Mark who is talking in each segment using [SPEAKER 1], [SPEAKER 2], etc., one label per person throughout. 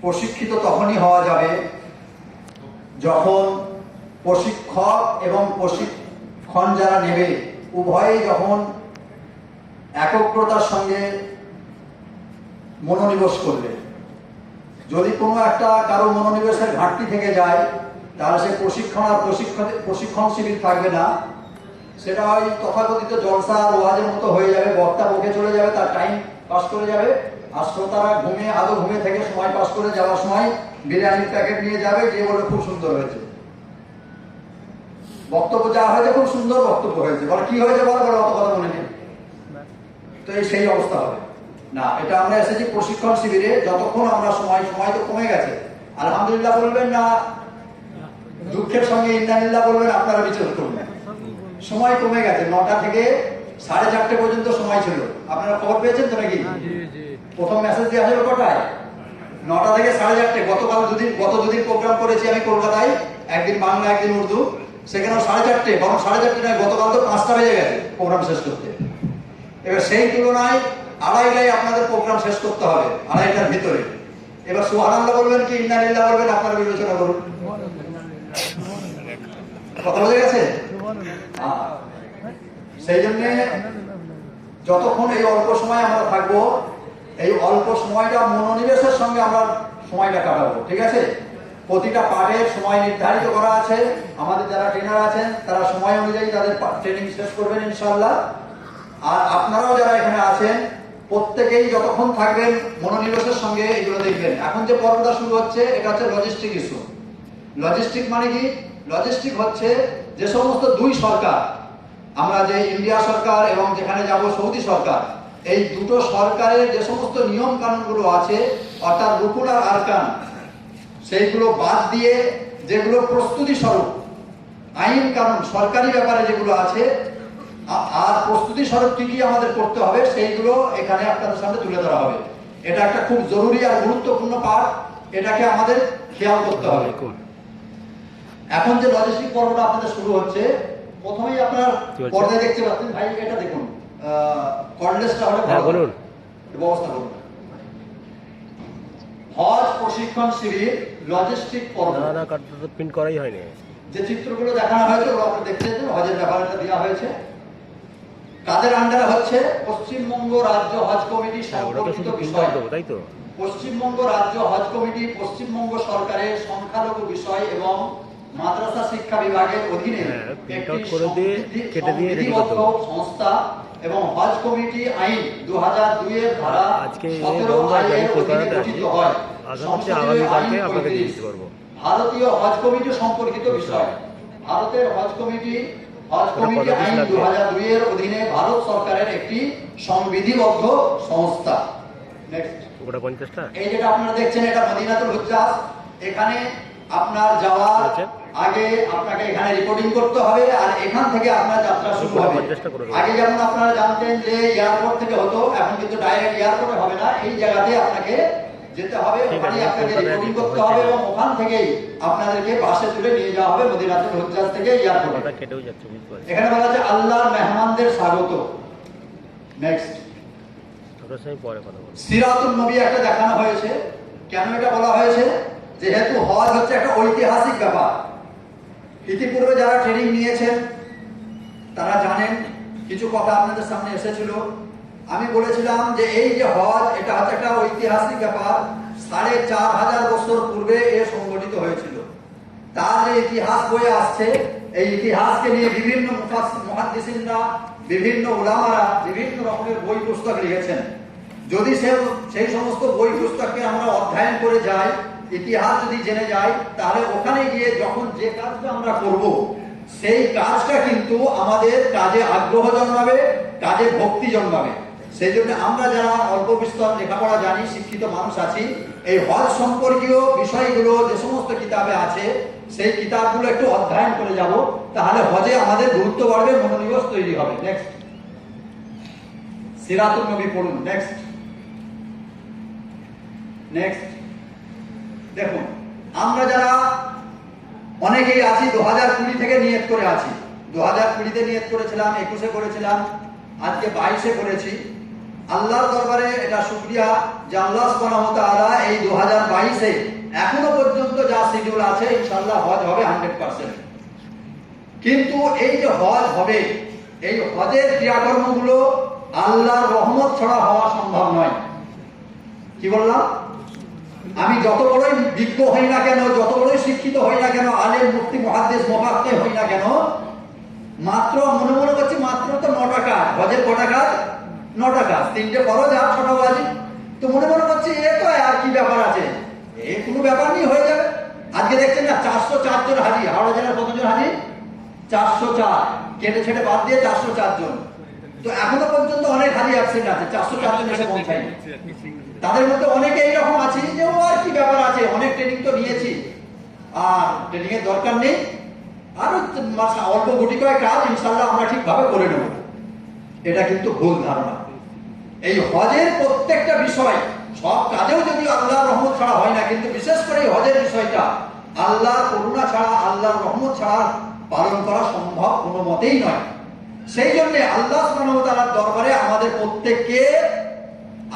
[SPEAKER 1] প্রশিক্ষিত তখনই হওয়া যাবে যখন প্রশিক্ষক এবং প্রশিক্ষণ যারা নেবে উভয়েই যখন একগ্রতার সঙ্গে মনোনিবেশ করবে। যদি কোনো একটা কারো মনোনিবেশের ঘাটতি থেকে যায় তাহলে সে প্রশিক্ষণ আর প্রশিক্ষণ শিবির থাকবে না, সেটা ওই তথাকথিত জলসা আর ওয়াজের মতো হয়ে যাবে। বক্তা বকে চলে যাবে, তার টাইম পাস করে যাবে, আর শ্রোতারা আদৌ ঘুমে থেকে সময় পাস করে যাওয়ার সময় বিরিয়ানির প্যাকেট নিয়ে যাবে, গিয়ে বলে খুব সুন্দর হয়েছে বক্তব্য, যা হয়েছে খুব সুন্দর বক্তব্য হয়েছে, বলে কি হয়েছে বলে অত কথা মনে নেই। তো সেই অবস্থা হবে না। এটা আমরা এসেছি প্রশিক্ষণ শিবিরে, যতক্ষণ আমরা সময় তো কমে গেছে। আলহামদুলিল্লাহ বলবেন না দুঃখের সঙ্গে ইন্নালিল্লাহ বলবেন, আপনারা বিচার করবেন। সময় কমে গেছে, 9টা থেকে 4:30 পর্যন্ত সময় ছিল। আপনারা খবর পেয়েছেন তো নাকি? প্রথম মেসেজ দিয়ে আসলে কটায়? 9টা থেকে 4:30। গত দুদিন প্রোগ্রাম করেছি আমি কলকাতায়, একদিন বাংলা একদিন উর্দু, সেখানেও 4:30, বরং 4:30 নয়, গতকাল তো 5টা বেজে গেছে প্রোগ্রাম শেষ করতে। এবার সেই তুলনায় 2:30টায় আপনাদের প্রোগ্রাম শেষ করতে হবে, 2:30টার ভিতরে। এবার সুবহানাল্লাহ বলবেন কি ইন্নালিল্লাহ বলবেন, আপনারা বিবেচনা করুন। কথা বোঝা গেছে? সেই জন্য যতক্ষণ এই অল্প সময় আমরা থাকবো, এই অল্প সময়টা মনোনিবেশের সঙ্গে আমরা সময়টা কাটাবো, ঠিক আছে? প্রতিটা পার্টের সময় নির্ধারিত করা আছে। আমাদের যারা ট্রেনার আছেন তারা সময় অনুযায়ী তাদের ট্রেনিং শেষ করবেন ইনশাআল্লাহ। আর আপনারাও যারা এখানে আছেন প্রত্যেকেই যতক্ষণ থাকবেন মনোনিবেশের সঙ্গে এগুলো দেখবেন। এখন যে পর্বটা শুরু হচ্ছে এটা হচ্ছে লজিস্টিক ইস্যু। লজিস্টিক মানে কি? লজিস্টিক হচ্ছে যে সমস্ত দুই সরকার, আমরা যে ইন্ডিয়া সরকার এবং যেখানে যাব সৌদি সরকার, এই দুটো সরকারের যে সমস্ত নিয়ম কানুনগুলো আছে, অর্থাৎ রুকুন আর আরকান, সেইগুলো বাদ দিয়ে যেগুলো প্রস্তুতি স্বরূপ আইন কানুন সরকারি ব্যাপারে যেগুলো আছে আর প্রস্তুতি স্বরূপ কি কি আমাদের করতে হবে, সেইগুলো এখানে আপনাদের সামনে তুলে ধরা হবে। এটা একটা খুব জরুরি আর গুরুত্বপূর্ণ পাঠ, এটাকে আমাদের খেয়াল করতে হবে। এখন যে লজিস্টিক পর্বটা আপনাদের শুরু হচ্ছে, প্রথমেই আপনার পর্দায় দেখতে পাচ্ছেন, ভাই এটা দেখুন, কর্ডলেসটা হলে বলুন ব্যবস্থা করুন। হজ প্রশিক্ষণ শিবির লজিস্টিক পর্ব,
[SPEAKER 2] না কাটতে তো প্রিন্ট করাই হয়নি।
[SPEAKER 1] যে চিত্রগুলো দেখানো হয়েছে ওগুলো আপনারা দেখছেন, হজের ব্যাপারটা দেওয়া হয়েছে। কাদের আন্ডারে হচ্ছে? পশ্চিমবঙ্গ রাজ্য হজ কমিটি সম্পর্কিত বিষয়,
[SPEAKER 2] তাই তো?
[SPEAKER 1] পশ্চিমবঙ্গ রাজ্য হজ কমিটি পশ্চিমবঙ্গ সরকারের সংখ্যালঘু বিষয় এবং মাদ্রাসা শিক্ষা বিভাগের অধীনে একটি সংস্থা এবং হজ কমিটি আইন 2002 এর ধারা 17 গঠিত হয়। ভারতীয় হজ কমিটি সম্পর্কিত বিষয়, ভারতের হজ কমিটি আইন 2002 এর অধীনে ভারত সরকারের একটি সংবিধিবদ্ধ সংস্থা। এই যেটা আপনারা দেখছেন এটা মদিনাতুল হুজ্জাজ। এখানে আপনার যাওয়ার আগে আপনাকে এখানে রিপোর্টিং করতে হবে, আর এখান থেকে আপনার যাত্রা শুরু হবে। আগে যেমন আপনারা জানতেন যে এয়ারপোর্ট থেকে হতো, এখন কিন্তু ডাইরেক্ট এয়ারপোর্টে হবে না, এই জায়গাতে আপনাকে যেতে হবে, ওখানে আপনাকে রিপোর্টিং করতে হবে এবং ওখান থেকেই আপনাদেরকে বাসে তুলে নিয়ে যাওয়া হবে মদিনাতুল হুজ্জাজ থেকে এয়ারপোর্টে। এখানে বলা আছে আল্লাহর মেহমানদের স্বাগত। নেক্সট, সিরাতুন নবী একটা দেখানো হয়েছে। কেন এটা বলা হয়েছে? যেহেতু হজ হচ্ছে একটা ঐতিহাসিক ব্যাপার। ইতিপূর্বে যারা ট্রেনিং নিয়েছেন তারা জানেন, কিছু কথা আপনাদের সামনে এসেছিল। আমি বলেছিলাম যে এই যে হজ, এটা হচ্ছে একটা ঐতিহাসিক ব্যাপার। 4500 বছর পূর্বে এ সংগঠিত হয়েছিল। তার যে ইতিহাস বয়ে আসছে, এই ইতিহাসকে নিয়ে বিভিন্ন মুহাদ্দিসিনরা, বিভিন্ন উলামারা বিভিন্ন রকমের বই পুস্তক লিখেছেন। যদি সেই সমস্ত বই পুস্তককে আমরা অধ্যয়ন করে যাই, ইতিহাস যদি জেনে যাই, তাহলে ওখানে গিয়ে যখন যে কাজটা আমরা করব, সেই কাজটা কিন্তু আমাদের কাজে আগ্রহ জন্মাবে, কাজে ভক্তি জন্মাবে। সেই জন্য আমরা যারা অল্প বিস্তর লেখাপড়া জানি, শিক্ষিত মানুষ আছি, এই হজ সম্পর্কীয় বিষয়গুলো যে সমস্ত কিতাবে আছে সেই কিতাবগুলো একটু অধ্যয়ন করে যাব, তাহলে হজে আমাদের গুরুত্ব বাড়বে, মনোনিবেশ তৈরি হবে। নেক্সট, সিরাতুন নবী পড়ুন। নেক্সট দেখুন, আমরা যারা অনেকেই আছি 2020 থেকে নিয়ত করে আছি। 2020-তে নিয়ত করেছিলাম, 21-এ করেছিলাম, আজকে 22-এ করেছি। আল্লাহর দরবারে এটা শুকরিয়া যে আল্লাহ সুবহানাহু ওয়া তাআলা এই 2022 2022-এ এখনো পর্যন্ত যা শিডিউল আছে ইনশাআল্লাহ হজ হবে 100%। কিন্তু এই যে হজ হবে, এই হজের ক্রিয়াকর্মগুলো আল্লাহর রহমত ছাড়া হওয়া সম্ভব নয়। কি বললাম? আমি যত বড়ই বিজ্ঞ হই না কেন, যত বড়ই শিক্ষিত হই না কেন, আলেম, মুফতি, মুহাদ্দিস, মুফাক্কিহ হই না কেন, মাত্র মনে করছি মাত্র তো 9টা কাজ। হজের কটা কাজ? 9টা কাজ। 3টে ফরজ আর 6টা ওয়াজিব। তো মনে করছি এ তো আর কি ব্যাপার আছে, এ কোনো ব্যাপার নেই, হয়ে যাবে। আজকে দেখছেন না 404 জন হাজি। হাওড়া জেলার কতজন হাজি? 404। কেটে ছেটে বাদ দিয়ে 404 জন। তো এখনো পর্যন্ত অনেক হাজি অ্যাবসেন্ট আছে, 404 জন এসে পৌঁছায়নি। তাদের মধ্যে অনেকে এইরকম আছে যে ও আর কি ব্যাপার আছে, অনেক ট্রেনিং তো নিয়েছি, আর ট্রেনিং এর দরকার নেই, আরো অল্প গুটি কয়েক কাজ ইনশাআল্লাহ আমরা ঠিকভাবে করে নেব। এটা কিন্তু ভুল ধারণা। এই হজের প্রত্যেকটা বিষয়, সব কাজেও যদি আল্লাহর রহমত ছাড়া হয় না, কিন্তু বিশেষ করে এই হজের বিষয়টা আল্লাহর করুণা ছাড়া, আল্লাহর রহমত ছাড়া পালন করা সম্ভব কোনো মতেই নয়। সেই জন্য আল্লাহ সুবহানাহু ওয়া তাআলার দরবারে আমাদের প্রত্যেককে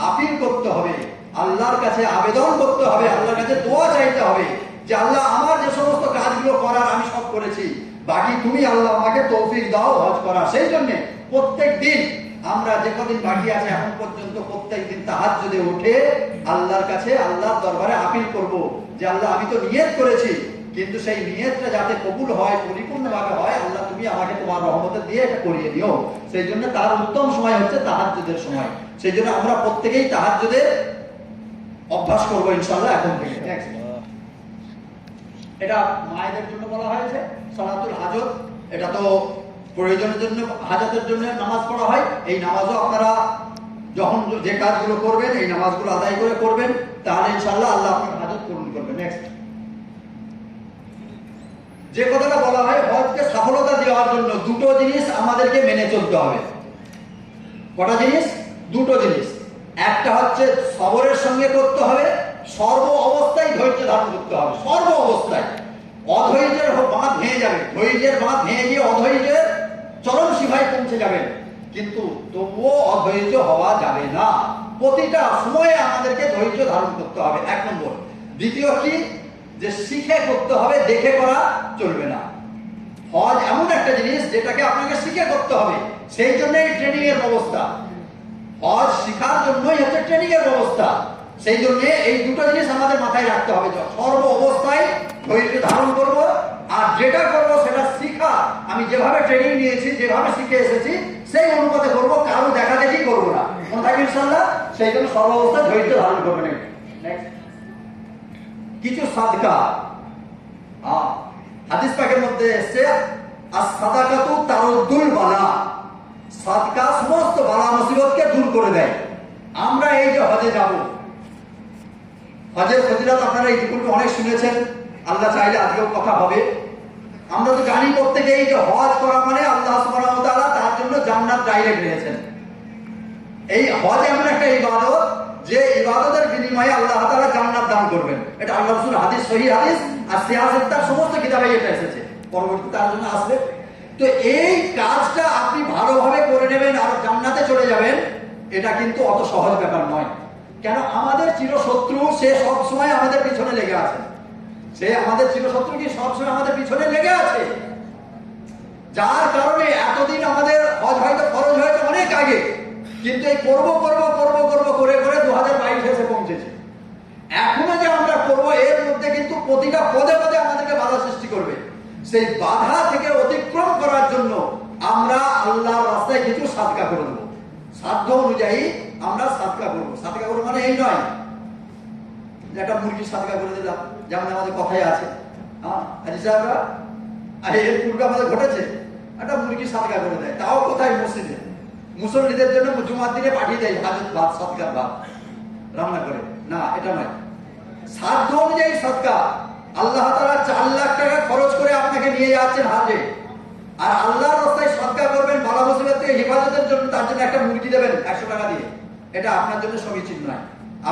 [SPEAKER 1] আপিল করতে হবে, আল্লাহর কাছে আবেদন করতে হবে, আল্লাহর কাছে দোয়া চাইতে হবে যে আল্লাহ আমার যে সমস্ত কাজগুলো করার আমি সব করেছি, বাকি তুমি আল্লাহ আমাকে তৌফিক দাও হজ করার। সেই জন্য প্রত্যেক দিন আমরা যে কদিন বাকি আছে এখন পর্যন্ত প্রত্যেক দিন তাহাজ্জুদে উঠে আল্লাহর কাছে, আল্লাহর দরবারে আপিল করব যে আল্লাহ আমি তো নিয়ত করেছি, কিন্তু সেই নিয়তটা যাতে কবুল হয়, পরিপূর্ণভাবে হয়, আল্লাহ তুমি আমাকে তোমার রহমতে দিয়ে এটা করিয়ে দিও। সেই জন্য তার উত্তম সময় হচ্ছে তাহাজ্জুদের সময়। সেই জন্য আমরা প্রত্যেকেই তাহাজ্জুদের অভ্যাস করবো ইনশাআল্লাহ এখন থেকে। এটা মায়েদের জন্য বলা হয়েছে সালাতুল হাজত। এটা তো প্রয়োজনের জন্য, হাজতের জন্য নামাজ পড়া হয়। এই নামাজও আপনারা যখন যে কাজগুলো করবেন, এই নামাজগুলো আদায় করে করবেন, তাহলে ইনশাআল্লাহ আল্লাহ আপনার হাজত পূরণ করবেন। নেক্সট যে কথাটা বলা হয়, হজকে সফলতা দেওয়ার জন্য দুটো জিনিস আমাদেরকে মেনে চলতে হবে। কটা জিনিস? দুটো জিনিস। একটা হচ্ছে সবরের সঙ্গে করতে হবে, সর্ব অবস্থায় ধৈর্য ধারণ করতে হবে। সর্ব অবস্থায় অধৈর্যের বাঁধ ভেঙে যাবে, ধৈর্যের বাঁধ ভেঙে গিয়ে অধৈর্যের চরম সীমায় পৌঁছে যাবেন, কিন্তু তবুও অধৈর্য হওয়া যাবে না। প্রতিটা সময়ে আমাদেরকে ধৈর্য ধারণ করতে হবে, 1 নম্বর। দ্বিতীয় কি, যে শিখে করতে হবে, দেখে করা চলবে না। হজ এমন একটা জিনিস যেটাকে আপনাকে শিখে করতে হবে, সেই জন্যই ট্রেনিং এর ব্যবস্থা। হজ শিখার জন্যই হচ্ছে ট্রেনিং এর ব্যবস্থা। সেই জন্য এই দুটো জিনিস আমাদের মাথায় রাখতে হবে, সর্ব অবস্থায় ধৈর্য ধারণ করব, আর যেটা করব সেটা শিখা, আমি যেভাবে ট্রেনিং নিয়েছি, যেভাবে শিখে এসেছি সেই অনুপাতে করব, কারো দেখা দেখি করবো না। মনে থাকবে ইনশাআল্লাহ। সেই জন্য সর্ব অবস্থায় ধৈর্য ধারণ করবেন। কিছু সাদকা, হাদিস পাকের মধ্যে এসেছে আস-সাদাকাতু তারুদ্দুল বালা, সাদকা সমস্ত বালা মুসিবতকে দূর করে দেয়। আমরা এই যে হজে যাব, হজের ফজিলত আপনারা ইতিপূর্বে অনেক শুনেছেন, আল্লাহ চাইলে আজকেও কথা হবে। আমরা তো জানি প্রত্যেকেই যে হজ করা মানে আল্লাহ সুবহানাহু ওয়া তাআলা তার জন্য জান্নাত ডাইরেক্ট দিয়েছেন। এই হজ এমন একটা ইবাদত যে ইবাদতের বিনিময়ে আল্লাহ তাআলা জান্নাত দান করবেন। এটা আল্লাহ রাসূল হাদিস, সহিহ হাদিস আর সিয়াসতের সমস্ত কিতাবে এটা এসেছে, পরবর্তীতে তার জন্য আসবে। তো এই কাজটা আপনি ভালোভাবে করে নেবেন আর জান্নাতে চলে যাবেন, এটা কিন্তু অত সহজ ব্যাপার নয়। কেন? আমাদের চিরশত্রু সে সব সময় আমাদের পিছনে লেগে আছে। সে আমাদের চিরশত্রু কি সবসময় আমাদের পিছনে লেগে আছে, যার কারণে এতদিন আমাদের হজ হয়তো ফরজ হয়তো অনেক আগে, কিন্তু এই করবো করবো করবো করবো করে করে 2022 এসে পৌঁছেছে। এখনো যে আমরা করবো, এর মধ্যে কিন্তু প্রতিটা পদে পদে আমাদেরকে বাধা সৃষ্টি করবে। সেই বাধা থেকে অতিক্রম করার জন্য আমরা আল্লাহর রাস্তায় কিছু সাদকা করে দেবো। সাধ্য অনুযায়ী আমরা সাদকা করবো। সাদকা করবো মানে এই নয় যে একটা মুরগির সাদকা করে দিলাম, যেমন আমাদের কথাই আছে। হাজি সাহেবরা এর পূর্বে আমাদের ঘটেছে, একটা মুরগির সাদকা করে দেয়, তাও কোথায়? মসজিদে মুসল্লিদের জন্য জুমার দিনে পাঠিয়ে দেয় হাজত ভাত, সাদকার ভাত রান্না করে। না, এটা নয়। সাধ্য অনুযায়ী সাদকা। আল্লাহ তাআলা 4 লাখ টাকা খরচ করে আপনাকে নিয়ে যাচ্ছেন হাজে, আর আল্লাহর রাস্তায় সাদকা করবেন বালা মুসিবত থেকে হেফাজতের জন্য, তার জন্য একটা মুরগি দেবেন 100 টাকা দিয়ে। এটা আপনার জন্য সমীচীন নয়।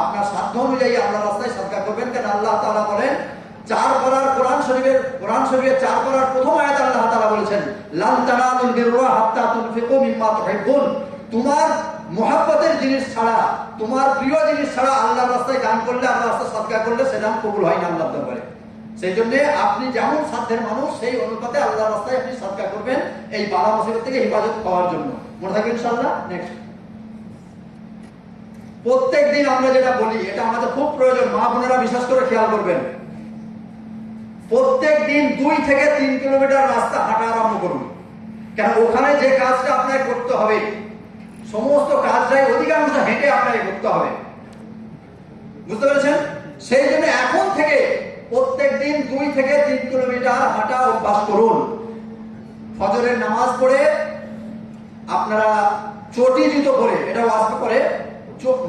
[SPEAKER 1] আপনার সাধ্য অনুযায়ী আল্লাহর রাস্তায় সাদকা করবেন। কেন? আল্লাহ তাআলা বলেন 4 পারার কোরআন শরীফের 4 পারার প্রথম আয়াতে আল্লাহ তাআলা বলেছেন লান তানালুল বিররা হাত্তা তুনফিকু মিম্মা তুহিব্বুন, তোমার মোহাব্বতের জিনিস ছাড়া, তোমার প্রিয় জিনিস ছাড়া আল্লাহর রাস্তায় দান করলে, আল্লাহর রাস্তায় সদকা করলে সেটা কবুল হয় না আল্লাহর দরবারে। সেই জন্য আপনি যেমন সাধ্যের মানুষ সেই অনুপাতে আল্লাহর রাস্তায় আপনি সদকা করবেন এই বালা মুসিবত থেকে হেফাজত পাওয়ার জন্য। মনে থাকবে ইনশাআল্লাহ। নেক্সট, প্রত্যেক দিন আমরা যেটা বলি এটা আমাদের খুব প্রয়োজন, মা বোনেরা বিশেষ করে খেয়াল করবেন। প্রত্যেক দিন 2 থেকে 3 কিলোমিটার রাস্তা হাঁটা আরম্ভ করুন। কেন ওখানে যে কাজটা আপনাকে করতে হবে সমস্ত কাজটাই অধিকাংশ হেঁটে আপনাকে করতে হবে, বুঝতে পেরেছেন? সেই জন্য এখন থেকে প্রত্যেক দিন 2 থেকে 3 কিলোমিটার হাঁটা অভ্যাস করুন। ফজরের নামাজ পড়ে আপনারা চটি জুতো পরে, এটা ওয়াজ করে,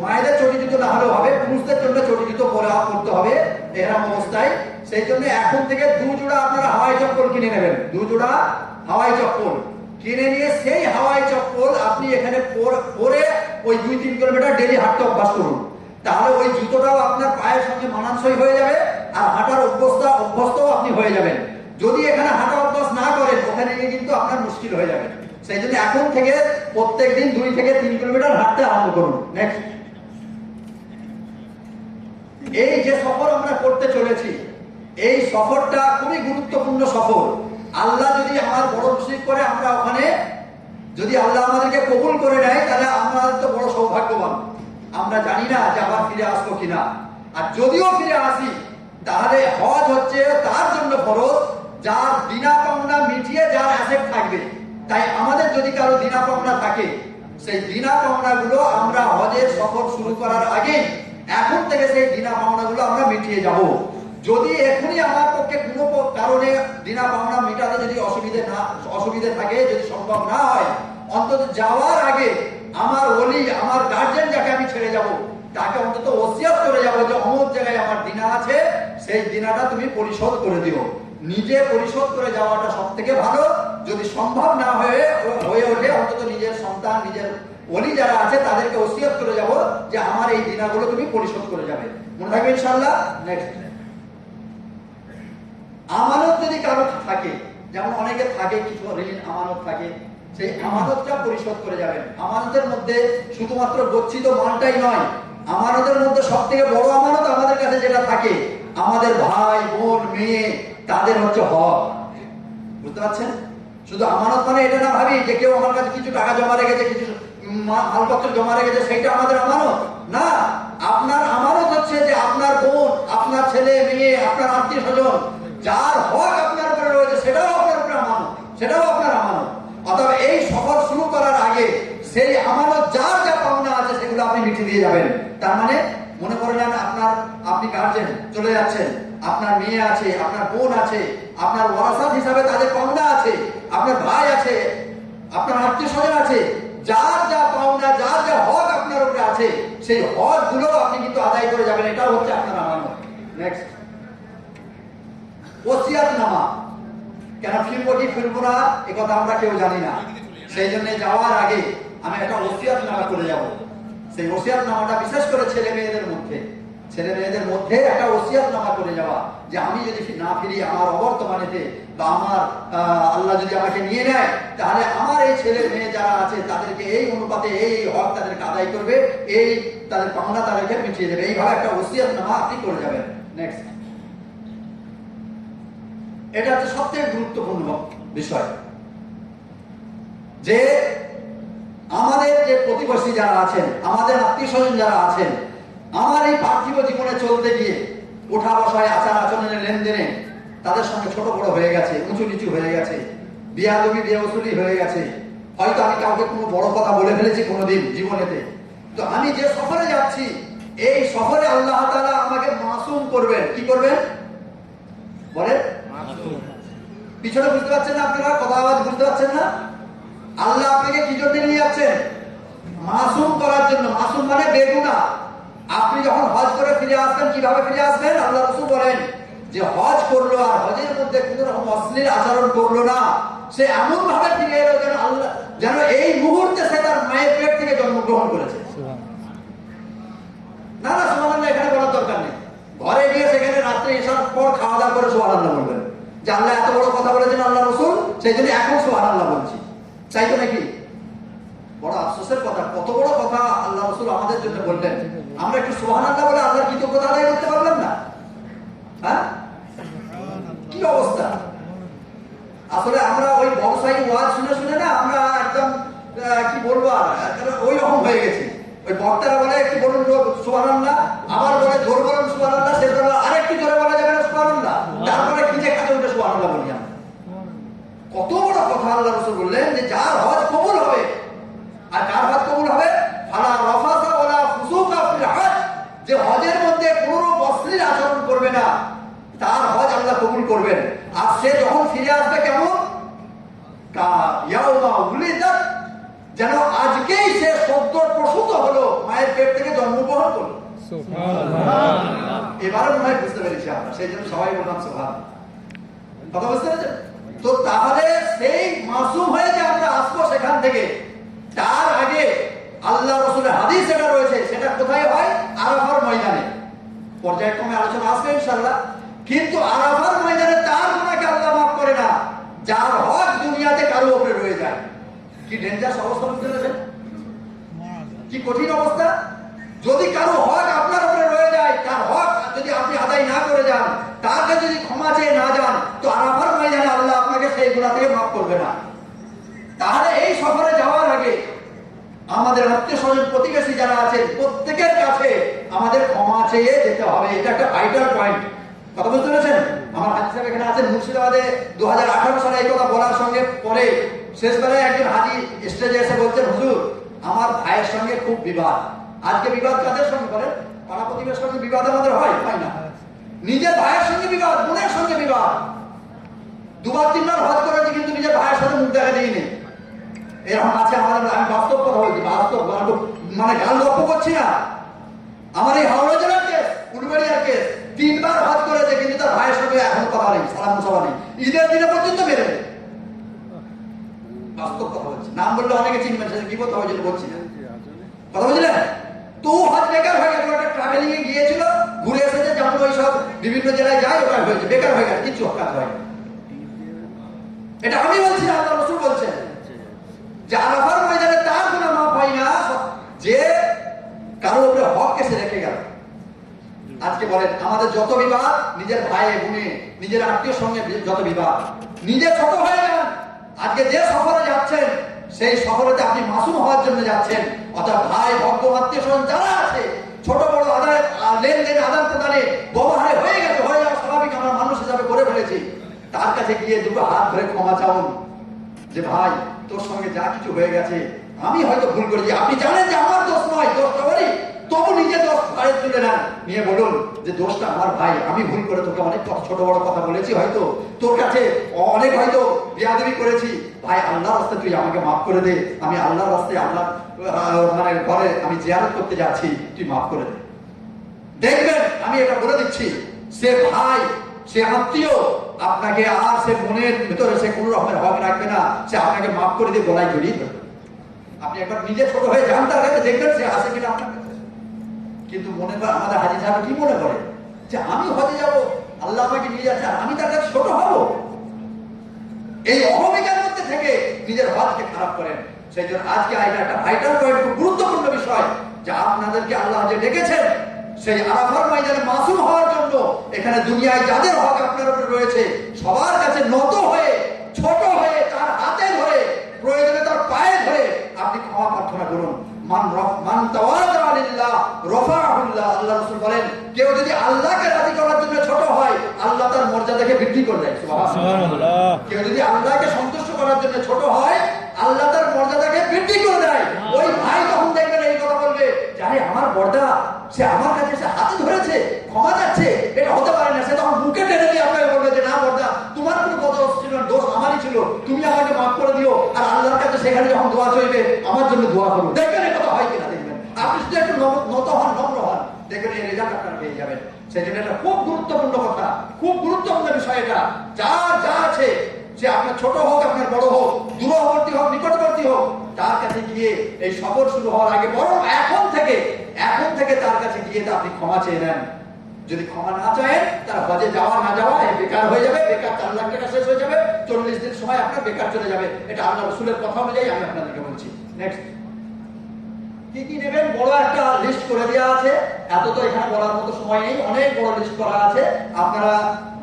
[SPEAKER 1] মায়েদের চটি জুতো না হলেও হবে, পুরুষদের জন্য চটি জুতো পরতে হবে এরকম অবস্থায়। সেই জন্য এখন থেকে 2 জোড়া আপনারা হাওয়াই চপ্পল কিনে নেবেন, 2 জোড়া হাওয়াই চপ্পল কিনে নিয়ে সেই হাওয়াই চপ্পল আপনি এখানে পরে ওই 2-3 কিলোমিটার ডেলি হাঁটতে অভ্যাস করুন। তাহলে ওই জুতোটাও আপনার পায়ের সঙ্গে মানানসই হয়ে যাবে আর হাঁটার অভ্যস্তও আপনি হয়ে যাবেন। যদি এখানে হাঁটা অভ্যাস না করেন ওখানে গিয়ে কিন্তু আপনার মুশকিল হয়ে যাবে। সেই জন্য এখন থেকে প্রত্যেক দিন 2 থেকে 3 কিলোমিটার হাঁটতে আরম্ভ করুন। নেক্সট, এই যে সফর আমরা করতে চলেছি এই সফরটা খুবই গুরুত্বপূর্ণ সফর। আল্লাহ যদি আমার বড় নসিব করে আমরা ওখানে যদি আল্লাহ আমাদেরকে কবুল করে নেয় তাহলে আমরা তো বড় সৌভাগ্যবান। আমরা জানি না যে আবার ফিরে আসবো কিনা, আর যদিও ফিরে আসি তাহলে হজ হচ্ছে তার জন্য ফরজ যার বিনা পাওনা মিটিয়ে যার অ্যাসেট থাকবে। তাই আমাদের যদি কারো বিনা পাওনা থাকে সেই বিনা পাওনাগুলো আমরা হজের সফর শুরু করার আগে এখন থেকে সেই বিনা পাওনাগুলো আমরা মিটিয়ে যাব। যদি এখনই আমার পক্ষে কোনো কারণে বিনা পাওনা মেটাতে যদি অসুবিধে থাকে, যদি সম্ভব না হয়, অন্তত যাওয়ার আগে আমার ওলি আমার গার্জেন যাকে আমি ছেড়ে যাব তাকে অন্তত ওসিয়ত করে যাব যে অমুক জায়গায় আমার দিনা আছে, সেই দিনাটা তুমি পরিশোধ করে দিও। নিজে পরিশোধ করে যাওয়াটা সব থেকে ভালো। যদি সম্ভব না হয়ে ওঠে অন্তত নিজের সন্তান নিজের ওলি যারা আছে তাদেরকে ওসিয়ত করে যাব যে আমার এই দিনাগুলো তুমি পরিশোধ করে যাবে। মনে থাকবে ইনশাআল্লাহ। নেক্সট, আমানত যদি কারো থাকে, যেমন অনেকে থাকে কিছু ঋণ আমানত থাকে, সেই আমানতটা পরিশোধ করে যাবেন। আমানতের মধ্যে শুধুমাত্র গচ্ছিত মালটাই নয়, আমানতের মধ্যে সব থেকে বড় আমানত আমাদের কাছে যেটা থাকে আমাদের ভাই বোন মেয়ে তাদের হচ্ছে হক। বুঝতে পারছেন? শুধু আমানত মানে এটা না ভাবি যে কেউ আমার কাছে কিছু টাকা জমা রেখেছে, কিছু মালপত্র জমা রেখেছে সেইটা আমাদের আমানত না। আপনার আমানত হচ্ছে যে আপনার বোন, আপনার ছেলে মেয়ে, আপনার আত্মীয় স্বজন যার হক আপনার উপরে রয়েছে সেটাও আপনার উপরে আমানত, সেটাও আপনার আমানত। অথবা এই সফর শুরু করার আগে সেই আমানত যার যা পাওনা আছে সেগুলো আপনি মিটিয়ে দিয়ে যাবেন। তার মানে মনে করেন আপনি গার্জেন চলে যাচ্ছেন, আপনার মেয়ে আছে, আপনার বোন আছে, আপনার ওয়ারাসাত হিসাবে তাদের পাওনা আছে, আপনার ভাই আছে, আপনার আত্মীয় স্বজন আছে, যার যা পাওনা যার যা হক আপনার উপরে আছে সেই হক গুলো আপনি কিন্তু আদায় করে যাবেন। এটাও হচ্ছে আপনার আমানত। নেক্সট, ওসিয়াতনামা। কেন ফিরবো কি ফিরবো না এ কথা আমরা কেউ জানি না। সেই জন্য যাওয়ার আগে আমি একটা ওসিয়াতনামা করে যাব। সেই ওসিয়াতনামাটা বিশেষ করে ছেলে মেয়েদের মধ্যে একটা ওসিয়াতনামা করে যাওয়া যে আমি যদি না ফিরি আমার অবর্তমানেতে বা আমার আল্লাহ যদি আমাকে নিয়ে নেয় তাহলে আমার এই ছেলে মেয়ে যারা আছে তাদেরকে এই অনুপাতে এই হক তাদেরকে আদায় করবে, এই তাদের পাওনা তাদেরকে মিটিয়ে দেবে। এইভাবে একটা ওসিয়াতনামা আপনি করে যাবেন। নেক্সট, এটা হচ্ছে সবথেকে গুরুত্বপূর্ণ বিষয় যে আমাদের যে প্রতিবেশী যারা আছেন, আমাদের আত্মীয় স্বজন যারা আছেন, আমার এই পার্থিব জীবনে চলতে গিয়ে ওঠা বসায় আচার আচরণের লেনদেনে তাদের সঙ্গে ছোট বড় হয়ে গেছে, উঁচু নিচু হয়ে গেছে, বিয়াদবি বেওসুলি হয়ে গেছে, হয়তো আমি কাউকে কোনো বড় কথা বলে ফেলেছি কোনোদিন জীবনেতে। তো আমি যে সফরে যাচ্ছি এই সফরে আল্লাহ তাআলা আমাকে মাসুম করবেন। কি করবেন বলেন? পিছনে বুঝতে পারছেন না আপনারা? কথা আওয়াজ বুঝতে পারছেন না? আল্লাহ আপনাকে কি জন্য নিয়ে যাচ্ছেন? মাসুম করার জন্য। মাসুম মানে বেগুনা। আপনি যখন হজ করে ফিরে আসবেন কিভাবে ফিরে আসবেন? আল্লাহ রাসূল বলেন যে হজ করলো আর হজের মধ্যে কোন রকম অশ্লীল আচরণ করলো না, সে এমন ভাবে ফিরে এলো যেন এই মুহূর্তে সে তার মায়ের পেট থেকে জন্মগ্রহণ করেছে। না না, সুবহানাল্লাহ এখানে বলার দরকার নেই। ঘরে গিয়ে সেখানে রাত্রে এসার পর খাওয়া দাওয়া করে সুবহানাল্লাহ বলবেন যে আল্লাহ এত বড় কথা বলেছেন আল্লাহ রাসূল, সেই জন্য এখন সুবহানাল্লাহ বলছি। তাই তো নাকি? বড় আফসোসের কথা, কত বড় কথা আল্লাহ রাসূল আমাদের জন্য বললেন, আমরা একটু সুবহানাল্লাহ বলে আল্লাহর কৃতজ্ঞতা আদায় করতে পারলাম না। হ্যাঁ, কি অবস্থা! আসলে আমরা ওই ব্যবসায়ী ওয়াজ শুনে শুনে না আমরা একদম কি বলবো আর ওই রকম হয়ে গেছি। ওই বক্তারা বলে একটু বলুন সুবহানাল্লাহ, আবার বলে জোর বলুন সুবহানাল্লাহ, শেষ বলে আরেকটু জোরে বলা যাবে না সুবহানাল্লাহ, তারপরে খিদে খাতে উঠে সুবহানাল্লাহ বলি আমরা। কত বড় কথা আল্লাহ রাসূল বললেন যে যার হজ কবুল হবে, আর কার হজ কবুল হবে? ফালা রাফাসা ওয়ালা ফুসুকা ফিল হজ, যে হজের মধ্যে কোনো অশ্লীল আচরণ করবে না তার হজ আল্লাহ কবুল করবেন। আর সে যখন ফিরে আসবে কেমন? কা ইয়াউমা উলিদাত, যেন আজকেই সে সদ্য প্রসূত হলো, মায়ের পেট থেকে জন্মগ্রহণ করলো। সুবহানাল্লাহ। এবারে মনে হয় বুঝতে পেরেছি আমরা, সেই জন্য সবাই বললাম সুবহানাল্লাহ। কথা বুঝতে পেরেছেন তো? তাহলে সেই মাসুম হয়ে যে আমরা আসবো সেখান থেকে, তার আগে আল্লাহ রাসূলের হাদিস যেটা রয়েছে সেটা কোথায় হয়? আরাফার ময়দানে। পর্যায়ক্রমে আলোচনা আসবে ইনশাআল্লাহ। কিন্তু আরাফার ময়দানে তার গুনাহকে আল্লাহ মাফ করে না যার হক দুনিয়াতে কারো উপরে রয়ে যায়। কি ডেঞ্জারাস অবস্থা বুঝতে পেরেছেন? কি কঠিন অবস্থা! যদি কারো হক আপনার উপরে রয়ে যায়, তার হক যদি আপনি আদায় না করে যান, তাকে যদি ক্ষমা চেয়ে না যান, তো আরাফার ময়দানে আল্লাহ আপনাকে সেই গুনাহ থেকে মাফ করবে না। তাহলে এই সফরে যাওয়ার আগে আমাদের আত্মীয় স্বজন প্রতিবেশী যারা আছেন প্রত্যেকের কাছে আমাদের ক্ষমা চেয়ে যেতে হবে। এটা একটা ভাইটাল পয়েন্ট। কথা বুঝতে পেরেছেন? আমার হাজি সাহেব এখানে আছেন মুর্শিদাবাদে। 2018 সালে এই কথা বলার সঙ্গে পরে শেষবেলায় একজন হাজি স্টেজে এসে বলছেন, হুজুর আমার ভাইয়ের সঙ্গে খুব বিবাদ। আজকে বিবাদ কাদের সঙ্গে করেন? পাড়া প্রতিবেশীর সঙ্গে বিবাদ আমাদের হয় না। নিজের ভাইয়ের সঙ্গে বিবাদ, বোনের সঙ্গে বিবাদ। দুবার তিনবার হজ করেছি কিন্তু নিজের ভাইয়ের সাথে মুখ দেখা দিইনি। এরকম আছে আমাদের। আমি বাস্তব কথা বলছি, বাস্তব, মানে গাল গল্প করছি না। আমার এই হাওড়া জেলার কেস, উলুবেড়িয়ার কেস, 3 বার হজ করেছে কিন্তু তার ভাইয়ের সঙ্গে এখন কথা নেই, সালাম মুসাফা নেই, ঈদের দিনে পর্যন্ত মেরে নেই। বাস্তব কথা বলছি, নাম বললে অনেকে চিনবেন, সেটা কি কথা হয়েছিল বলছি না। কথা বুঝলেন তো? হজ বেকার হয়ে গেছে। একটা ট্রাভেলিং এ গিয়েছিল, ঘুরে এসেছে, যেমন ওই সব বিভিন্ন জেলায় যায়, ওটা হয়েছে, বেকার হয়ে গেছে, কিছু কাজ হয়। এটা আমি বলছি না, আল্লাহ রাসূল বলছেন যে আরাফার ময়দানে তার গুনাহ মাফ হয় না যে কারো উপরে হক এসে রেখে গেল। আজকে বলেন আমাদের যত বিবাদ, নিজের ভাই বোনে, নিজের আত্মীয় সঙ্গে যত বিবাদ, নিজে ছোট হয়ে যান। আজকে যে সফরে যাচ্ছেন সেই সফরেতে আপনি মাসুম হওয়ার জন্য যাচ্ছেন। অর্থাৎ ভাই ভক্ত আত্মীয় স্বজন যারা আছে, ছোট বড় আদায় লেনদেন আদান প্রদানে ব্যবহারে হয়ে গেছে, হয়ে যাওয়া স্বাভাবিক, আমরা মানুষ হিসাবে করে ফেলেছি। তার কাছে গিয়ে দুটো হাত ধরে ক্ষমা চাউন যে ভাই তোর সঙ্গে যা কিছু হয়ে গেছে আমি হয়তো ভুল করেছি। আপনি জানেন যে আমার দোষ নয়, দোষটা বলি, তবু নিজে দোষ ঘাড়ে তুলে নেন, নিয়ে বলুন যে দোষটা আমার ভাই, আমি ভুল করে তোকে অনেক ছোট বড় কথা বলেছি, হয়তো তোর কাছে অনেক হয়তো বেয়াদবি করেছি, ভাই আল্লাহর রাস্তায় তুই আমাকে মাফ করে দে, আমি আল্লাহর রাস্তায় আল্লাহ মানে ঘরে আমি জিয়ারত করতে যাচ্ছি, তুই মাফ করে দে। দেখবেন আমি এটা বলে দিচ্ছি, সে ভাই, সে আত্মীয় আপনাকে আর সে মনের ভিতরে সে কোনো রকমের হক রাখবে না, সে আপনাকে মাফ করে দিয়ে গলায় জড়িয়ে ধরবে। আপনি একবার নিজে ছোট হয়ে যান তার কাছে, দেখবেন সে আসে কিনা আপনার কাছে। কিন্তু মনে করে আমাদের হাজি সাহেব কি মনে করে যে আমি হজে যাব, আল্লাহ আমাকে নিয়ে যাচ্ছে আর আমি তার কাছে ছোট হব। এই অহমিকার মধ্যে থেকে নিজের হজকে খারাপ করেন। সেই জন্য আজকে এটা একটা ভাইটাল পয়েন্ট, খুব গুরুত্বপূর্ণ বিষয় যে আপনাদেরকে আল্লাহ যে ডেকেছেন সেই আরাফার ময়দানে মাসুম হওয়ার জন্য। এখানে দুনিয়ায় যাদের হক আপনার উপরে রয়েছে সবার কাছে নত হয়ে, ছোট হয়ে, তার হাতে ধরে, প্রয়োজনে তার পায়ে ধরে আপনি ক্ষমা প্রার্থনা করুন। মান তাওয়াদা লিল্লাহ রাফাহুল্লাহ, আল্লাহ রাসূল বলেন কেউ যদি আল্লাহকে রাজি করার জন্য ছোট হয় আল্লাহ তার মর্যাদাকে বৃদ্ধি করে দেয়। সুবহানাল্লাহ। কেউ যদি আল্লাহকে সন্তুষ্ট করার জন্য ছোট হয় আল্লাহ তার মর্যাদাকে বৃদ্ধি করে দেয়। ওই ভাই তখন দেখবেন এই কথা বলবে যে আরে আমার বর্দা, সে আমার কাছে এসে হাতে ধরেছে, ক্ষমা চাচ্ছে, এটা হতে পারে না। সে তখন মুখে টেনে দিয়ে আপনাকে বলবে যে না বর্দা, তোমার কোনো দোষ ছিল না, দোষ আমারই ছিল, তুমি আমাকে মাফ করে দিও। আর আল্লাহর কাছে সেখানে যখন দোয়া চাইবে আমার জন্য দোয়া করো। দেখবেন এই কথা হয় কিনা, দেখবেন আপনি শুধু একটু নত হন, নম্র হন, দেখবেন এই রেজাল্ট আপনারা পেয়ে যাবেন। সেই জন্য এটা খুব গুরুত্বপূর্ণ কথা, খুব গুরুত্বপূর্ণ বিষয় এটা। যার যা আছে, সে আপনার ছোট হোক, আপনার বড় হোক, দূরবর্তী হোক, নিকটবর্তী হোক, তার কাছে গিয়ে এই সফর শুরু হওয়ার আগে বরং এখন থেকে তার কাছে গিয়ে তা আপনি ক্ষমা চেয়ে নেন। যদি ক্ষমা না চায় তার হজে যাওয়া না যাওয়া বেকার হয়ে যাবে, বেকার 4 লাখ টাকা শেষ হয়ে যাবে, 40 দিন সময় আপনার বেকার চলে যাবে। এটা আল্লাহ রাসূলের কথা অনুযায়ী আমি আপনাদেরকে বলছি। নেক্সট কি কি নেবেন বড় একটা লিস্ট করে দেওয়া আছে, এত তো এখানে বলার মতো সময় নেই, অনেক বড় লিস্ট করা আছে। আপনারা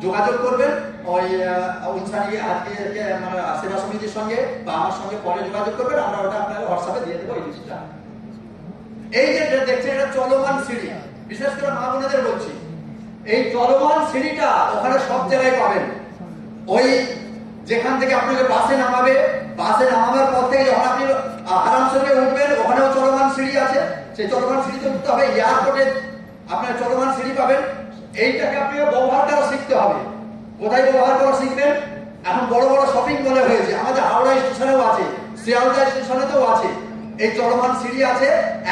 [SPEAKER 1] যোগাযোগ করবেন ওই ইনসানি মানে সেবা সমিতির সঙ্গে বা আমার সঙ্গে পরে যোগাযোগ করবেন, আমরা ওটা আপনার হোয়াটসঅ্যাপে দিয়ে দেবো এই লিস্টটা। এই যে দেখছেন এটা চলমান সিঁড়ি, বিশেষ করে মা বোনেদের বলছি, এই চলমান সিঁড়িটা ওখানে সব জায়গায় পাবেন। ওই যেখান থেকে আপনাকে বাসে নামাবে, বাসে নামাবার পর থেকে যখন আপনি আরাম সঙ্গে উঠবেন ওখানেও চলমান সিঁড়ি আছে, সেই চলমান সিঁড়িতে উঠতে হবে। এয়ারপোর্টে আপনার চলমান সিঁড়ি পাবেন। এইটাকে আপনি ব্যবহার করা শিখতে হবে। কোথায় ব্যবহার করা শিখবেন? এখন বড় বড় শপিং মলে হয়েছে, আমাদের হাওড়া স্টেশনেও আছে, শিয়ালদা স্টেশনেতেও আছে, এই চলমান সিঁড়ি আছে।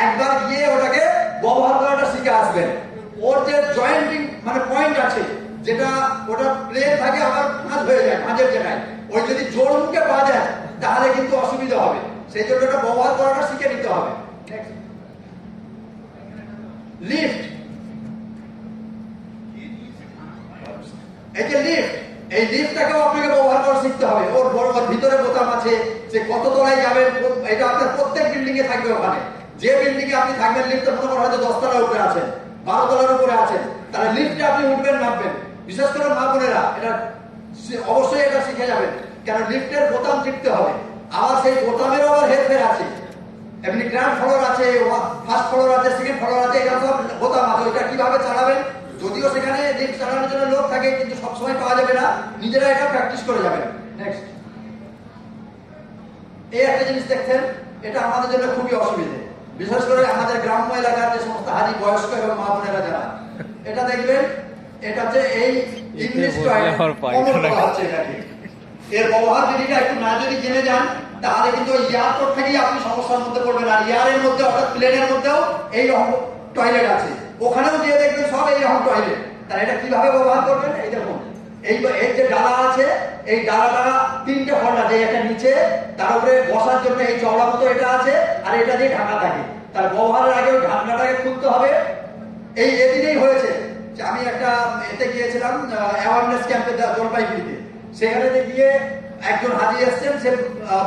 [SPEAKER 1] একবার গিয়ে ওটাকে ব্যবহার করাটা শিখে আসবেন। ওর যে জয়েন্টিং মানে পয়েন্ট আছে, যেটা ওটা প্লেন থাকে আবার ভাঁজ হয়ে যায়, ভাঁজের জায়গায় ওই যদি জোর মুখে বাজায় তাহলে কিন্তু অসুবিধা হবে, সেই জন্য এটা ব্যবহার করাটা শিখে নিতে হবে। লিফট, এই যে লিফট, এই লিফটটাকেও আপনাকে ব্যবহার করা শিখতে হবে। ওর বড় বড় ভিতরে বোতাম আছে, যে কত তলায় যাবেন, এটা আপনার প্রত্যেক বিল্ডিং এ থাকবে। ওখানে যে বিল্ডিং এ আপনি থাকবেন, লিফটে মনে করা হয়তো 10 তলার উপরে আছেন, 12 তলার উপরে আছেন, তাহলে লিফটে আপনি উঠবেন নামবেন। বিশেষ করে মা বোনেরা এটা অবশ্যই এটা শিখে যাবেন, কেন লিফটের বোতাম টিপতে হবে। আবার সেই বোতামের আবার হেরফের আছে, এমনি গ্রাউন্ড ফ্লোর আছে, ফার্স্ট ফ্লোর আছে, সেকেন্ড ফ্লোর আছে, এটা সব বোতাম আছে। ওইটা কিভাবে চালাবেন, যদিও সেখানে লিফট চালানোর জন্য লোক থাকে, কিন্তু সবসময় পাওয়া যাবে না, নিজেরা এটা প্র্যাকটিস করে যাবেন। নেক্সট, এই একটা জিনিস দেখছেন, এটা আমাদের জন্য খুবই অসুবিধে, বিশেষ করে আমাদের গ্রাম্য এলাকার যে সমস্ত হাজি বয়স্ক এবং মা বোনেরা যারা, এটা দেখবেন, এটা হচ্ছে এই ইংলিশ টয়লেট হচ্ছে এটাকে। এর ব্যবহার বিধিটা একটু না যদি জেনে যান, তাহলে কিন্তু এয়ারপোর্ট থেকেই আপনি সমস্যার মধ্যে পড়বেন। আর এয়ারের মধ্যে অর্থাৎ প্লেনের মধ্যেও এই রকম টয়লেট আছে, ওখানেও গিয়ে দেখবেন সব এই রকম টয়লেট। তাহলে এটা কিভাবে ব্যবহার করবেন, এই দেখুন, এই এর যে ডালা আছে, এই ডালাটা 3টে ফল্ড আছে, একটা নিচে, তার উপরে বসার জন্য এই চওড়া মতো এটা আছে, আর এটা দিয়ে ঢাকা থাকে। তার ব্যবহারের আগে ওই ঢাকনাটাকে খুলতে হবে। এই এদিনেই হয়েছে যে আমি একটা এতে গিয়েছিলাম অ্যাওয়ারনেস ক্যাম্পে জলপাইগুড়িতে, সেখানে গিয়ে একজন হাজি এসছেন, সে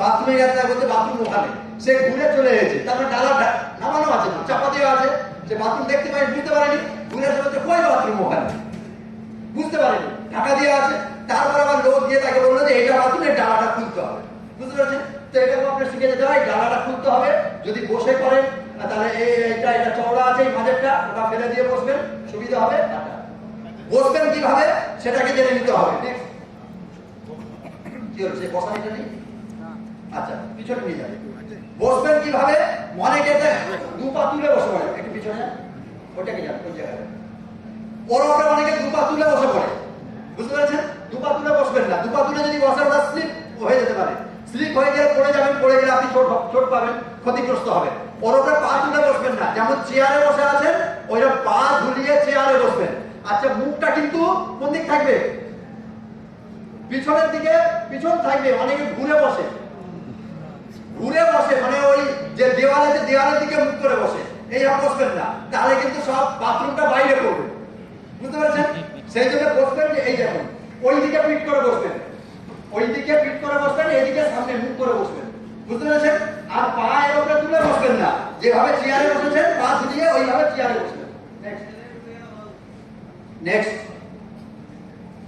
[SPEAKER 1] বাথরুমে গেছে, বলতে বাথরুম ওখানে, সে ঘুরে চলে এসেছে, তারপরে ডালা নামানো আছে, চাপা দেওয়া আছে, সে বাথরুম দেখতে পাই, বুঝতে পারেনি, ঘুরে চলে কই বাথরুম ওখানে, বুঝতে পারেনি, ঢাকা দেওয়া আছে। তারপর আবার লোক গিয়ে তাকে বললো যে এইটা বাথরুমের ডালাটা খুলতে হবে, বুঝতে পারছেন? তো এটাকে আপনার শিখে যেতে হয়, ডালাটা খুলতে হবে। যদি বসে করেন তাহলে এটা চওড়া আছে, এই মাঝেরটা ওটা ফেলে দিয়ে বসবেন, সুবিধা হবে। বসবেন কিভাবে সেটাকে জেনে নিতে হবে। কি হচ্ছে, বসানিটা নেই, আচ্ছা পিছনে নিয়ে যাবে। বসবেন কিভাবে, অনেকে 2 পা তুলে বসে পড়ে, একটু পিছনে ওটাকে যান, ওই জায়গায় ওর ওপরে অনেকে 2 পা তুলে বসে পড়ে, বুঝতে পেরেছেন? 2 পা তুলে বসবেন না, 2 পা তুলে যদি বসে ওটা স্লিপ হয়ে যেতে পারে, স্লিপ হয়ে গেলে পড়ে যাবেন, পড়ে গেলে আপনি চোট পাবেন, ক্ষতিগ্রস্ত হবেন। ওর ওপরে পা তুলে বসবেন না, যেমন চেয়ারে বসে আছেন ওইটা পা ঝুলিয়ে চেয়ারে বসবেন। আচ্ছা, মুখটা কিন্তু কোন দিক থাকবে, পিছনের দিকে, পিছন থাকবে। অনেকে ঘুরে বসে, ঘুরে বসে মানে ওই যে দেওয়ালের দিকে মুখ করে বসে, এই বসবেন না, তাহলে কিন্তু সব বাথরুমটা বাইরে পড়বে, বুঝতে পারছেন? সেই জন্য বসবেন যে এই দেখুন, ওই দিকে পিট করে বসবেন, ওই দিকে পিট করে বসবেন, এইদিকে সামনে মুখ করে বসবেন, বুঝতে পেরেছেন? আর পা এর উপরে তুলে বসবেন না, যেভাবে চেয়ারে বসেছেন পা ঝুলিয়ে ওইভাবে চেয়ারে বসবেন। নেক্সট,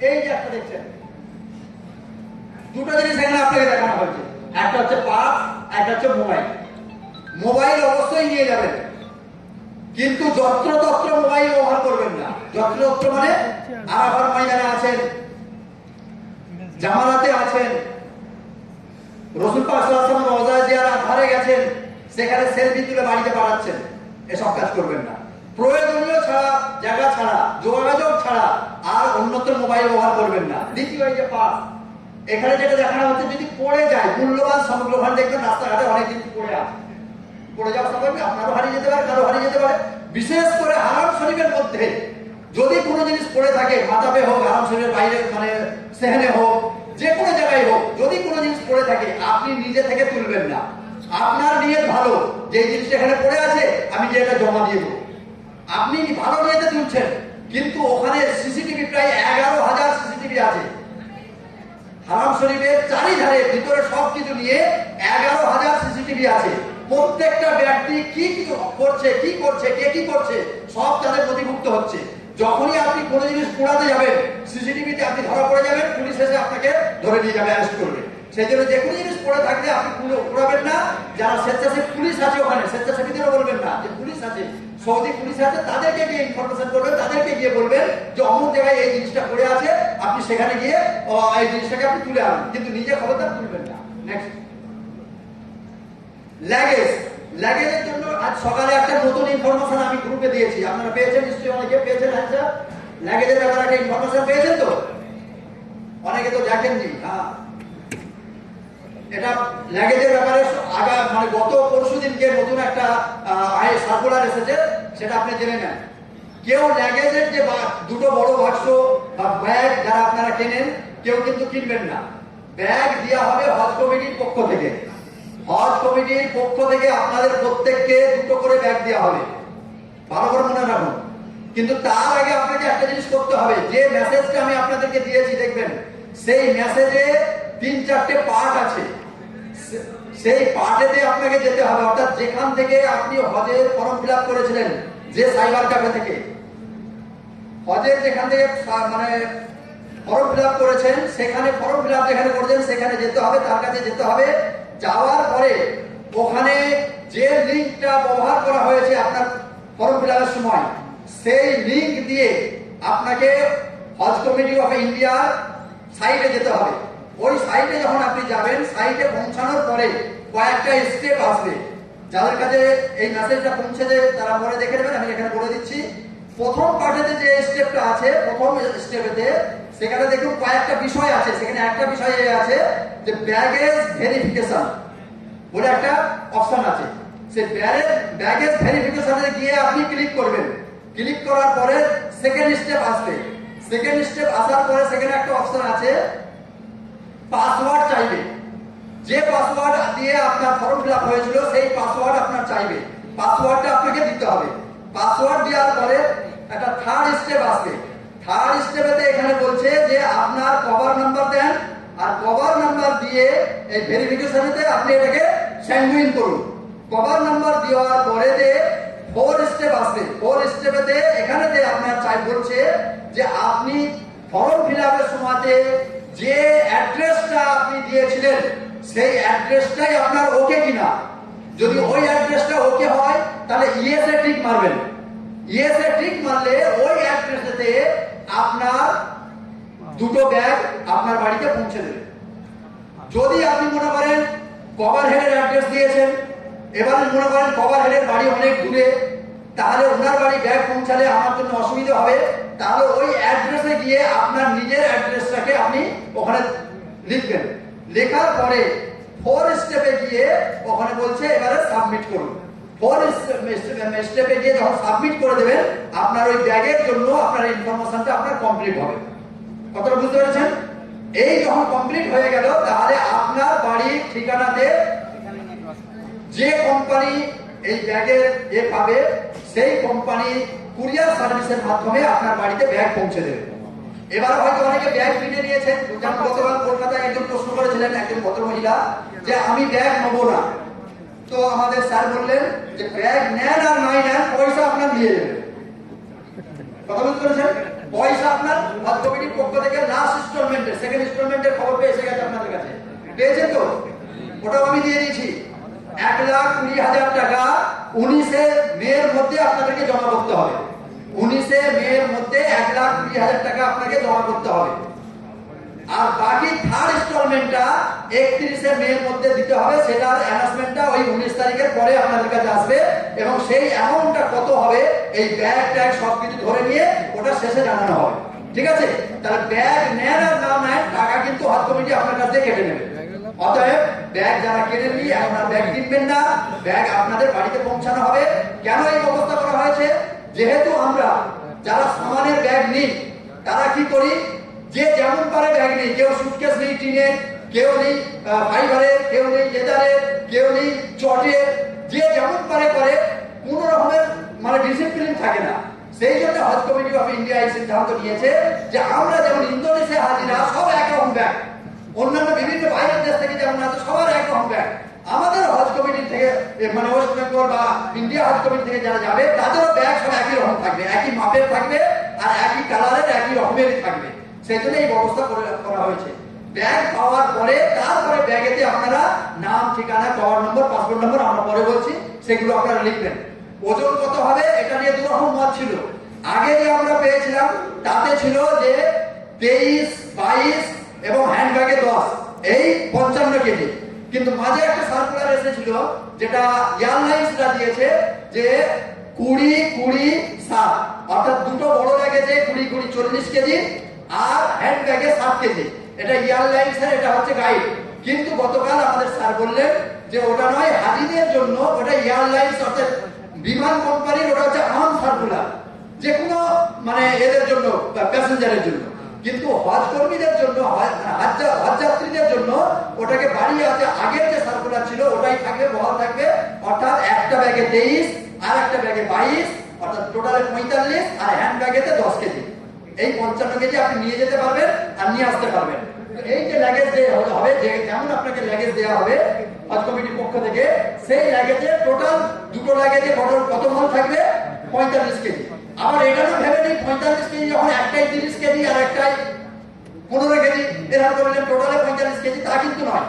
[SPEAKER 1] এই যে একটা দেখছেন, দুটো জিনিস এখানে আপনাকে দেখানো হয়েছে, একটা হচ্ছে পাস, একটা হচ্ছে মোবাইল। মোবাইল অবশ্যই নিয়ে যাবেন, কিন্তু যত্রতত্র মোবাইল ব্যবহার করবেন না। যত্রতত্র মানে আরাফাত ময়দানে আছেন, জামালাতে আছেন, রাসূল পাক সাল্লাল্লাহু আলাইহি ওয়াসাল্লাম রওজা জিয়ারত ধারে গেছেন, সেখানে সেলফি তুলে বাড়িতে পাঠাচ্ছেন, এসব কাজ করবেন না। প্রয়োজনীয় ছাড়া, জায়গা ছাড়া, যোগাযোগ ছাড়া আর অন্যত্র মোবাইল ব্যবহার করবেন না। দ্বিতীয়, এই যে পাস, এখানে যেটা দেখানো হচ্ছে, যদি পড়ে যায় মূল্যবান সামগ্রী, ওখানে দেখবেন রাস্তাঘাটে অনেক কিছু পড়ে আছে, পড়ে যাওয়ার স্বাভাবিক, আপনারও হারিয়ে যেতে পারে, কারো হারিয়ে যেতে পারে। বিশেষ করে হারাম শরীফের মধ্যে যদি কোনো জিনিস পড়ে থাকে, মাথাবে হোক, হারাম শরীফের বাইরে মানে সেহেনে হোক, যে কোনো জায়গায় হোক, যদি কোনো জিনিস পড়ে থাকে, আপনি নিজে থেকে তুলবেন না। আপনার নিয়ত ভালো, যে এই জিনিসটা এখানে পড়ে আছে, আমি যে এটা জমা দিয়ে দেবো, আপনি ভালো নিয়তে তুলছেন, কিন্তু ওখানে সিসিটিভি প্রায় 11,000 সিসিটিভি আছে হারাম শরীফের চারিধারে, ভিতরে সবকিছু নিয়ে 11,000 সিসিটিভি আছে। প্রত্যেকটা ব্যক্তি কি কি করছে, কে কি করছে, সব তাদের নথিভুক্ত হচ্ছে। যখনই আপনি কোনো জিনিস পোড়াতে যাবেন, সিসিটিভিতে আপনি ধরা পড়ে যাবেন, পুলিশ এসে আপনাকে ধরে নিয়ে যাবে, অ্যারেস্ট করবে। সেই জন্য যে কোনো জিনিস পড়ে থাকলে আপনি পোড়াবেন না। যারা স্বেচ্ছাসেবী পুলিশ আছে ওখানে, স্বেচ্ছাসেবীদেরও বলবেন না যে পুলিশ আছে, সৌদি পুলিশ আছে, তাদেরকে গিয়ে ইনফরমেশন করবেন, তাদেরকে গিয়ে বলবেন যে অমুক জায়গায় এই জিনিসটা পড়ে আছে, আপনি সেখানে গিয়ে এই জিনিসটাকে আপনি তুলে আনুন, কিন্তু নিজে খবরদার তুলবেন না। Next, luggage. লাগেজের জন্য আজ সকালে একটা নতুন ইনফরমেশন আমি গ্রুপে দিয়েছি, আপনারা পেয়েছেন নিশ্চয়ই, অনেকে পেয়েছেন। আচ্ছা, লাগেজের ব্যাপারে একটা ইনফরমেশন পেয়েছেন তো? অনেকে তো দেখেননি। হ্যাঁ, এটা লাগেজের ব্যাপারে মানে গত পরশুদিনকে নতুন একটা সার্কুলার এসেছে, সেটা আপনি জেনে নেন। কেউ লাগেজের যে দুটো বড় বাক্স বা ব্যাগ যারা আপনারা কেনেন, কেউ কিন্তু কিনবেন না। ব্যাগ দেওয়া হবে হজ কমিটির পক্ষ থেকে। হজ কমিটির পক্ষ থেকে আপনাদের প্রত্যেককে দুটো করে ব্যাগ দেওয়া হবে, ভালো করে মনে রাখুন। কিন্তু তার আগে আপনাকে একটা জিনিস করতে হবে, যে মেসেজটা আমি আপনাদেরকে দিয়েছি দেখবেন, সেই মেসেজে 3-4টে পার্ট আছে। সেই পার্টেতে আপনাকে যেতে হবে, অর্থাৎ যেখান থেকে আপনি হজের ফর্ম ফিল আপ করেছিলেন, যে সাইবার ক্যাফে থেকে হজের যেখান থেকে মানে ফর্ম ফিল আপ করেছেন, সেখানে ফর্ম ফিল আপ যেখানে করেছেন সেখানে যেতে হবে, তার কাছে যেতে হবে। যাওয়ার পরে ওখানে যে লিঙ্কটা ব্যবহার করা হয়েছে আপনার ফর্ম ফিল আপের সময়, সেই লিঙ্ক দিয়ে আপনাকে হজ কমিটি অফ ইন্ডিয়ার সাইটে যেতে হবে। ওই সাইটে যখন আপনি যাবেন, সাইটে পৌঁছানোর পরে কয়েকটা স্টেপ আসবে। যাদের কাছে এই মেসেজটা পৌঁছেছে তারা পরে দেখে নেবেন, আমি এখানে বলে দিচ্ছি। প্রথম পার্টেতে যে স্টেপটা আছে, প্রথম স্টেপেতে সেখানে দেখুন কয়েকটা বিষয় আছে। সেখানে একটা বিষয় আছে যে ব্যাগেজ ভেরিফিকেশন বলে একটা অপশন আছে। সেই ব্যাগেজ ভেরিফিকেশনে গিয়ে আপনি ক্লিক করবেন। ক্লিক করার পরে সেকেন্ড স্টেপ আসবে। সেকেন্ড স্টেপ আসার পরে সেখানে একটা অপশন আছে পাসওয়ার্ড চাইবে। যে পাসওয়ার্ড দিয়ে আপনার ফর্ম ফিল আপ হয়েছিল সেই পাসওয়ার্ড আপনার চাইবে, পাসওয়ার্ডটা আপনাকে দিতে হবে। পাসওয়ার্ড দেওয়ার পরে একটা থার্ড স্টেপ আসবে। থার্ড স্টেপেতে এখানে বলছে যে আপনার কভার নাম্বার দেন, আর কভার নাম্বার দিয়ে এই ভেরিফিকেশনেতে আপনি এটাকে স্যান্ডউইন করুন। কভার নাম্বার দেওয়ার পরে ফোর স্টেপ আসবে। ফোর স্টেপেতে এখানেতে আপনার চাই বলছে যে আপনি ফর্ম ফিল আপের সময়তে যে অ্যাড্রেসটা আপনি দিয়েছিলেন সেই অ্যাড্রেসটাই আপনার ওকে কিনা। যদি ওই অ্যাড্রেসটা ওকে হয় তাহলে ইয়েস এ টিক মারবেন। ইয়েস এ টিক মারলে ওই অ্যাড্রেসেতে আপনার দুটো ব্যাগ আপনার বাড়িতে পৌঁছে দেবে। যদি আপনি মনে করেন কভার হেডের অ্যাড্রেস দিয়েছেন, এবারে মনে করেন কভার হেডের বাড়ি অনেক দূরে, তাহলে ওনার বাড়ি ব্যাগ পৌঁছালে আমার জন্য অসুবিধা হবে, তাহলে ওই অ্যাড্রেসে গিয়ে আপনার নিজের অ্যাড্রেসটাকে আপনি ওখানে লিখবেন। লেখার পরে ফোর স্টেপে গিয়ে ওখানে বলছে এবারে সাবমিট করুন। ফোর স্টেপে গিয়ে যখন সাবমিট করে দেবেন, আপনার ওই ব্যাগের জন্য আপনার ইনফরমেশনটা আপনার কমপ্লিট হবে। কথাটা বুঝতে পেরেছেন? এই যখন কমপ্লিট হয়ে গেল, তাহলে আপনার বাড়ির ঠিকানাতে যে কোম্পানি এই ব্যাগের পাবে, সেই কোম্পানি কুরিয়ার সার্ভিসের মাধ্যমে আপনার বাড়িতে ব্যাগ পৌঁছে দেবে। এবারে হয়তো অনেকে ব্যাগ কিনে নিয়েছেন। যেমন গতকাল কলকাতায় একজন প্রশ্ন করেছিলেন, একজন ভদ্রমহিলা, যে আমি ব্যাগ নেবো না। তো আমাদের স্যার বললেন যে ব্যাগ নেন আর নাই নেন, পয়সা আপনার দিয়ে দেবে। কথা বুঝতে পেরেছেন? পয়সা আপনার হজ কমিটির পক্ষ থেকে লাস্ট ইনস্টলমেন্টে, সেকেন্ড ইনস্টলমেন্টের খবর এসে গেছে আপনাদের কাছে, পেয়েছেন তো? ওটাও আমি দিয়ে দিয়েছি। 1,20,000 টাকা 19শে মের মধ্যে আপনাদেরকে জমা করতে হবে। 19শে মের মধ্যে 1,20,000 টাকা আপনাকে জমা করতে হবে। আর বাকি থার্ড ইনস্টলমেন্টটা 31শে মের মধ্যে দিতে হবে। সেটার অ্যানাউন্সমেন্টটা ওই 19 তারিখের পরে আপনাদের কাছে আসবে, এবং সেই অ্যামাউন্টটা কত হবে এই ব্যাগ ট্যাগ সবকিছু ধরে নিয়ে ওটা শেষে জানানো হবে। ঠিক আছে? তাহলে ব্যাগ নেন আর না নেন, টাকা কিন্তু হজ কমিটি আপনার কাছ থেকে কেটে নেবে। অতএব ব্যাগ যারা কেনেননি, এখন আর ব্যাগ কিনবেন না, ব্যাগ আপনাদের বাড়িতে পৌঁছানো হবে। কেন এই ব্যবস্থা করা হয়েছে? যেহেতু আমরা যারা সামানের ব্যাগ নিই, তারা কি করি, যে যেমন পারে ব্যাগ নেই। কেউ সুটকেস নেই টিনের, কেউ নেই ফাইবারের, কেউ নেই লেদারের, কেউ নেই চটের, যে যেমন পারে করে, কোন রকমের মানে ডিসিপ্লিন থাকে না। সেই জন্য হজ কমিটি অফ ইন্ডিয়া এই সিদ্ধান্ত নিয়েছে যে আমরা যেমন ইন্দোনেশিয়া হাজিরা সব একরকম ব্যাগ, অন্যান্য বিভিন্ন বাইরের দেশ থেকে যেমন আছে সবার একরকম ব্যাগ, আমাদের হজ কমিটি থেকে মানে ওয়েস্ট বেঙ্গল বা ইন্ডিয়া হজ কমিটি থেকে যারা যাবে তাদেরও ব্যাগ সব একই রকম থাকবে, একই মাপের থাকবে আর একই কালারের একই রকমেরই থাকবে। সেই জন্য এই ব্যবস্থা করা হয়েছে। ব্যাগ পাওয়ার পরে তারপরে ব্যাগেতে আপনারা নাম, ঠিকানা, কভার নম্বর, পাসপোর্ট নম্বর আমরা পরে বলছি, সেগুলো আপনারা লিখবেন। ওজন কত হবে এটা নিয়ে দু রকম মত ছিল। আগে যে আমরা পেয়েছিলাম তাতে ছিল যে 23, 22 এবং হ্যান্ডব্যাগে 10, এই 55 কেজি। কিন্তু মাঝে একটা সার্কুলার এসেছিল যেটা এয়ারলাইন্সরা দিয়েছে যে 20, 20, 7, অর্থাৎ দুটো বড় লাগেছে 20, 20, 40 কেজি আর হ্যান্ডব্যাগে 7 কেজি। এটা এয়ারলাইন্সের, এটা হচ্ছে গাইড। কিন্তু গতকাল আমাদের স্যার বললেন যে ওটা নয়, হাজিদের জন্য ওটা এয়ারলাইন্স অর্থাৎ বিমান কোম্পানির, ওটা হচ্ছে আম সার্কুলার, যে কোনো মানে এদের জন্য, প্যাসেঞ্জারের জন্য। কিন্তু হজ কর্মীদের জন্য, হজ যাত্রীদের জন্য ওটাকে বাড়িয়ে আছে। আগের যে সার্কুলার ছিল ওটাই থাকবে, বহাল থাকবে। অর্থাৎ একটা ব্যাগে 23 আর একটা ব্যাগে 22, অর্থাৎ টোটালে 45 আর হ্যান্ড ব্যাগেতে 10 কেজি। এই 55 কেজি আপনি নিয়ে যেতে পারবেন আর নিয়ে আসতে পারবেন। এই যে লাগেজ হবে, যে যেমন আপনাকে লাগেজ দেওয়া হবে হজ কমিটির পক্ষ থেকে, সেই লাগেজে টোটাল দুটো লাগেজে কত মাল থাকবে? 45 কেজি। আবার এটা না ভেবে নেই 45 কেজি যখন একটাই 30 কেজি আর একটাই 15 কেজি, এরকম করলে টোটালে 45 কেজি, তা কিন্তু নয়।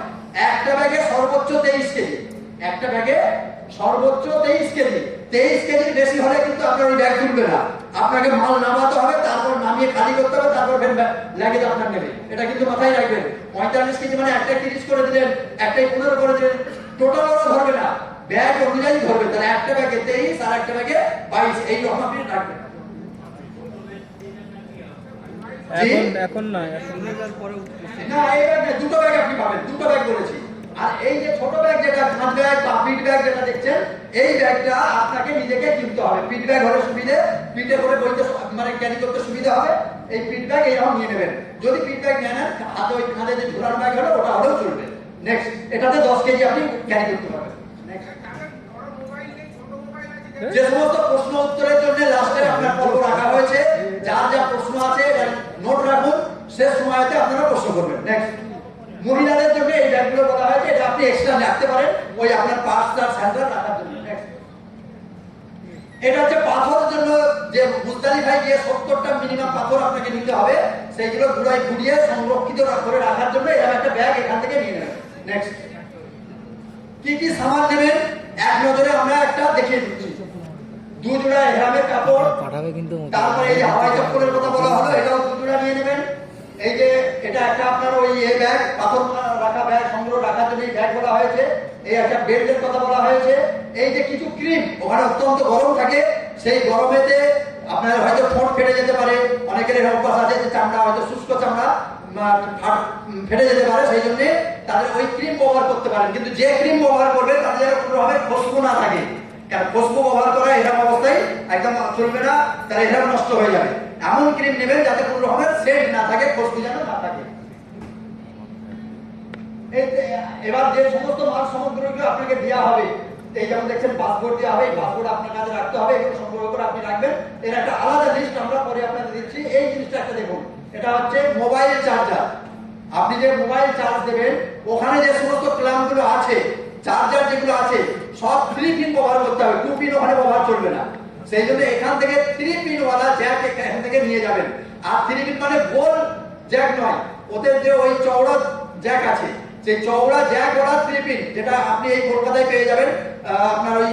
[SPEAKER 1] একটা ব্যাগে সর্বোচ্চ 23 কেজি, একটা ব্যাগে সর্বোচ্চ 23 কেজি। 23 কেজির বেশি হলে কিন্তু আপনার ওই ব্যাগ তুলবে না, আপনাকে মাল নামাতে হবে, তারপর নামিয়ে খালি করতে হবে, তারপর লাগেজ আপনার নেবে। এটা কিন্তু মাথায় রাখবেন। 45 কেজি মানে একটা 30 করে দিলেন, একটাই 15 করে দিলেন, টোটাল ওরা ধরবে না, ব্যাগ অনুযায়ী ধরবে। তাহলে একটা ব্যাগে 23 আর একটা ব্যাগে 22, এই রকম আপনি রাখবেন।
[SPEAKER 2] এখন না,
[SPEAKER 1] না, এই ব্যাগ দুটো ব্যাগ আপনি পাবেন, দুটো ব্যাগ বলেছি। আর এই যে ছোট ব্যাগ যেটা কাঁধ ব্যাগ বা পিঠ ব্যাগ যেটা দেখছেন, এই ব্যাগটা আপনাকে নিজেকে কিনতে হবে। পিঠ ব্যাগ হলে সুবিধে, পিঠে করে বইতে মানে ক্যারি করতে সুবিধা হবে। এই পিঠ ব্যাগ এইরকম নিয়ে নেবেন। যদি পিঠ ব্যাগ নেন হাতে, ওই কাঁধে যে ঝোলানো ব্যাগ হলো ওটা হলেও চলবে। নেক্সট, এটাতে 10 কেজি আপনি ক্যারি করতে পারবেন। যে সমস্ত প্রশ্ন উত্তরের জন্য লাস্টে আপনার পর্ব রাখা হয়েছে, যার যা প্রশ্ন আছে নোট রাখুন, শেষ সময়তে আপনারা প্রশ্ন করবেন। নেক্সট, মহিলাদের জন্য এই ব্যাগগুলো বলা হয়েছে, এটা আপনি এক্সট্রা রাখতে পারেন ওই আপনার পার্স আর স্যান্ডেল রাখার জন্য। নেক্সট, এটা হচ্ছে পাথরের জন্য, যে মুজদালিফায় গিয়ে 70টা মিনিমাম পাথর আপনাকে নিতে হবে, সেইগুলো ঘুরিয়ে সংরক্ষিত করে রাখার জন্য এরকম একটা ব্যাগ এখান থেকে নিয়ে নেবেন। নেক্সট, কি কি সামান নেবেন এক নজরে আমরা একটা দেখিয়ে দিচ্ছি। 2 জোড়া ইহরামের কাপড়, তারপরে এই যে হাওয়াই চপ্পলের কথা বলা হলো, এটাও 2 জোড়া নিয়ে নেবেন। এই যে এটা একটা আপনার ওই এই ব্যাগ, পাথর রাখা ব্যাগ, সংগ্রহ রাখার জন্য এই ব্যাগ বলা হয়েছে। এই একটা বেল্টের কথা বলা হয়েছে। এই যে কিছু ক্রিম, ওখানে অত্যন্ত গরম থাকে, সেই গরমেতে আপনার হয়তো ঠোঁট ফেটে যেতে পারে, অনেকের এর অভ্যাস আছে যে চামড়া হয়তো শুষ্ক চামড়া ফেটে যেতে পারে, সেই জন্য তাদের ওই ক্রিম ব্যবহার করতে পারেন। কিন্তু যে ক্রিম ব্যবহার করবে তাদের যেন কোনোভাবে খুশবু না থাকে, কারণ খুশবু ব্যবহার করা এরকম অবস্থায় একদম চলবে না, তার এরকম নষ্ট হয়ে যাবে। এমন ক্রিম নেবেন যাতে কোনো রকমের সেন্ট না থাকে, খুশবু যেন না থাকে। এবার যে সমস্ত মাল সামগ্রীগুলো আপনাকে দেওয়া হবে, এই যেমন দেখছেন পাসপোর্ট দেওয়া হবে, এই পাসপোর্ট আপনার কাছে রাখতে হবে, এগুলো সংগ্রহ করে আপনি রাখবেন। এর একটা আলাদা লিস্ট আমরা পরে আপনাদের দিচ্ছি। এই জিনিসটা একটা দেখুন, এটা হচ্ছে মোবাইল চার্জার। আপনি যে মোবাইল চার্জ দেবেন, ওখানে যে সমস্ত ক্ল্যাম্পগুলো আছে, চার্জার যেগুলো আছে, সব 3 পিন ব্যবহার করতে হবে, 2 পিন ওখানে ব্যবহার চলবে না। সেই জন্য এখান থেকে 3 পিন ওয়ালা জ্যাক এখান থেকে নিয়ে যাবেন। আর 3 পিন মানে গোল জ্যাক নয়, ওদের যে ওই চওড়া জ্যাক আছে, সেই চওড়া জ্যাক ওরা 3 পিন, যেটা আপনি এই কলকাতায় পেয়ে যাবেন আপনার ওই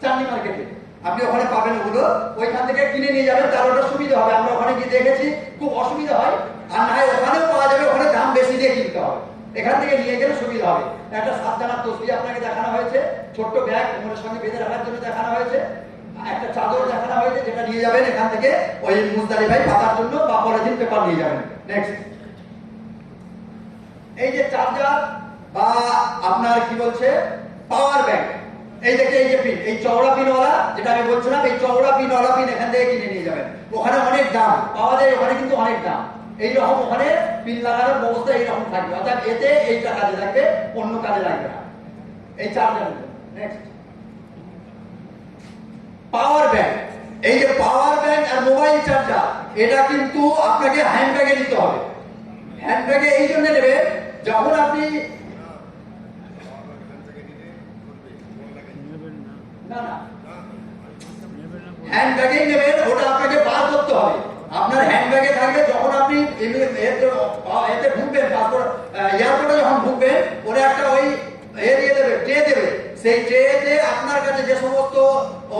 [SPEAKER 1] চান্দি মার্কেটে, আপনি ওখানে পাবেন ওগুলো। ওইখান থেকে কিনে নিয়ে যাবেন, তার ওটা সুবিধা হবে। আমরা ওখানে গিয়ে দেখেছি খুব অসুবিধা হয়, আর না হয় ওখানেও পাওয়া যাবে, ওখানে দাম বেশি দিয়ে কিনতে হবে। এখান থেকে নিয়ে গেলে সুবিধা হবে। একটা 7 দানার তসবিহ আপনাকে দেখানো হয়েছে, ছোট্ট ব্যাগ কোমরের সঙ্গে বেঁধে রাখার জন্য দেখানো হয়েছে, একটা চাদর দেখানো হয়েছে, যেটা নিয়ে যাবেন এখান থেকে ওই মুজদালিফায় পাতার জন্য, বা পলিথিন পেপার নিয়ে যাবেন। নেক্সট, এই যে চার্জার বা আপনার কি বলছে পাওয়ার ব্যাংক, এই দেখে এই যে পিন, এই চওড়া পিনওয়ালা যেটা আমি বলছিলাম, এই চওড়া পিনওয়ালা পিন এখান থেকে কিনে নিয়ে যাবেন। ওখানে অনেক দাম পাওয়া যায়, ওখানে কিন্তু অনেক দাম। এইরকম ওখানে পিন লাগানোর ব্যবস্থা এইরকম থাকবে, অর্থাৎ এতে এইটা কাজে লাগবে, অন্য কাজে লাগবে না। এই চার্জার। Next, power bank. এই যে পাওয়ার ব্যাংক আর মোবাইল চার্জার, এটা কিন্তু আপনাকে হ্যান্ডব্যাগে নিতে হবে। হ্যান্ডব্যাগে এই জন্য নেবে, যখন আপনি না হ্যান্ড ব্যাগেই নেবেন, ওটা আপনাকে বার করতে হবে। আপনার হ্যান্ড ব্যাগে থাকবে, যখন আপনি এতে ঢুকবেন, পাসপোর্ট এয়ারপোর্টে যখন ঢুকবেন, ওরা একটা ওই দিয়ে দেবে, ট্রে দেবে। সেই ট্রেতে আপনার কাছে যে সমস্ত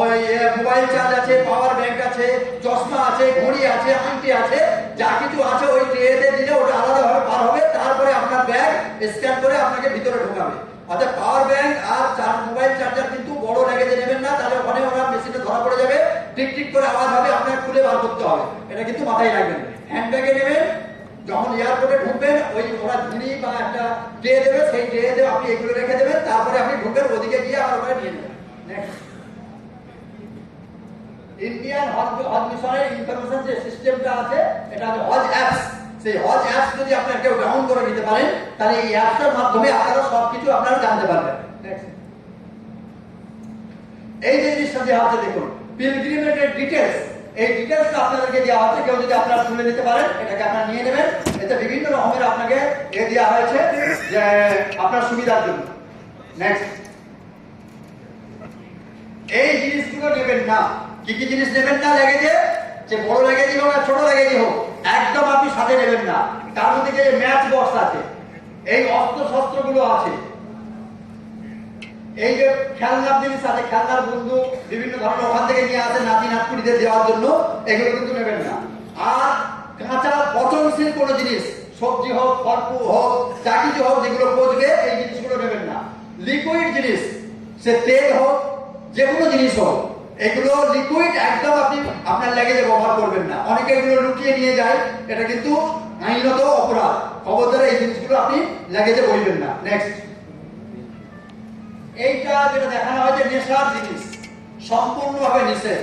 [SPEAKER 1] ওই মোবাইল চার্জ আছে, পাওয়ার ব্যাংক আছে, চশমা আছে, ঘড়ি আছে, আংটি আছে, যা কিছু আছে ওই ট্রেতে দিলে ওটা আলাদাভাবে পার হবে। তারপরে আপনার ব্যাগ স্ক্যান করে আপনাকে ভিতরে ঢোকাবে। অর্থাৎ পাওয়ার ব্যাংক আর মোবাইল চার্জার কিন্তু বড় লেগেজে নেবেন না, তাহলে ওখানে ওরা মেশিনে ধরা পড়ে যাবে, টিক টিক করে আওয়াজ হবে, আপনাকে খুলে বার করতে হবে। এটা কিন্তু মাথায় রাখবেন। হ্যান্ড ব্যাগে নেবেন, যখন এয়ারপোর্টে ঢুকবেন ওই ওরা ঝুড়ি বা একটা ট্রে দেবে, সেই ট্রেতে আপনি এগুলো রেখে দেবেন, তারপরে আপনি ঢুকবেন, ওদিকে গিয়ে আবার ওখানে নিয়ে নেবেন। নেক্সট, ইন্ডিয়ান হজ মিশনের ইনফরমেশন যে সিস্টেমটা আছে, এটা হচ্ছে হজ অ্যাপস। সেই হজ অ্যাপস যদি আপনারা কেউ ডাউন করে নিতে পারেন, তাহলে এই অ্যাপসের মাধ্যমে আপনারা সবকিছু আপনারা জানতে পারবেন। এই যে জিনিসটা দেওয়া আছে দেখুন, পিলগ্রিমেজের ডিটেইলস, এই ডিটেইলসটা আপনাদেরকে দেওয়া আছে। কেউ যদি আপনারা তুলে নিতে পারেন, এটাকে আপনারা নিয়ে নেবেন। এতে বিভিন্ন রকমের আপনাকে দেওয়া হয়েছে যে আপনার সুবিধার জন্য। নেক্সট, এই জিনিসগুলো নেবেন না। কি কি জিনিস নেবেন না লেগেছে? যে বড় লেগেজি হোক আর ছোট লেগেজি হোক, একদম আপনি সাথে নেবেন না। তার মধ্যে যে ম্যাচ বক্স আছে, এই অস্ত্র শস্ত্রগুলো আছে, এই যে খেলনার জিনিস আছে, খেলনার বন্দুক বিভিন্ন ধরনের ওখান থেকে নিয়ে আসে নাতি নাতকুড়িদের দেওয়ার জন্য, এগুলো কিন্তু নেবেন না। আর কাঁচা পচনশীল কোনো জিনিস, সবজি হোক, ফল হোক, যা কিছু হোক, যেগুলো পচবে, এই জিনিসগুলো নেবেন না। লিকুইড জিনিস, সে তেল হোক, যে কোনো জিনিস হোক, এগুলো লিকুইড একদম আপনি আপনার লেগেজে ব্যবহার করবেন না। অনেকে এগুলো লুকিয়ে নিয়ে যায়, এটা কিন্তু আইনত অপরাধ। খবরদার এই জিনিসগুলো আপনি লেগেজে বইবেন না। নেক্সট, এইটা যেটা দেখানো হয়েছে নেশার জিনিস, সম্পূর্ণভাবে নিষেধ।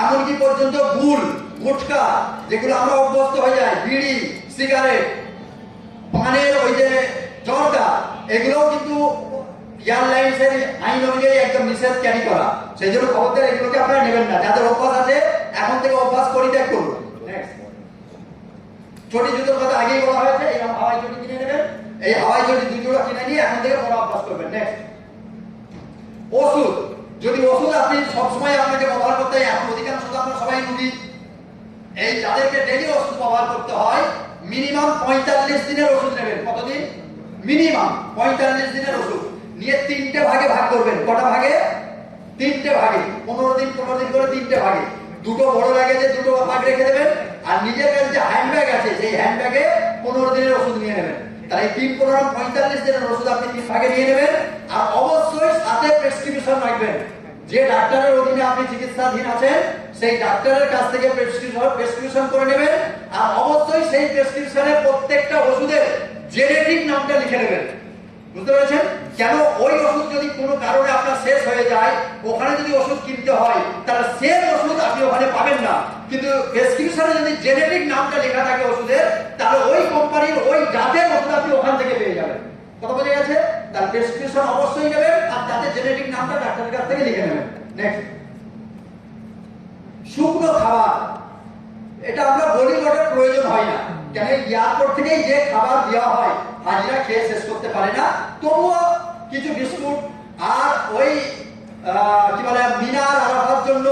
[SPEAKER 1] এমনকি পর্যন্ত গুল, গুটকা, যেগুলো আমরা অভ্যস্ত হয়ে যাই, বিড়ি, সিগারেট, পানের ওই যে জর্দা, এগুলোও কিন্তু এয়ারলাইন্সের আইন অনুযায়ী একদম নিষেধ ক্যারি করা। সেই জন্য খবরদার এগুলোকে আপনারা নেবেন না। যাদের অভ্যাস আছে, এখন থেকে অভ্যাস পরিত্যাগ করুন। চটি জুতোর কথা আগেই বলা হয়েছে, এই হাওয়াই চটি কিনে নেবেন। এই হাওয়াই চটি 2 জোড়া কিনে নিয়ে এখন থেকে পরা অভ্যাস করবেন। নেক্সট, ওষুধ। যদি ওষুধ আপনি সবসময় আপনাকে ব্যবহার করতে হয়, এখন অধিকাংশ আমরা সবাই রুগী, এই যাদেরকে ডেইলি ওষুধ ব্যবহার করতে হয়, মিনিমাম 45 দিনের ওষুধ নেবেন। কতদিন? মিনিমাম 45 দিনের ওষুধ নিয়ে 3টে ভাগে ভাগ করবেন। কটা ভাগে? 3টে ভাগে। 15 দিন 15 দিন করে 3টে ভাগে। দুটো বড় লাগেজে দুটো ভাগ রেখে দেবেন, আর নিজের কাছে যে হ্যান্ডব্যাগ আছে, সেই হ্যান্ডব্যাগে 15 দিনের ওষুধ নিয়ে নেবেন। তাই 3 15 45 দিনের ওষুধ আপনি 3 ভাগে নিয়ে নেবেন। আর অবশ্যই সাথে প্রেসক্রিপশন রাখবেন। যে ডাক্তারের অধীনে আপনি চিকিৎসাধীন আছেন, সেই ডাক্তারের কাছ থেকে প্রেসক্রিপশন করে নেবেন। আর অবশ্যই সেই প্রেসক্রিপশনে প্রত্যেকটা ওষুধের জেনেটিক নামটা লিখে নেবেন। বুঝতে পেরেছেন? কেন ওই ওষুধ যদি কোনো কারণে আপনার শেষ হয়ে যায়, ওখানে যদি ওষুধ কিনতে হয়, তাহলে সেম ওষুধ আপনি ওখানে পাবেন না। কিন্তু প্রেসক্রিপশনে যদি জেনেটিক নামটা লেখা থাকে ওষুধের, তাহলে ওই কোম্পানির ওই জাতের ওষুধ আপনি ওখান থেকে পেয়ে যাবেন। কথা বোঝা গেছে? তার প্রেসক্রিপশন অবশ্যই নেবেন, আর তাতে জেনেটিক নামটা ডাক্তারের কাছ থেকে লিখে নেবেন। নেক্সট, শুকনো খাবার। এটা আমরা বলি বটে, প্রয়োজন হয় না। কেন? এয়ারপোর্ট থেকেই যে খাবার দেওয়া হয়, হাজিরা খেয়ে শেষ করতে পারে না। তবুও কিছু বিস্কুট আর ওই কি বলে মিনার আরাফার জন্য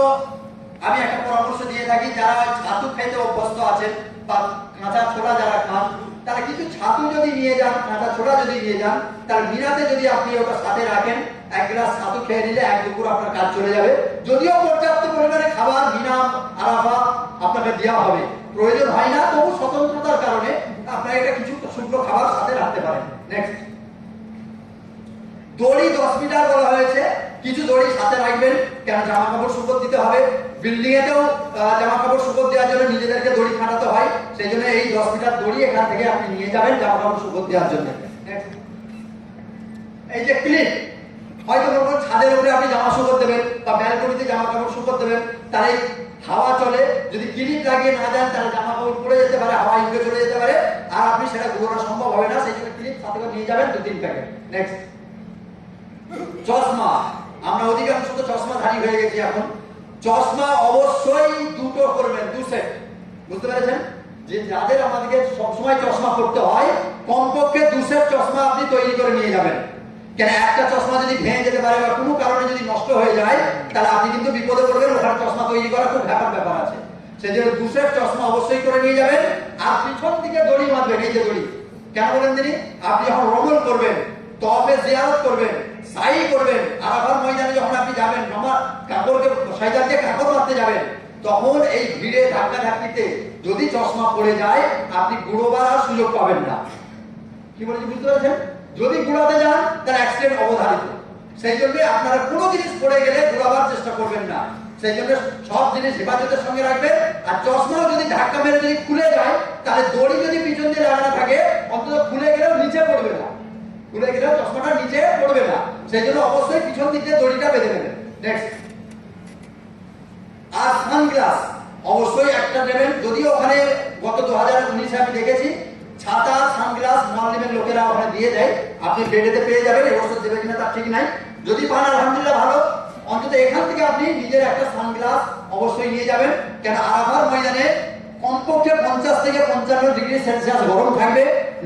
[SPEAKER 1] আমি একটা পরামর্শ দিয়ে থাকি, যারা ছাতু খেতে অভ্যস্ত আছেন বা কাঁচা ছোলা যারা খান, তারা কিছু ছাতু যদি নিয়ে যান, কাঁচা ছোলা যদি নিয়ে যান, তাহলে মিনাতে যদি আপনি ওটা সাথে রাখেন, 1 গ্লাস ছাতু খেয়ে নিলে 1 দুপুর আপনার কাজ চলে যাবে। যদিও পর্যাপ্ত পরিমাণে খাবার মিনা আরাফা আপনাকে দেওয়া হবে, প্রয়োজন হয় না, তবু স্বতন্ত্রতার কারণে আপনারা এটা কিছু শুকনো খাবার সাথে রাখতে পারেন। নেক্সট, দড়ি 10 মিটার বলা হয়েছে। কিছু দড়ি সাথে রাখবেন, কেন জামা কাপড় শুকোতে দিতে হবে। বিল্ডিং এতেও জামা কাপড় শুকোতে দেওয়ার জন্য নিজেদেরকে দড়ি খাটাতে হয়, সেই জন্য এই 10 মিটার দড়ি এখান থেকে আপনি নিয়ে যাবেন জামা কাপড় শুকোতে দেওয়ার জন্য। এই যে ক্লিপ, হয়তো কোনো ছাদের উপরে আপনি জামা শুকোতে দেবেন বা ব্যালকনিতে জামা কাপড় শুকোতে দেবেন, তাহলে হাওয়া চলে, যদি ক্লিপ লাগিয়ে না যান তাহলে জামা কাপড় পড়ে যেতে পারে, হাওয়া উড়ে চলে যেতে পারে, আর আপনি সেটা ঘোরানো সম্ভব হবে না। সেই জন্য ক্লিপ সাথে করে নিয়ে যাবেন 2-3 প্যাকেট। নেক্সট, চশমা। আমরা অধিকাংশ তো চশমাধারী হয়ে গেছি এখন। চশমা অবশ্যই 2টো করবেন, 2 সেট। বুঝতে পেরেছেন? যে যাদের আমাদেরকে সবসময় চশমা পড়তে হয়, কমপক্ষে 2 সেট চশমা আপনি তৈরি করে নিয়ে যাবেন। কেন একটা চশমা যদি ভেঙে যেতে পারে বা কোনো কারণে যদি নষ্ট হয়ে যায় তাহলে আপনি কিন্তু বিপদে পড়বেন, ওখানে চশমা তৈরি করা খুব ব্যাপার আছে। সেই জন্য দুসের চশমা অবশ্যই করে নিয়ে যাবেন। আর পিছন দিকে দড়ি বাঁধবেন, এই যে দড়ি, কেন বলেন তিনি, আপনি যখন রমল করবেন, তওয়াফে জিয়ারত করবেন, সাই করবেন, আরাফার ময়দানে যখন আপনি যাবেন, কাপড়কে সাইদার দিয়ে কাপড় মারতে যাবেন, তখন এই ভিড়ে ধাক্কা ধাক্কিতে যদি চশমা পড়ে যায় আপনি গুঁড়োবার আর সুযোগ পাবেন না। কি বলেছি বুঝতে পারছেন? যদি গুড়াতে যান তার অ্যাক্সিডেন্ট অবধারিত। সেই জন্য আপনারা কোনো জিনিস পড়ে গেলে গুড়াবার চেষ্টা করবেন না। সেই জন্য সব জিনিস হেফাজতের সঙ্গে রাখবেন। আর চশমাও যদি ধাক্কা মেরে যদি খুলে যায় তাহলে দড়ি যদি পিছন দিয়ে লাগানো থাকে অন্তত খুলে গেলেও নিচে পড়বে না, খুলে গেলেও চশমাটা নিচে পড়বে না। সেই জন্য অবশ্যই পিছন দিক দিয়ে দড়িটা বেঁধে নেবেন। নেক্সট, আর সানগ্লাস অবশ্যই একটা নেবেন। যদিও ওখানে গত 2019 আমি দেখেছি ছাতা সানগ্লাস মুআল্লিমের লোকেরা ওখানে দিয়ে দেয়, আপনি বেডেতে পেয়ে যাবেন। এই বছর দেবে কিনা তার ঠিক নাই, যদি পান আলহামদুলিল্লাহ ভালো। অন্তত এখান থেকে আপনি নিজের একটা সানগ্লাস অবশ্যই নিয়ে যাবেন। কেন আরাফার ময়দানে কমপক্ষে 50 থেকে 55 ডিগ্রি সেলসিয়াস গরম থাকবে,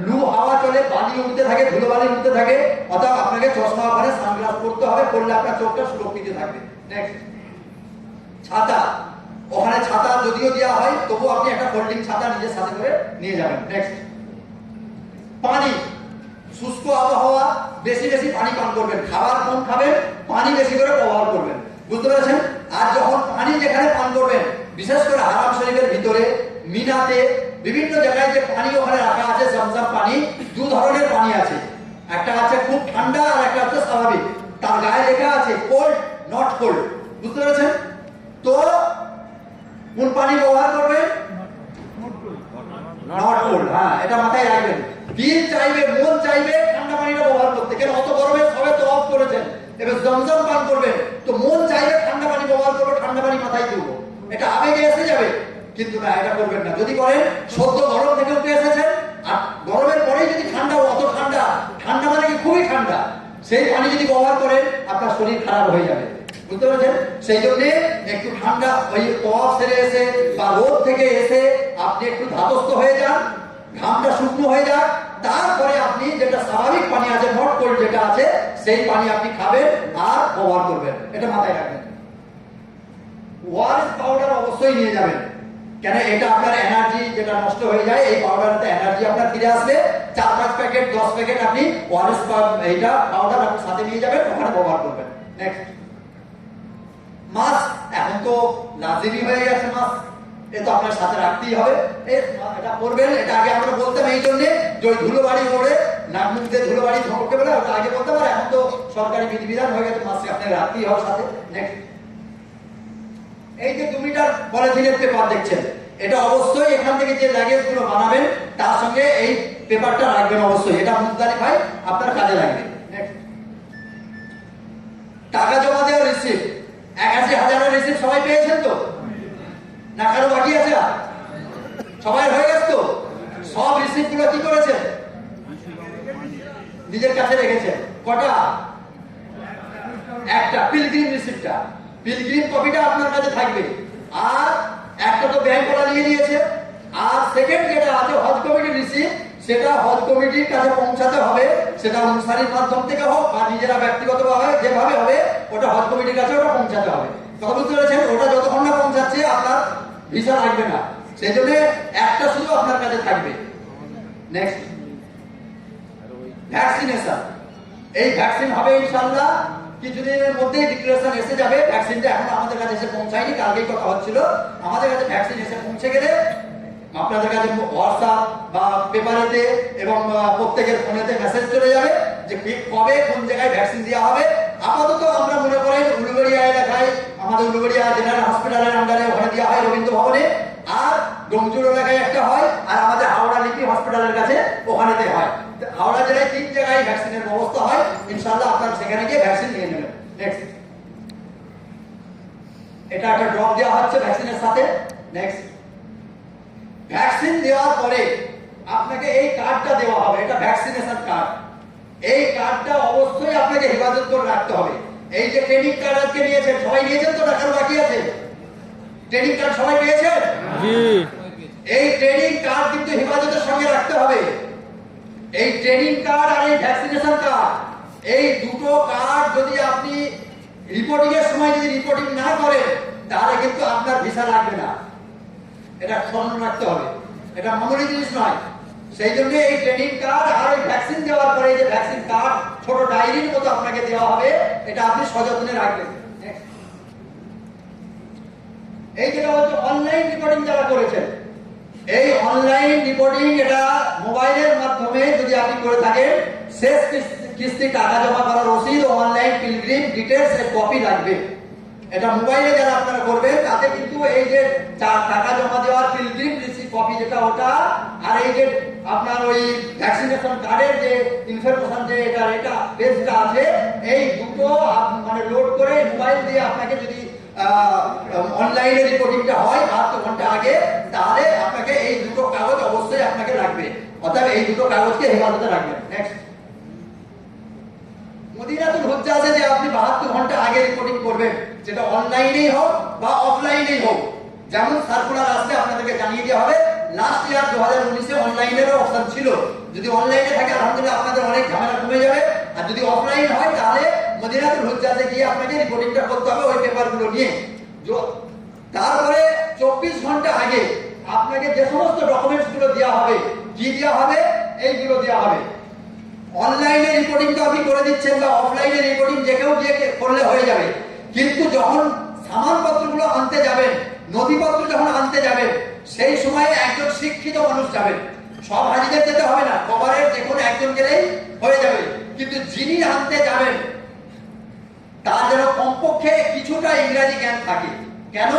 [SPEAKER 1] লু হাওয়া চলে, বালি উঠতে থাকে, ধুলোবালি উঠতে থাকে, অর্থাৎ আপনাকে চশমা ওখানে সানগ্লাস পরতে হবে, পরলে আপনার চোখটা সুরক্ষিত থাকবে। নেক্সট, ছাতা, ওখানে ছাতা যদিও দেওয়া হয় তবু আপনি একটা ফোল্ডিং ছাতা নিজের সাথে করে নিয়ে যাবেন। নেক্সট, পানি, শুষ্ক আবহাওয়া, বেশি বেশি পানি পান করবেন, খাবার কম খাবেন, পানি বেশি করে ব্যবহার করবেন, বুঝতে পেরেছেন? আর যখন পানি যেখানে পান করবেন, বিশেষ করে হারাম শরীফের ভিতরে, মিনাতে, বিভিন্ন জায়গায় যে পানি ওখানে রাখা আছে জমজম পানি, দু ধরনের পানি আছে, একটা আছে খুব ঠান্ডা আর একটা হচ্ছে স্বাভাবিক। তার গায়ে লেখা আছে কোল্ড নট কোল্ড, বুঝতে পেরেছেন? তো কোন পানি ব্যবহার করবেন? নট কোল্ড, হ্যাঁ, এটা মাথায় রাখবেন। দিল চাইবে, মন চাইবে ঠান্ডা পানিটা ব্যবহার করতে, কেন অত গরমে সবে তো অফ করেছেন, এবার জমজম পান করবেন, তো মন চাইবে ঠান্ডা পানি ব্যবহার করবে, ঠান্ডা পানি মাথায় তুলবো, এটা আবেগে এসে যাবে, কিন্তু না, এটা করবেন না। যদি করেন সদ্য গরম থেকে উঠে এসেছেন আর গরমের পরেই যদি ঠান্ডা, অত ঠান্ডা, ঠান্ডা মানে কি খুবই ঠান্ডা, সেই পানি যদি ব্যবহার করেন আপনার শরীর খারাপ হয়ে যাবে, বুঝতে পারছেন? সেই জন্য একটু ঠান্ডা ওই তওয়াফ সেরে এসে বা রোদ থেকে এসে আপনি একটু ধাতস্থ হয়ে যান, ঘামটা শুকনো হয়ে যাক, তারপরে আপনি যেটা স্বাভাবিক পানি আছে, নট কোল্ড যেটা আছে, সেই পানি আপনি খাবেন আর ব্যবহার করবেন, এটা মাথায় রাখবেন। ওয়ারেস পাউডার অবশ্যই নিয়ে যাবেন, কেন এটা আপনার এনার্জি যেটা নষ্ট হয়ে যায়, এই পাউডারতে এনার্জি আপনার ফিরে আসবে। 4-5 প্যাকেট 10 প্যাকেট আপনি ওয়ারেস এইটা পাউডার আপনি সাথে নিয়ে যাবেন, ওখানে ব্যবহার করবেন। নেক্সট, মাস্ক, এখন তো লাজিমি হয়ে গেছে মাস্ক, এ তো আপনার সাথে রাখতেই হবে, এটা করবেন। এটা আগে আমরা বলতাম এই জন্য যে ওই ধুলোবাড়ি ওড়ে নাক মুখ দিয়ে ধুলোবাড়ি ঝমকে বলে, ওটা আগে বলতে পারে, এখন তো সরকারি বিধিবিধান হয়ে গেছে, মাস্ক আপনার রাখতেই হবে সাথে। নেক্সট, এই যে 2 মিটার পলিথিনের পেপার দেখছেন, এটা অবশ্যই এখান থেকে যে লাগেজ গুলো বানাবেন তার সঙ্গে এই পেপারটা রাখবেন অবশ্যই, এটা মুদ্দালিফায় আপনার কাজে লাগবে। নেক্সট, টাকা জমা দেওয়ার রিসিপ্ট, 81,000 রিসিপ্ট সবাই পেয়েছেন তো না? কারো বাকি আছে? সবাই হয়ে গেছে তো? সব রিসিপ্ট গুলো কি করেছেন? নিজের কাছে রেখেছেন। কটা? একটা, পিলগ্রিম রিসিপ্টটা, পিলগ্রিম কপিটা আপনার কাছে থাকবে। আর একটা তো ব্যাংকওয়ালা নিয়ে নিয়েছে, আর সেকেন্ড যেটা আছে হজ কমিটির রিসিপ্ট, সেটা হজ কমিটির কাছে পৌঁছাতে হবে, সেটা অনুসারীর মাধ্যম থেকে হোক বা নিজেরা ব্যক্তিগতভাবে যেভাবে হবে, ওটা হজ কমিটির কাছে ওটা পৌঁছাতে হবে। কথা বুঝতে পেরেছেন? ওটা যতক্ষণ না পৌঁছাচ্ছে আপনার ভিসা লাগবে না, সেই জন্য একটা শুধু আপনার কাছে থাকবে। নেক্সট, ভ্যাকসিনেশন, এই ভ্যাকসিন হবে ইনশাআল্লাহ কিছুদিনের মধ্যেই, ডিক্লারেশন এসে যাবে। ভ্যাকসিনটা এখন আমাদের কাছে এসে পৌঁছায়নি, কালকেই কথা হচ্ছিল, আমাদের কাছে ভ্যাকসিন এসে পৌঁছে গেলে আপনাদের কাছে হোয়াটসঅ্যাপ বা পেপারেতে এবং প্রত্যেকের ফোনেতে মেসেজ চলে যাবে যে কবে কোন জায়গায় ভ্যাকসিন দেওয়া হবে। আপাতত আমরা মনে করেন উলুবেড়িয়া এলাকায়, আমাদের উলুবেড়িয়া জেনারেল হসপিটালের আন্ডারে ওখানে দেওয়া হয় রবীন্দ্র ভবনে, আর ডোমজুর এলাকায় একটা হয়, আর আমাদের হাওড়া লিপি হসপিটালের কাছে ওখানেতে হয়। হাওড়া জেলায় 3 জায়গায় ভ্যাকসিনের ব্যবস্থা হয়, ইনশাআল্লাহ আপনারা সেখানে গিয়ে ভ্যাকসিন নিয়ে নেবেন। নেক্সট, এটা একটা ড্রপ দেওয়া হচ্ছে ভ্যাকসিনের সাথে। নেক্সট, ভ্যাকসিন দেওয়ার পরে আপনাকে এই কার্ডটা দেওয়া হবে, এটা ভ্যাকসিনেশন কার্ড। এই কার্ডটা অবশ্যই আপনাকে হেফাজত করে রাখতে হবে। এই যে ট্রেনিং কার্ড আজকে নিয়েছেন, সবাই নিয়েছেন তো? টাকার বাকি আছে? ট্রেনিং কার্ড সবাই পেয়েছেন?
[SPEAKER 2] জি।
[SPEAKER 1] এই ট্রেনিং কার্ড কিন্তু হেফাজতের সঙ্গে রাখতে হবে। এই ট্রেনিং কার্ড আর এই ভ্যাকসিনেশন কার্ড এই দুটো কার্ড যদি আপনি রিপোর্টিং এর সময় যদি রিপোর্টিং না করেন তাহলে কিন্তু আপনার ভিসা লাগবে না। এটা স্মরণ রাখতে হবে, এটা মামুলি জিনিস নয়। সেই জন্য এই ট্রেনিং কার্ড আর ওই ভ্যাকসিন দেওয়ার পরে যে ভ্যাকসিন কার্ড ছোট ডায়েরির মতো আপনাকে দেওয়া হবে, এটা আপনি সযত্নে রাখবেন। এই যেটা হচ্ছে অনলাইন রিপোর্টিং যারা করেছেন, এই অনলাইন রিপোর্টিং এটা মোবাইলের মাধ্যমে যদি আপনি করে থাকেন, শেষ কিস্তি টাকা জমা করার রসিদ ও অনলাইন পিলগ্রিম ডিটেইলস এর কপি লাগবে। এটা মোবাইলে যারা আপনারা করবেন তাতে কিন্তু এই যে টাকা জমা দেওয়ার পিলগ্রিম রিসিপ্ট কপি যেটা ওটা, আর এই যে আপনার ওই ভ্যাকসিনেশন কার্ডের যে ইনফরমেশন যে এটা পেজটা আছে, এই দুটো মানে লোড করে মোবাইল দিয়ে আপনাকে যদি অনলাইনে রিপোর্টিংটা হয় 72 ঘন্টা আগে, তাহলে আপনাকে এই দুটো কাগজ অবশ্যই আপনাকে লাগবে। অর্থাৎ এই দুটো কাগজকে হেফাজতে রাখবেন। নেক্সট, মদিনাতুল হুজ্জাজে যে আপনি 72 ঘন্টা আগে রিপোর্টিং করবেন, যেটা অনলাইনেই হোক বা অফলাইনেই হোক। যেমন সার্কুলার আসলে আপনাদেরকে জানিয়ে দেওয়া হবে, লাস্ট ইয়ার 2019-এ অনলাইনেরও অপশন ছিল। যদি অনলাইনে থাকে আলহামদুলিল্লাহ আপনাদের অনেক ঝামেলা কমে যাবে। আর যদি অফলাইন হয় তাহলে মদিনাতুল হুজ্জাজে গিয়ে আপনাকে রিপোর্টিংটা করতে হবে ওই পেপারগুলো নিয়ে। তারপরে 24 ঘন্টা আগে আপনাকে যে সমস্ত ডকুমেন্টস গুলো দেওয়া হবে, কি দেওয়া হবে, এইগুলো দেওয়া হবে। অনলাইনে রিপোর্টিং তো আপনি করে দিচ্ছেন বা অফলাইনে রিপোর্টিং যে কেউ গিয়ে করলে হয়ে যাবে, কিন্তু যখন সামানপত্রগুলো আনতে যাবেন, নথিপত্র যখন আনতে যাবেন, সেই সময় একজন শিক্ষিত মানুষ যাবেন। সব হাজিদের যেতে হবে না, কভারের যে কোনো একজন গেলেই হয়ে যাবে, কিন্তু যিনি আনতে যাবেন তার যেন কমপক্ষে কিছুটা ইংরেজি জ্ঞান থাকে। কেন?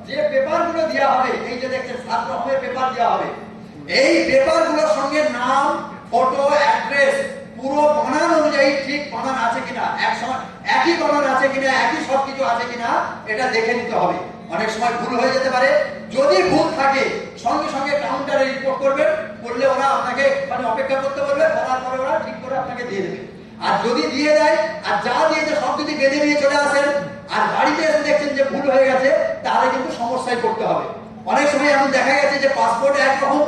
[SPEAKER 1] যে পেপারগুলো দেওয়া হবে, এই যে দেখছেন 7 রকমের পেপার দেওয়া হবে, এই পেপারগুলোর সঙ্গে নাম, ফটো, অ্যাড্রেস পুরো বানান অনুযায়ী ঠিক বানান আছে কিনা, একই বানান আছে কিনা, একই সবকিছু আছে কিনা, এটা দেখে নিতে হবে। অনেক সময় ভুল হয়ে যেতে পারে। যদি ভুল থাকে সঙ্গে সঙ্গে কাউন্টারে রিপোর্ট করবেন, করলে ওরা আপনাকে মানে অপেক্ষা করতে বলবে, করার পরে ওরা ঠিক করে আপনাকে দিয়ে দেবে। আর যদি দিয়ে দেয় আর যা দিয়েছে সব যদি বেঁধে নিয়ে চলে আসেন আর বাড়িতে এসে দেখছেন যে ভুল হয়ে গেছে, তাহলে কিন্তু সমস্যায় পড়তে হবে। অনেক সময় এমন দেখা গেছে যে পাসপোর্ট একরকম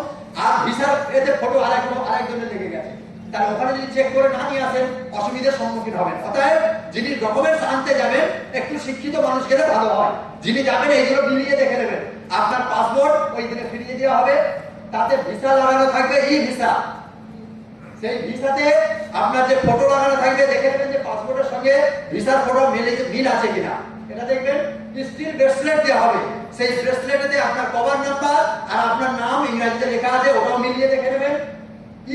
[SPEAKER 1] আর ভিসার এতে ফটো আরেকজনের লেগে গেছে, তাহলে ওখানে যদি চেক করে না নিয়ে আসেন অসুবিধার সম্মুখীন হবেন। অতএব যিনি ডকুমেন্টস আনতে যাবেন একটু শিক্ষিত মানুষ গেলে ভালো হয়। যিনি যাবেন এইগুলো মিলিয়ে দেখে নেবেন। আপনার পাসপোর্ট ওই দিনে ফিরিয়ে দেওয়া হবে, তাতে ভিসা লাগানো থাকবে, ই ভিসা। সেই ভিসাতে আপনার যে ফটো লাগানো থাকবে, দেখে নেবেন যে পাসপোর্টের সঙ্গে ভিসার ফটো মিল আছে কিনা। এটা দেখবেন। স্টিল ব্রেসলেট দেওয়া হবে, সেই ব্রেসলেটে আপনার কভার নাম্বার আর আপনার নাম ইংরেজিতে লেখা আছে, ওটাও মিলিয়ে দেখে নেবেন।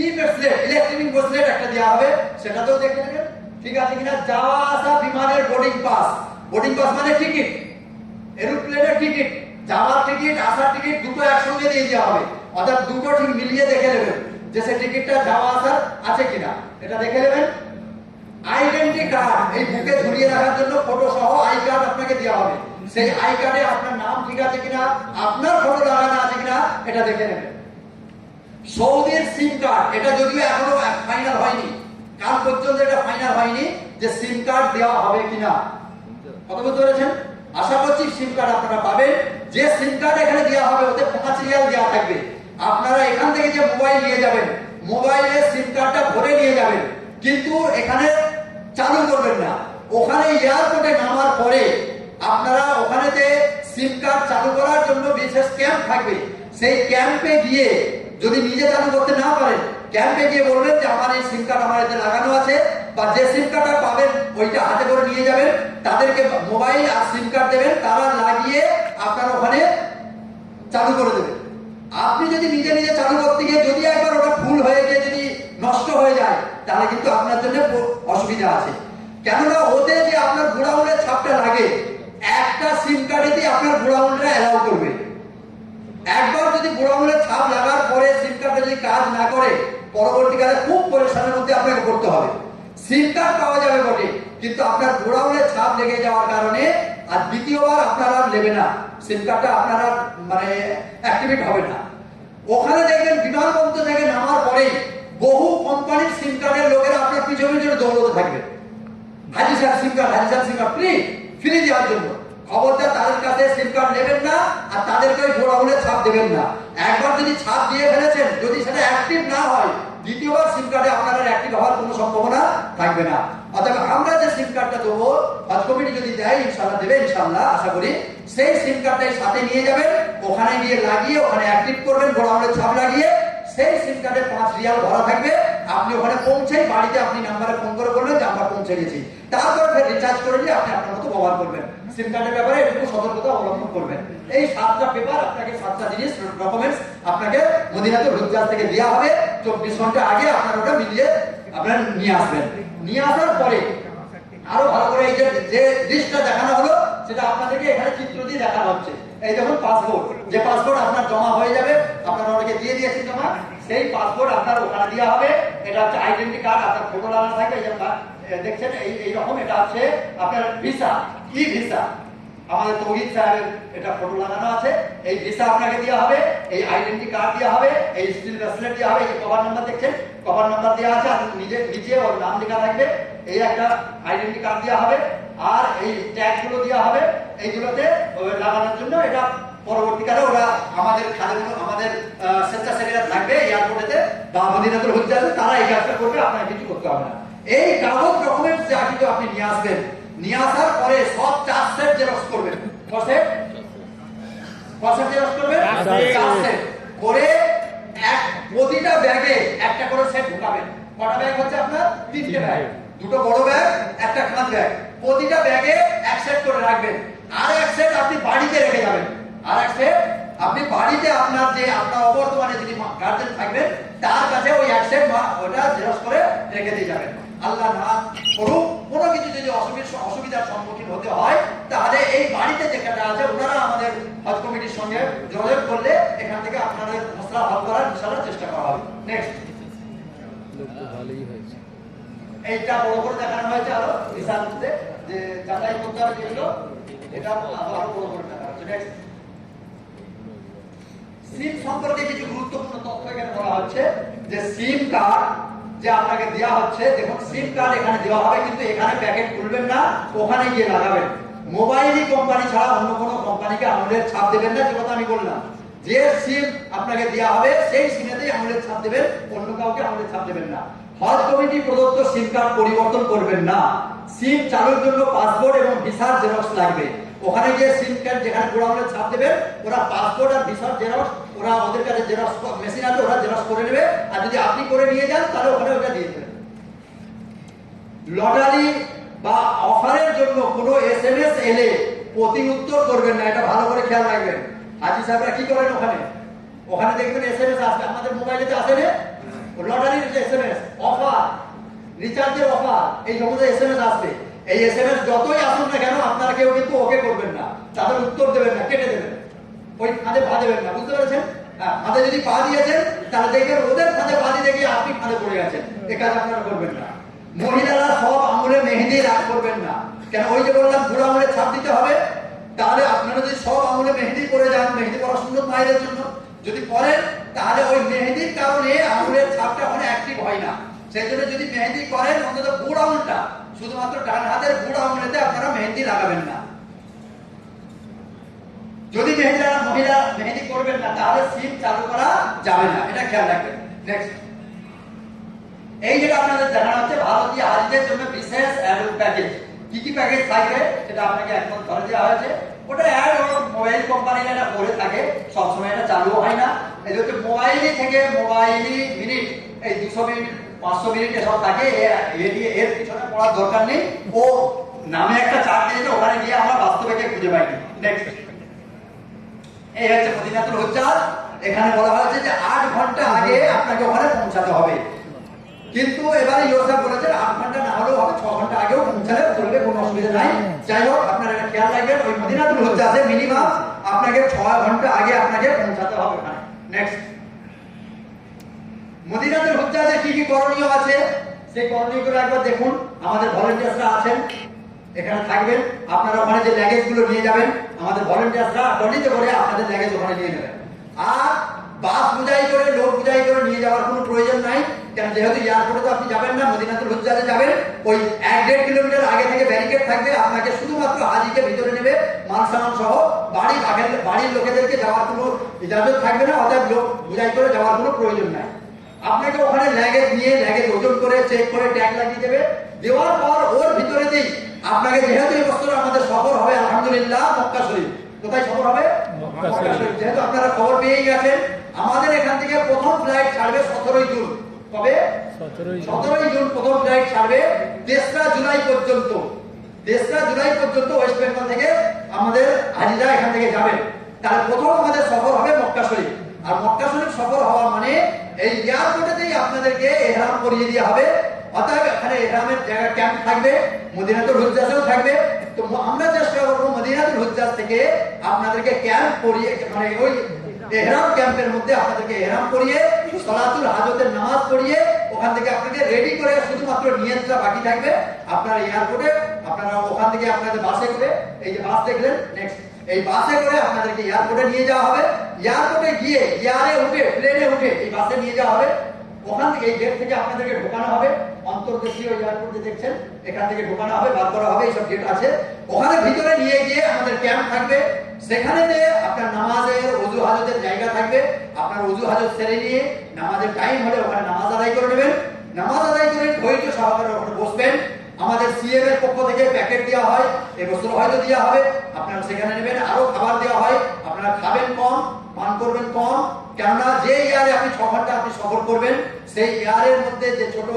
[SPEAKER 1] ই ব্রেসলেট, ইলেকট্রনিক ব্রেসলেট একটা দেওয়া হবে, সেটাতেও দেখে নেবেন ঠিক আছে কিনা। যাওয়া আসা বিমানের বোর্ডিং পাস, বোর্ডিং পাস মানে টিকিট, এরোপ্লেনের টিকিট, যাওয়ার টিকিট আসার টিকিট দুটো একসঙ্গে দিয়ে দেওয়া হবে। অর্থাৎ দুটো ঠিক মিলিয়ে দেখে নেবেন যে সেই টিকিটটা যাওয়া আসার আছে কিনা, এটা দেখে নেবেন। আইডেন্টি কার্ড, এই বুকে ঝুলিয়ে রাখার জন্য ফটো সহ আই কার্ড আপনাকে দেওয়া হবে, সেই আই কার্ডে আপনার নাম ঠিক আছে কিনা, আপনার ফটো লাগানো আছে কিনা, এটা দেখে নেবেন। সৌদির সিম কার্ড, এটা যদিও এখনো ফাইনাল হয়নি, কাল পর্যন্ত এটা ফাইনাল হয়নি যে সিম কার্ড দেওয়া হবে কিনা। কত বুঝতে পেরেছেন? আশা করছি সিম কার্ড আপনারা পাবেন। যে সিম কার্ড এখানে দেওয়া হবে ওতে 5 রিয়াল দেওয়া থাকবে। আপনারা এখান থেকে যে মোবাইল নিয়ে যাবেন, মোবাইলে সিম কার্ডটা ভরে নিয়ে যাবেন, কিন্তু এখানে চালু করবেন না। ওখানে এয়ারপোর্টে নামার পরে আপনারা ওখানেতে সিম কার্ড চালু করার জন্য বিশেষ ক্যাম্প থাকবে। সেই ক্যাম্পে গিয়ে যদি নিজে চালু করতে না পারেন, ক্যাম্পে গিয়ে বলবেন যে আমার এই সিম কার্ড আমার এতে লাগানো আছে, বা যে সিম কার্ডটা পাবেন ওইটা হাতে করে নিয়ে যাবেন। তাদেরকে মোবাইল আর সিম কার্ড দেবেন, তারা লাগিয়ে আপনারা ওখানে চালু করে দেবেন। আপনি যদি নিজে নিজে চালু করতে গিয়ে যদি একবার ওটা ভুল হয়ে গিয়ে যদি নষ্ট হয়ে যায়, তাহলে কিন্তু আপনার জন্য অসুবিধা আছে। কেননা ওতে যে আপনার বুড়া আঙুলের ছাপটা লাগে, একটা সিম কার্ডেতে আপনার বুড়া আঙুলটা অ্যালাউ করবে। একবার যদি বুড়া আঙুলের ছাপ লাগার পরে সিম কার্ডে যদি কাজ না করে, পরবর্তীকালে খুব পরেশানির মধ্যে আপনাকে পড়তে হবে। সিম কার্ড পাওয়া যাবে বটে, কিন্তু আপনার বুড়া আঙুলের ছাপ লেগে যাওয়ার কারণে আর দ্বিতীয়বার আপনারা নেবে না, সিম কার্ডটা আপনারা মানে অ্যাক্টিভেট হবে না। ওখানে দেখবেন বিমানবন্দর থেকে নামার পরেই বহু কোম্পানির সিম কার্ডের লোকেরা আপনার পিছনে পিছনে দৌড়তে থাকবে, হাজি স্যার সিম কার্ড, হাজি স্যার সিম কার্ড ফ্রি দেওয়ার জন্য। খবরদার তাদের কাছে সিম কার্ড নেবেন না, আর তাদেরকে ওই বুড়া আঙুলের ছাপ দেবেন না। একবার যদি ছাপ দিয়ে ফেলেছেন, যদি সেটা অ্যাক্টিভ না হয়, দ্বিতীয়বার সিম কার্ডে আপনার অ্যাক্টিভ হওয়ার কোনো সম্ভাবনা থাকবে না। চাই ইনশাআল্লাহ দেবে, ইনশাআল্লাহ আশা করি। সেই সিম কার্ডটাই সাথে নিয়ে যাবেন, ওখানে গিয়ে লাগিয়ে ওখানে অ্যাক্টিভ করবেন, বড় আঙুলের ছাপ লাগিয়ে। সেই সিম কার্ডে 5 রিয়াল ভরা থাকবে। আপনি ওখানে পৌঁছেই বাড়িতে আপনি নাম্বারে ফোন করে বলবেন যে আমরা পৌঁছে গেছি। তারপর ফের রিচার্জ করে দিয়ে আপনি আপনার মতো ব্যবহার করবেন। সিম কার্ডের ব্যাপারে একটু সতর্কতা অবলম্বন করবেন। এই 7টা পেপার আপনাকে, 7টা জিনিস ডকুমেন্টস আপনাকে মদিনাতুল হুজ্জাজ থেকে দেওয়া হবে। 24 ঘন্টা আগে আপনার ওটা মিলিয়ে আপনারা নিয়ে আসবেন। নিয়ে আসার পরে আরো ভালো করে এই যে লিস্টটা দেখানো হলো সেটা আপনাদেরকে এখানে চিত্র দিয়ে দেখানো হচ্ছে। এই দেখুন পাসপোর্ট, যে পাসপোর্ট আপনার জমা হয়ে যাবে, আপনারা অনেকে দিয়ে দিয়েছেন জমা, সেই পাসপোর্ট আপনার ওখানে দেওয়া হবে। এটা হচ্ছে আইডেন্টি কার্ড, আপনার ফটো লাগানো থাকবে, এই যে দেখছেন এই রকম। এটা হচ্ছে আপনার ভিসা, ই ভিসা, আমাদের তৌহিদ সাহেবের এটা ফটো লাগানো আছে। এই ভিসা আপনাকে দেওয়া হবে, এই আইডেন্টি কার্ড দেওয়া হবে, এই স্টিল ব্রেসলেট দেওয়া হবে, এই কভার নাম্বার দেখছেন, কভার নাম্বার দেওয়া আছে, আর নিচে ওর নাম লেখা থাকবে। এই একটা আইডেন্টি কার্ড দেওয়া হবে, আর এই ট্যাগ গুলো দেওয়া হবে এইগুলোতে লাগানোর জন্য। এটা পরবর্তীকালে ওরা আমাদের আমাদের স্বেচ্ছাসেবীরা থাকবে এয়ারপোর্টেতে বা মদিনাতুল হুজ্জাজে, তারা এই কাজটা করবে, আপনার কিছু করতে হবে না। এই কাগজ ডকুমেন্টস যা কিছু আপনি নিয়ে আসবেন, নিয়ে আসার পরে সব 4 সেট জেরক্স করবেন। কত সেট? কত সেট জেরক্স করবেন? 4 সেট করে প্রতিটা ব্যাগে একটা করে সেট ঢোকাবেন। কটা ব্যাগ হচ্ছে আপনার? 3টে ব্যাগ, 2টো বড় ব্যাগ, একটা খান ব্যাগ। প্রতিটা ব্যাগে এক সেট করে রাখবেন। আর এক সেট আপনি বাড়িতে রেখে যাবেন। আর এক সেট আপনি বাড়িতে আপনার যে আপনার অবর্তমানে যিনি গার্জেন থাকবেন তার কাছে ওই এক সেট ওটা জেরক্স করে রেখে দিয়ে যাবেন। আল্লাহ না করুক কোনো কিছু যদি অসুবিধার সম্মুখীন হতে হয়, তাহলে এই বাড়িতে যে কাটা আছে ওনারা আমাদের হজ কমিটির সঙ্গে যোগাযোগ করলে এখান থেকে আপনাদের মশলা হল করার ইনশাআল্লাহ চেষ্টা করা হবে। নেক্সট,
[SPEAKER 2] ভালোই হয়েছে।
[SPEAKER 1] এইটা বড় করে দেখানো হয়েছে আরো বিশাল মধ্যে যে যাচাই করতে হবে যেগুলো, এটা আরো বড় করে দেখানো হচ্ছে। নেক্সট, সিম সম্পর্কে কিছু গুরুত্বপূর্ণ তথ্য এখানে বলা হচ্ছে যে সিম কার্ড যে আপনাকে দেওয়া হচ্ছে, দেখুন সিম কার্ড এখানে দেওয়া হবে, কিন্তু এখানে প্যাকেট খুলবেন না, ওখানে গিয়ে লাগাবেন। মোবাইলই কোম্পানি ছাড়া অন্য কোনো কোম্পানিকে আঙুলের ছাপ দেবেন না, যে কথা আমি বললাম। যে সিম আপনাকে দেওয়া হবে সেই সিমেতেই আঙুলের ছাপ দেবেন, অন্য কাউকে আঙুলের ছাপ দেবেন না। হজ কমিটি প্রদত্ত সিম কার্ড পরিবর্তন করবেন না। সিম চালুর জন্য পাসপোর্ট এবং ভিসার জেরক্স লাগবে। ওখানে গিয়ে সিম কার্ড যেখানে পুরো আঙুলের ছাপ দেবেন, ওরা পাসপোর্ট আর ভিসার জেরক্স, ওরা ওদের কাছে জেরক্স মেশিন আছে, ওরা জেরক্স করে নেবে। আর যদি আপনি করে নিয়ে যান তাহলে ওখানে ওটা দিয়ে দেবেন। লটারি বা অফারের জন্য কোনো এসএমএস এলে প্রতি উত্তর করবেন না, এটা ভালো করে খেয়াল রাখবেন। হাজি সাহেবরা কি করেন, ওখানে দেখবেন এসএমএস আসবে, আমাদের মোবাইলেতে আসে না লটারির এসএমএস, অফার, রিচার্জের অফার, এই সমস্ত এসএমএস আসবে। এই এসএমএস যতই আসুন না কেন আপনারা কেউ কিন্তু ওকে করবেন না, তাদের উত্তর দেবেন না, কেটে দেবেন, ওই ফাঁদে পা দেবেন না। বুঝতে পেরেছেন? হ্যাঁ, ফাঁদে যদি পা দিয়েছেন তাহলে দেখবেন ওদের ফাঁদে পা দিয়ে গিয়ে আপনি ফাঁদে পড়ে গেছেন। এ কাজ আপনারা করবেন না। মহিলারা সব আঙুলে মেহেদি রাগ করবেন না, কেন ওই যে বললাম বুড়ো আঙুলে ছাপ দিতে হবে। তাহলে আপনারা যদি সব আঙুলে মেহেদি করে যান, মেহেদি করা সুন্দর মায়েদের জন্য, যদি করেন তাহলে ওই মেহেদির কারণে আঙুলের ছাপটা ওখানে অ্যাক্টিভ হয় না। সেই জন্য যদি মেহেদি করেন অন্তত বুড়ো আঙুলটা, শুধুমাত্র ডান হাতের বুড়ো আঙুলেতে আপনারা মেহেদি লাগাবেন না। যদি মহিলা মেহেদি করবেন না তাহলে সিম চালু করা যাবে না, এটা খেয়াল রাখবেন। নেক্সট, এই যেটা আপনাদের জানানো হচ্ছে ভারতীয় হাজিদের জন্য বিশেষ প্যাকেজ। কি কি প্যাকেজ থাকবে সেটা আপনাকে এখন ধরে দেওয়া হয়েছে। ওটা অ্যাড মোবাইল কোম্পানিরা এটা করে থাকে, সবসময় এটা চালু হয় না। এই হচ্ছে মোবাইলই থেকে মোবাইলই মিনিট, এই 200 মিনিট 500 মিনিট এসব থাকে। এর পিছনে পড়ার দরকার নেই, ও নামে একটা চার্ট দিয়েছে, ওখানে গিয়ে আমরা বাস্তবে খুঁজে পাইনি। নেক্সট, এই হচ্ছে মদিনাতুল হুজ্জাজ। এখানে বলা হয়েছে যে 8 ঘন্টা আগে আপনাকে ওখানে পৌঁছাতে হবে, কিন্তু এবারে ইউসুফ বলেছেন 8 ঘন্টা না হলেও হবে, 6 ঘন্টা আগেও পৌঁছালে চলবে, কোনো অসুবিধা নাই। যাই হোক, আপনারা এটা খেয়াল রাখবেন, ওই মদিনাতুল হুজ্জাজে মিনিমাম আপনাকে 6 ঘন্টা আগে আপনাকে পৌঁছাতে হবে ওখানে। নেক্সট, মদিনাতুল হুজ্জাজে কি কি করণীয় আছে সেই করণীয়গুলো একবার দেখুন। আমাদের ভলান্টিয়ার্সরা আছেন, এখানে থাকবেন। আপনারা ওখানে যে লাগেজ গুলো নিয়ে যাবেন, আমাদের ভলান্টিয়ার্সরা ট্রলিতে করে আপনাদের লাগেজ ওখানে নিয়ে নেবেন। আর বাস বুঝাই করে, লোক বুঝাই করে নিয়ে যাওয়ার কোনো প্রয়োজন নাই, কেন যেহেতু এয়ারপোর্টে তো আপনি যাবেন না, মদিনাতুল হুজ্জাজে যাবেন। ওই 1-1.5 কিলোমিটার আগে থেকে ব্যারিকেড থাকবে, আপনাকে শুধুমাত্র হাজিকে ভিতরে নেবে, মাল সামান সহ। বাড়ির লোকেদেরকে যাওয়ার কোনো ইজাজত থাকবে না, অর্থাৎ লোক বুঝাই করে যাওয়ার কোনো প্রয়োজন নাই। আপনাকে ওখানে লাগেজ নিয়ে লাগেজ ওজন করে চেক করে ট্যাগ লাগিয়ে দেবে। দেওয়ার পর ওর ভিতরে আপনাকে যেহেতু এই বছর আমাদের সফর হবে আলহামদুলিল্লাহ মক্কা শরীফ। কোথায় সফর হবে?
[SPEAKER 2] মক্কা
[SPEAKER 1] মক্কা
[SPEAKER 2] শরীফ।
[SPEAKER 1] শরীফ। যেহেতু আপনারা খবর পেয়েই গেছেন, আমাদের এখান থেকে প্রথম ফ্লাইট ছাড়বে 17 জুন। কবে? 17 জুন প্রথম ফ্লাইট ছাড়বে। 3রা জুলাই পর্যন্ত, 3রা জুলাই পর্যন্ত ওয়েস্ট বেঙ্গল থেকে আমাদের হাজিরা এখান থেকে যাবেন। তাহলে প্রথম আমাদের সফর হবে মক্কা শরীফ। আর মক্কা শরীফ সফর হওয়া মানে এই এয়ারপোর্টেতেই আপনাদেরকে ইহরাম পরিয়ে দেওয়া হবে। অতএব এখানে ইহরামের জায়গা ক্যাম্প থাকবে, মদিনাতুল হুজ্জাজেও থাকবে। তো আমরা চেষ্টা করবো মদিনাতুল হুজ্জাজ থেকে আপনাদেরকে ক্যাম্প পরিয়ে, মানে ওই ইহরাম ক্যাম্পের মধ্যে আপনাদেরকে ইহরাম পরিয়ে সালাতুল হাজতের নামাজ পড়িয়ে ওখান থেকে আপনাকে রেডি করে শুধুমাত্র নিয়তটা বাকি থাকবে। আপনারা এয়ারপোর্টে আপনারা ওখান থেকে আপনাদের বাসে করে, এই যে বাস দেখলেন নেক্সট, এই বাসে করে আপনাদেরকে এয়ারপোর্টে নিয়ে যাওয়া হবে। এয়ারপোর্টে গিয়ে এয়ারে উঠে, প্লেনে উঠে এই বাসে নিয়ে যাওয়া হবে। ওখান থেকে এই গেট থেকে আপনাদেরকে ঢোকানো হবে। অন্তর্দেশীয় এয়ারপোর্টে দেখছেন, এখান থেকে ঢোকানো হবে, বার করা হবে, এইসব গেট আছে। ওখানে ভিতরে নিয়ে গিয়ে আমাদের ক্যাম্প থাকবে। সেখানে আপনার নামাজের ওযু হাজতের জায়গা থাকবে। আপনার ওযু হাজত সেরে নিয়ে নামাজের টাইম হলে ওখানে নামাজ আদায় করে নেবেন। নামাজ আদায় করে ধৈর্য সহকারে ওখানে বসবেন। আমাদের সিএম এর পক্ষ থেকে প্যাকেট দেওয়া হয়, এবছর হয়তো দেওয়া হবে, আপনারা সেখানে নেবেন। আরো খাবার দেওয়া হয়, আপনারা খাবেন কম, পান করবেন কম। কেননা যে ইয়ারে আপনি 6 ঘন্টা আপনি সফর করবেন, সেই ইয়ারের মধ্যে যে ছোট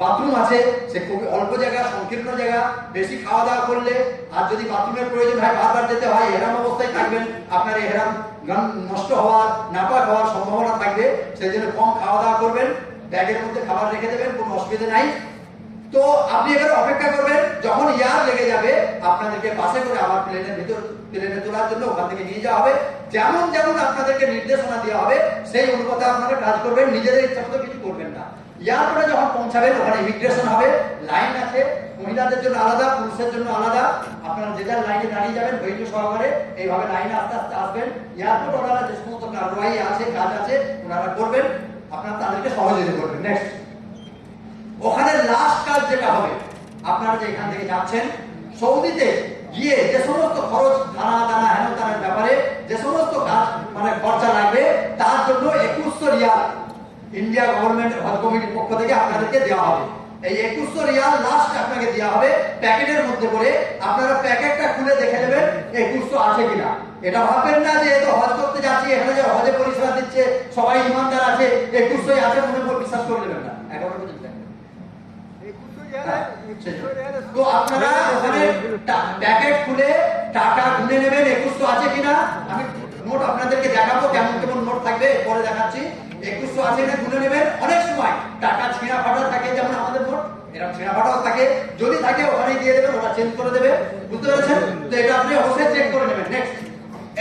[SPEAKER 1] বাথরুম আছে সে খুবই অল্প জায়গা, সংকীর্ণ জায়গা। বেশি খাওয়া দাওয়া করলে আর যদি বাথরুমের প্রয়োজন হয় বারবার যেতে হয়, এহরাম অবস্থায় থাকবেন, আপনার এহরাম নষ্ট হওয়ার, নাপাক হওয়ার সম্ভাবনা থাকবে। সেই জন্য কম খাওয়া দাওয়া করবেন, ব্যাগের মধ্যে খাবার রেখে দেবেন, কোনো অসুবিধা নাই। তো আপনি এবারে অপেক্ষা করবেন, যখন ইয়ার লেগে যাবে আপনাদেরকে বাসে করে আবার প্লেনের ভিতর, প্লেনে তোলার জন্য ওখান থেকে নিয়ে যাওয়া হবে। যেমন যেমন আপনাদেরকে নির্দেশনা দেওয়া হবে সেই অনুপাতে আপনারা কাজ করবেন, নিজেদের ইচ্ছা মতো কিছু করবেন না। এয়ারপোর্টে যখন পৌঁছাবেন ওখানে ইমিগ্রেশন হবে, লাইন আছে, মহিলাদের জন্য আলাদা, পুরুষের জন্য আলাদা। আপনারা যে যার লাইনে দাঁড়িয়ে যাবেন ধৈর্য সহকারে, এইভাবে লাইনে আস্তে আস্তে আসবেন। এয়ারপোর্ট ওনারা যে সমস্ত কার্যবাহী আছে, কাজ আছে, ওনারা করবেন, আপনারা তাদেরকে সহযোগিতা করবেন। নেক্সট, ওখানে লাস্ট কাজ যেটা হবে, আপনারা যে এখান থেকে যাচ্ছেন সৌদিতে গিয়ে যে সমস্ত খরচ, খানা দানা হেন তানের ব্যাপারে যে সমস্ত কাজ মানে খরচা লাগবে, তার জন্য 2100 রিয়াল ইন্ডিয়া গভর্নমেন্ট হজ কমিটির পক্ষ থেকে আপনাদেরকে দেওয়া হবে। এই 2100 রিয়াল লাস্ট আপনাকে দেওয়া হবে প্যাকেটের মধ্যে করে। আপনারা প্যাকেটটা খুলে দেখে নেবেন 2100 আছে কিনা। এটা ভাববেন না যে এত হজ করতে যাচ্ছি, এখানে যে হজে পরিষেবা দিচ্ছে সবাই ইমানদার আছে, 2100 আছে মনে করে বিশ্বাস করে নেবেন না। 11 পর্যন্ত তো আপনারা ওখানে প্যাকেট খুলে টাকা গুনে নেবেন 2100 আছে কিনা। আমি নোট আপনাদেরকে দেখাবো কেমন কেমন নোট থাকবে, পরে দেখাচ্ছি। 2100 আছে কিনা গুনে নেবেন। অনেক সময় টাকা ছিঁড়া ফাটা থাকে, যেমন আমাদের নোট এরকম ছিঁড়া ফাটাও থাকে, যদি থাকে ওখানে দিয়ে দেবেন, ওরা চেঞ্জ করে দেবে। বুঝতে পেরেছেন? তো এটা আপনি অবশ্যই চেক করে নেবেন। নেক্সট,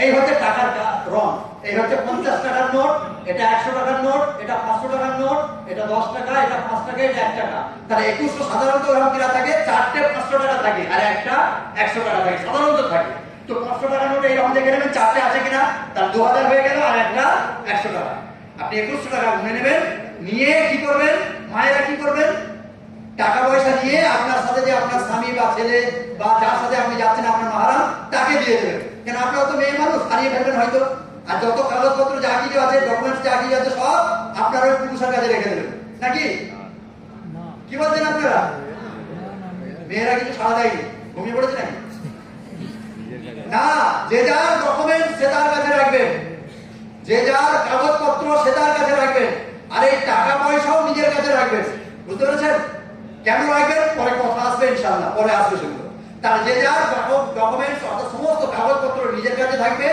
[SPEAKER 1] এই হচ্ছে টাকার রং। এই হচ্ছে 50 টাকার নোট, এটা 100 টাকার নোট, এটা 500 টাকার নোট, এটা 10 টাকা, এটা 5 টাকা, এটা 1 টাকা। তাহলে 2100 সাধারণত এরকম কিরা থাকে, 4টে 500 টাকা থাকে আর একটা 100 টাকা থাকে, সাধারণত থাকে। তো 500 টাকার নোট এইরকম দেখে নেবেন 4টে আছে কিনা, তার 2000 হয়ে গেল, আর একটা 100 টাকা। আপনি 2100 টাকা গুনে নেবেন, নিয়ে কি করবেন, মায়েরা কি করবেন, টাকা পয়সা নিয়ে আপনার সাথে যে আপনার স্বামী বা ছেলে বা যার সাথে আপনি যাচ্ছেন আপনার মাহারাম, তাকে দিয়ে দেবেন। কেন আপনারা তো মেয়ে মানুষ, হারিয়ে ফেলবেন হয়তো। আর যত কাগজপত্র যা কিছু আছে, ডকুমেন্টস যা কিছু আছে, সব আপনার ওই পুরুষের কাছে রেখে দেবেন, নাকি কি বলছেন আপনারা? মেয়েরা কিছু সাড়া দেয়নি, ঘুমিয়ে পড়েছে নাকি? না, যে যার ডকুমেন্ট সে তার কাছে রাখবেন, যে যার কাগজপত্র সে তার কাছে রাখবেন, আর এই টাকা পয়সাও নিজের কাছে রাখবেন। বুঝতে পেরেছেন? কেন রাখবেন পরে কথা আসবে, ইনশাআল্লাহ পরে আসবে সেগুলো। তার যে যার ডকুমেন্টস অর্থাৎ সমস্ত কাগজপত্র নিজের কাছে থাকবে,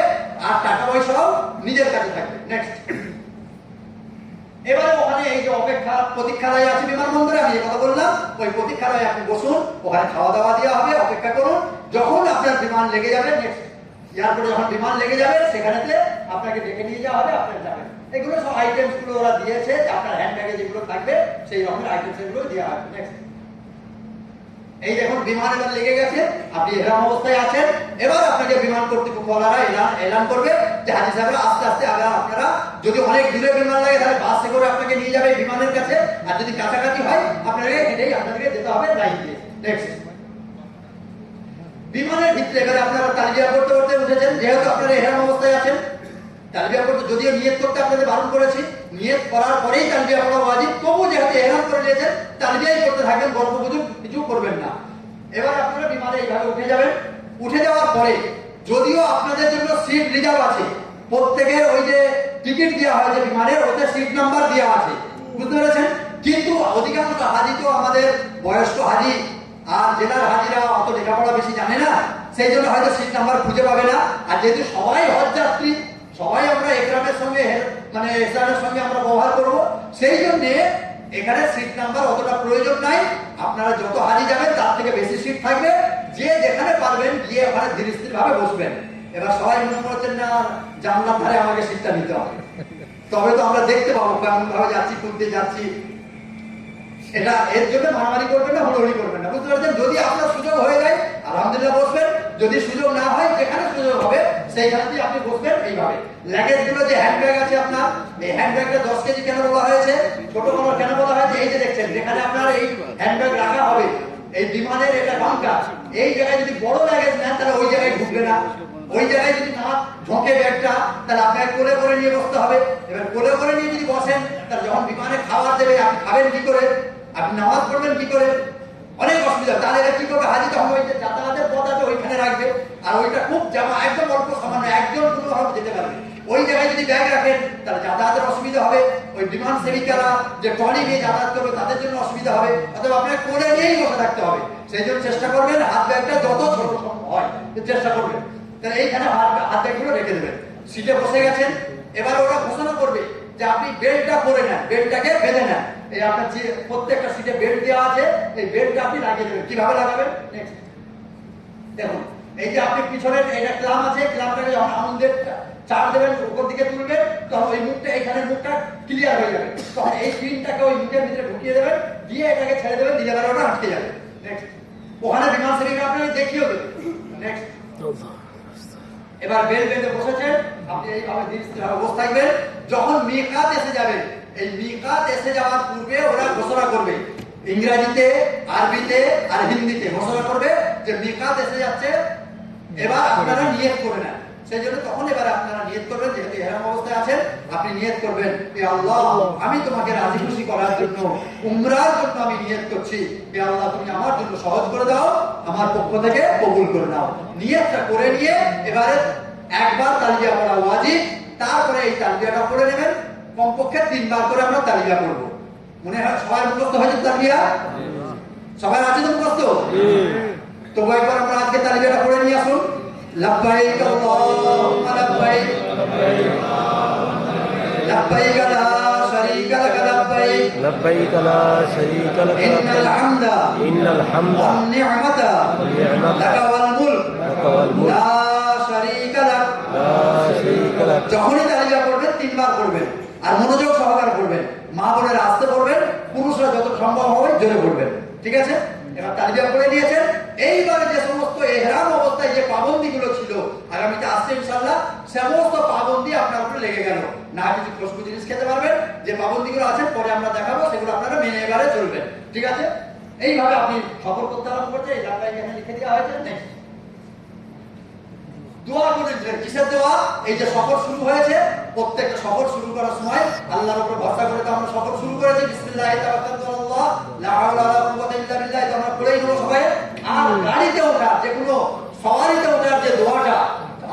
[SPEAKER 1] আর টাকা পয়সাও নিজের কাছে থাকবে। নেক্সট, এবারে ওখানে এই যে অপেক্ষা প্রতীক্ষালয় আছে বিমানবন্দরে, আমি এই কথা বললাম, ওই প্রতীক্ষালয়ে আপনি বসুন, ওখানে খাওয়া দাওয়া দেওয়া হবে, অপেক্ষা করুন। যখন আপনার বিমান লেগে যাবে, নেক্সট এয়ারপোর্টে যখন বিমান লেগে যাবে, সেখানেতে আপনাকে ডেকে নিয়ে যাওয়া হবে, আপনারা যাবেন। এগুলো সব আইটেমস গুলো ওরা দিয়েছে, আপনার হ্যান্ড ব্যাগে যেগুলো থাকবে সেই রকমের আইটেমস এগুলো দেওয়া হবে। নেক্সট, এই দেখুন বিমান এবার লেগে গেছে, আপনি এরকম অবস্থায় আছেন। এবার আপনাকে বিমান কর্তৃপক্ষরা এলান করবে যে হাজি সাহেব আস্তে আস্তে আপনারা, যদি অনেক দূরে বিমান লাগে তাহলে বাসে করে আপনাকে নিয়ে যাবে বিমানের কাছে, আর যদি কাছাকাছি হয় আপনাকে হেঁটেই আপনাদেরকে যেতে হবে লাইন দিয়ে। নেক্সট, বিমানের ভিতরে এবারে আপনারা তালবিয়া করতে করতে উঠেছেন, যেহেতু আপনারা এরকম অবস্থায় আছেন। তালবিয়া করতে যদিও নিয়ত করতে আপনাদের বারণ করেছি, নিয়ত করার পরেই তালবিয়া করা ওয়াজিব, তবু যেহেতু এহরাম করে নিয়েছেন তালবিয়াই করতে থাকবেন, গল্প গুজব কিছু করবেন না। এবার আপনারা বিমানে এইভাবে উঠে যাবেন। উঠে যাওয়ার পরে যদিও আপনাদের জন্য সিট রিজার্ভ আছে, প্রত্যেকের ওই যে টিকিট দেওয়া হয়েছে বিমানের, ওতে সিট নাম্বার দেওয়া আছে, বুঝতে পেরেছেন? কিন্তু অধিকাংশ হাজি তো আমাদের বয়স্ক হাজি, আর জেলার হাজিরা অত লেখাপড়া বেশি জানে না, সেই জন্য হয়তো সিট নাম্বার খুঁজে পাবে না। আর যেহেতু সবাই হজ যাত্রী, সবাই আমরা একরামের সঙ্গে মানে ইসলামের সঙ্গে আমরা ব্যবহার করব, সেই জন্য এখানে সিট নাম্বার অতটা প্রয়োজন নাই। আপনারা যত হাজি যাবেন তার থেকে বেশি সিট থাকবে, যে যেখানে পারবেন গিয়ে ওখানে ধীরে স্থির ভাবে বসবেন। এবার সবাই মনে করছেন না জানলার ধারে আমাকে সিটটা নিতে হবে, তবে তো আমরা দেখতে পাবো কেমন ভাবে যাচ্ছি, খুলতে যাচ্ছি। এটা এর জন্য মারামারি করবেন না, হুড়োহুড়ি করবেন না, বুঝতে পারছেন? যদি আপনার সুযোগ হয়ে যায় আলহামদুলিল্লাহ বসবেন, যদি সুযোগ না হয় যেখানে সুযোগ হবে সেইখানেই আপনি বসবেন। এইভাবে লাগেজ গুলো যে হ্যান্ডব্যাগ আছে আপনার, এই হ্যান্ডব্যাগটা 10 কেজি কেন বলা হয়েছে, ছোট বড় কেন বলা হয়েছে? এই যে দেখছেন যেখানে আপনার এই হ্যান্ডব্যাগ রাখা হবে, এই বিমানের এটা বাঙ্কার, এই জায়গায় যদি বড় লাগেজ নেন তাহলে ওই জায়গায় ঢুকবে না। ওই জায়গায় যদি না ঝোঁকে ব্যাগটা, তাহলে আপনাকে কোলে করে নিয়ে বসতে হবে। এবার কোলে করে নিয়ে যদি বসেন, তাহলে যখন বিমানে খাবার দেবে আপনি খাবেন কি করে, আপনি নামাজ পড়বেন কি করে, অনেক অসুবিধা। তাহলে এটা কি করবে? হাজি তখন ওই যে যাতায়াতের পথ আছে ওইখানে রাখবে, আর ওইটা খুব জামা একদম অল্প সামান্য, একজন কোনোভাবে যেতে পারবে। ওই জায়গায় যদি ব্যাগ রাখেন তাহলে যাতায়াতের অসুবিধা হবে, ওই বিমান সেবিকারা যে ট্রলি নিয়ে যাতায়াত করবে তাদের জন্য অসুবিধা হবে, অথবা আপনাকে কোলে নিয়েই বসে থাকতে হবে। সেই জন্য চেষ্টা করবেন হাত ব্যাগটা যত ছোট সম্ভব হয় চেষ্টা করবেন। তাহলে এইখানে হাত ব্যাগগুলো রেখে দেবেন। সিটে বসে গেছেন, এবার ওরা ঘোষণা করবে যে আপনি বেল্টটা পরে নেন, বেল্টটাকে বেঁধে নেন। এই আপনার যে প্রত্যেকটা সিটে বেল্ট দেওয়া আছে, এই বেল্টটা আপনি লাগিয়ে দেবেন। কিভাবে লাগাবেন নেক্সট দেখুন। এই যে আপনি পিছনের এটা ক্লাম আছে, ক্লামটাকে যখন আনন্দের চার দেবেন, উপর দিকে তুলবেন, তখন ওই মুখটা, এখানে মুখটা ক্লিয়ার হয়ে যাবে, তখন এই পিনটাকে ওই মুখের ভিতরে ঢুকিয়ে দেবেন, দিয়ে এটাকে ছেড়ে দেবেন, দিলে বেলা ওটা আটকে যাবে। নেক্সট ওখানে বিমান সেবিকা আপনাকে দেখিয়েও দেবে। নেক্সট এবার বেল বেঁধে বসেছেন আপনি, এইভাবে ধীরে স্থির বসে থাকবেন। যখন মিকাত এসে যাবে, এই মিকাত এসে যাওয়ার পূর্বে ওরা ঘোষণা করবে, ইংরেজিতে, আরবিতে আর হিন্দিতে ঘোষণা করবে যে মিকাত এসে যাচ্ছে, এবার আপনারা নিয়ত করে নেন। সেই জন্য তখন এবার আপনারা নিয়ত করবেন, যেহেতু ইহরাম অবস্থায় আছেন আপনি নিয়ত করবেন, এ আল্লাহ আমি তোমাকে রাজি খুশি করার জন্য উমরার জন্য আমি নিয়ত করছি, এ আল্লাহ তুমি আমার জন্য সহজ করে দাও, আমার পক্ষ থেকে কবুল করে নাও। নিয়তটা করে নিয়ে এবারে একবার তালিয়া পড়া ওয়াজিব, তারপরে এই তালিয়াটা পড়ে নেবেন। কমপক্ষে 3 বার করে আমরা তালিয়া পড়বো। মনে হয় সবাই মুখস্থ হয়েছে তালিয়া? সবাই আছে তো মুখস্থ? তো একবার আমরা আজকে তালিয়াটা পড়ে নিয়ে আসুন। লব্বাইক আল্লাহুম্মা লব্বাইক, লব্বাইক লা শারীকা লাক লব্বাইক,
[SPEAKER 2] লব্বাইক লা শারীকা লাক
[SPEAKER 1] ইন্নাল হামদা ওয়ান নি'মাতা লাক ওয়াল মুলক লা শারীকা লাক। যখনই তালিয়া পড়বেন 3 বার পড়বেন, আর মনোযোগ সহকারে পড়বেন। মা বোনেরা আস্তে পড়বেন, পুরুষরা যত সম্ভব হবে জোরে পড়বেন, ঠিক আছে? এবার তালিয়া পড়ে নিয়েছেন। এইবারে যে সমস্ত ইহরাম অবস্থায় যে পাবন্দিগুলো ছিল আগামীতে আসছে ইনশাআল্লাহ, সমস্ত পাবন্দি আপনার উপরে লেগে গেল। না কিছু খুশবু জিনিস খেতে পারবেন, যে পাবন্দিগুলো আছে পরে আমরা দেখাবো, সেগুলো আপনারা মেনে এবারে চলবেন, ঠিক আছে? এইভাবে আপনি সফর করতে আরম্ভ করছেন। এই জায়গায় এখানে লিখে দেওয়া হয়েছে। নেক্সট দোয়া করেছিলেন, কিসের দোয়া? এই যে সফর শুরু হয়েছে, প্রত্যেকটা সফর শুরু করার সময় আল্লাহর উপর ভরসা করে তো আমরা সফর শুরু করেছি। বিসমিল্লাহি তাওয়াক্কালতু আলাল্লাহ লা হাওলা ওয়ালা কুওয়াতা ইল্লা বিল্লাহ, তো আমরা পড়েই নেব সবাই। আর গাড়িতে ওঠার, যে কোনো সওয়ারিতে ওঠার যে দোয়াটা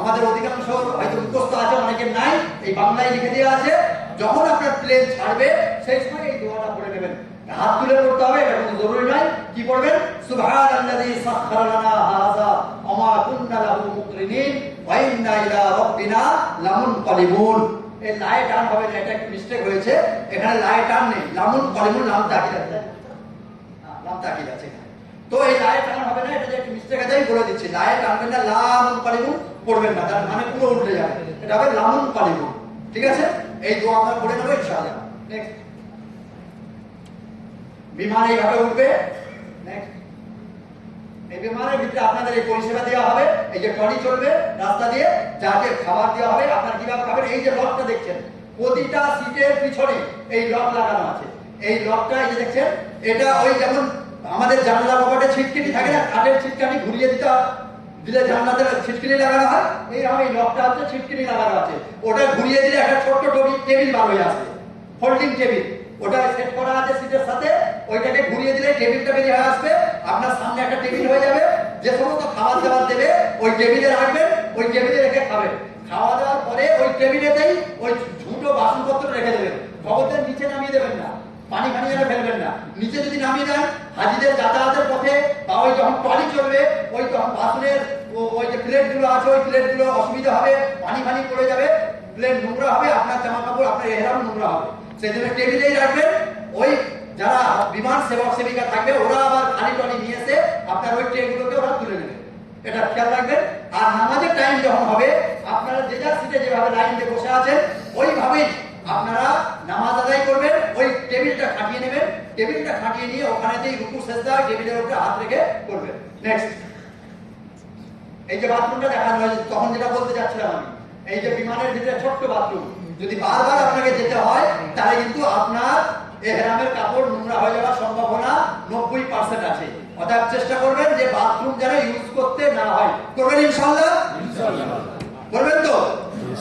[SPEAKER 1] আমাদের অধিকাংশ হয়তো মুখস্থ আছে, অনেকের নাই, এই বাংলায় লিখে দেওয়া আছে। যখন আপনার প্লেন ছাড়বে সেই সময় এই দোয়াটা পড়ে নেবেন। হাত তুলে পড়তে হবে, এটা কোনো জরুরি নয়। কি পড়বেন? সুবহানাল্লাযী সাখখারা লানা হাযা ওয়া মা কুন্না লাহু মুকরিনিন ওয়া ইন্না ইলা রাব্বিনা লামুনকালিবুন। এই লাই টান হবে না, এটা একটা মিস্টেক হয়েছে। এখানে লাই টান নেই, লামুনকালিবুন নাম তাকিদ আছে, নাম তাকিদ আছে এখানে। তো এই লাই টান হবে না, এটা যে একটা মিস্টেক আছে আমি বলে দিচ্ছি। লাই টানবেন না, লামুনকালিবুন পড়বেন না, তার মানে পুরো উল্টে যাবে। এটা হবে লামুনকালিবুন, ঠিক আছে? এই দোয়া আমরা পড়ে নেব ইনশাআল্লাহ। নেক্সট বিমান এইভাবে উঠবে। নেক্সট এই বিমানের ভিতরে আপনাদের এই পরিষেবা দেওয়া হবে। এই যে ট্রলি চলবে রাস্তা দিয়ে, যাকে খাবার দেওয়া হবে, আপনারা কিভাবে খাবেন? এই যে লকটা দেখছেন, প্রতিটা সিটের পিছনে এই লক লাগানো আছে। এই লকটা এই যে দেখছেন, এটা ওই যেমন আমাদের জানলা কপাটে ছিটকিনি থাকে না, কাঠের ছিটকানি ঘুরিয়ে দিলে জানলাতে ছিটকিনি লাগানো হয়, এই লকটা হচ্ছে ছিটকিনি লাগানো আছে। ওটা ঘুরিয়ে দিলে একটা ছোট্ট টেবিল বার হয়ে আসবে, ফোল্ডিং টেবিল। ওটা সেট করা আছে সিটের সাথে, ওইটাকে ঘুরিয়ে দিলে টেবিলটা বেরিয়ে আসবে, আপনার সামনে একটা টেবিল হয়ে যাবে, যে সমস্ত খাবার দাবার দেবে ওই টেবিলে রাখবেন, ওই টেবিলে রেখে খাবেন। খাওয়া দাওয়ার পরে ওই টেবিলেতেই ওই ঝুঁটো বাসনপত্র রেখে দেবেন। খবরদার নিচে নামিয়ে দেবেন না, পানি ফানি যেন ফেলবেন না। নিচে যদি নামিয়ে দেন, হাজিদের যাতায়াতের পথে বা ওই যখন ট্রলি চলবে ওই তখন বাসনের ওই যে প্লেটগুলো আছে ওই প্লেটগুলো অসুবিধা হবে, পানি ফানি পড়ে যাবে, প্লেট নোংরা হবে, আপনার জামা কাপড় আপনার এহরাম নোংরা হবে। সেই জন্য টেবিলেই রাখবেন। ওই যারা বিমান সেবক সেবিকা থাকবে ওরা আবার খালি টলি নিয়ে এসে আপনার ওই ট্রেগুলোকে ওরা তুলে নেবে, এটা খেয়াল রাখবেন। আর নামাজের টাইম যখন হবে আপনারা যে যার সিটে যেভাবে লাইন দিয়ে বসে আছেন ওইভাবেই আপনারা নামাজ আদায় করবেন। ওই টেবিলটা খাটিয়ে নেবেন, টেবিলটা খাটিয়ে নিয়ে ওখানেতেই রুকু সেজদা টেবিলের উপরে হাত রেখে করবেন। নেক্সট, এই যে বাথরুমটা দেখানো হয়েছে, তখন যেটা বলতে চাচ্ছিলাম আমি, এই যে বিমানের ভিতরে ছোট্ট বাথরুম, যদি বারবার আপনাকে যেতে হয় তাহলে কিন্তু আপনার এহরামের কাপড় নোংরা হয়ে যাওয়ার সম্ভাবনা 90% আছে। অতএব চেষ্টা করবেন যে বাথরুম যেন ইউজ করতে না হয়। করবেন ইনশাআল্লাহ? ইনশাআল্লাহ করবেন তো?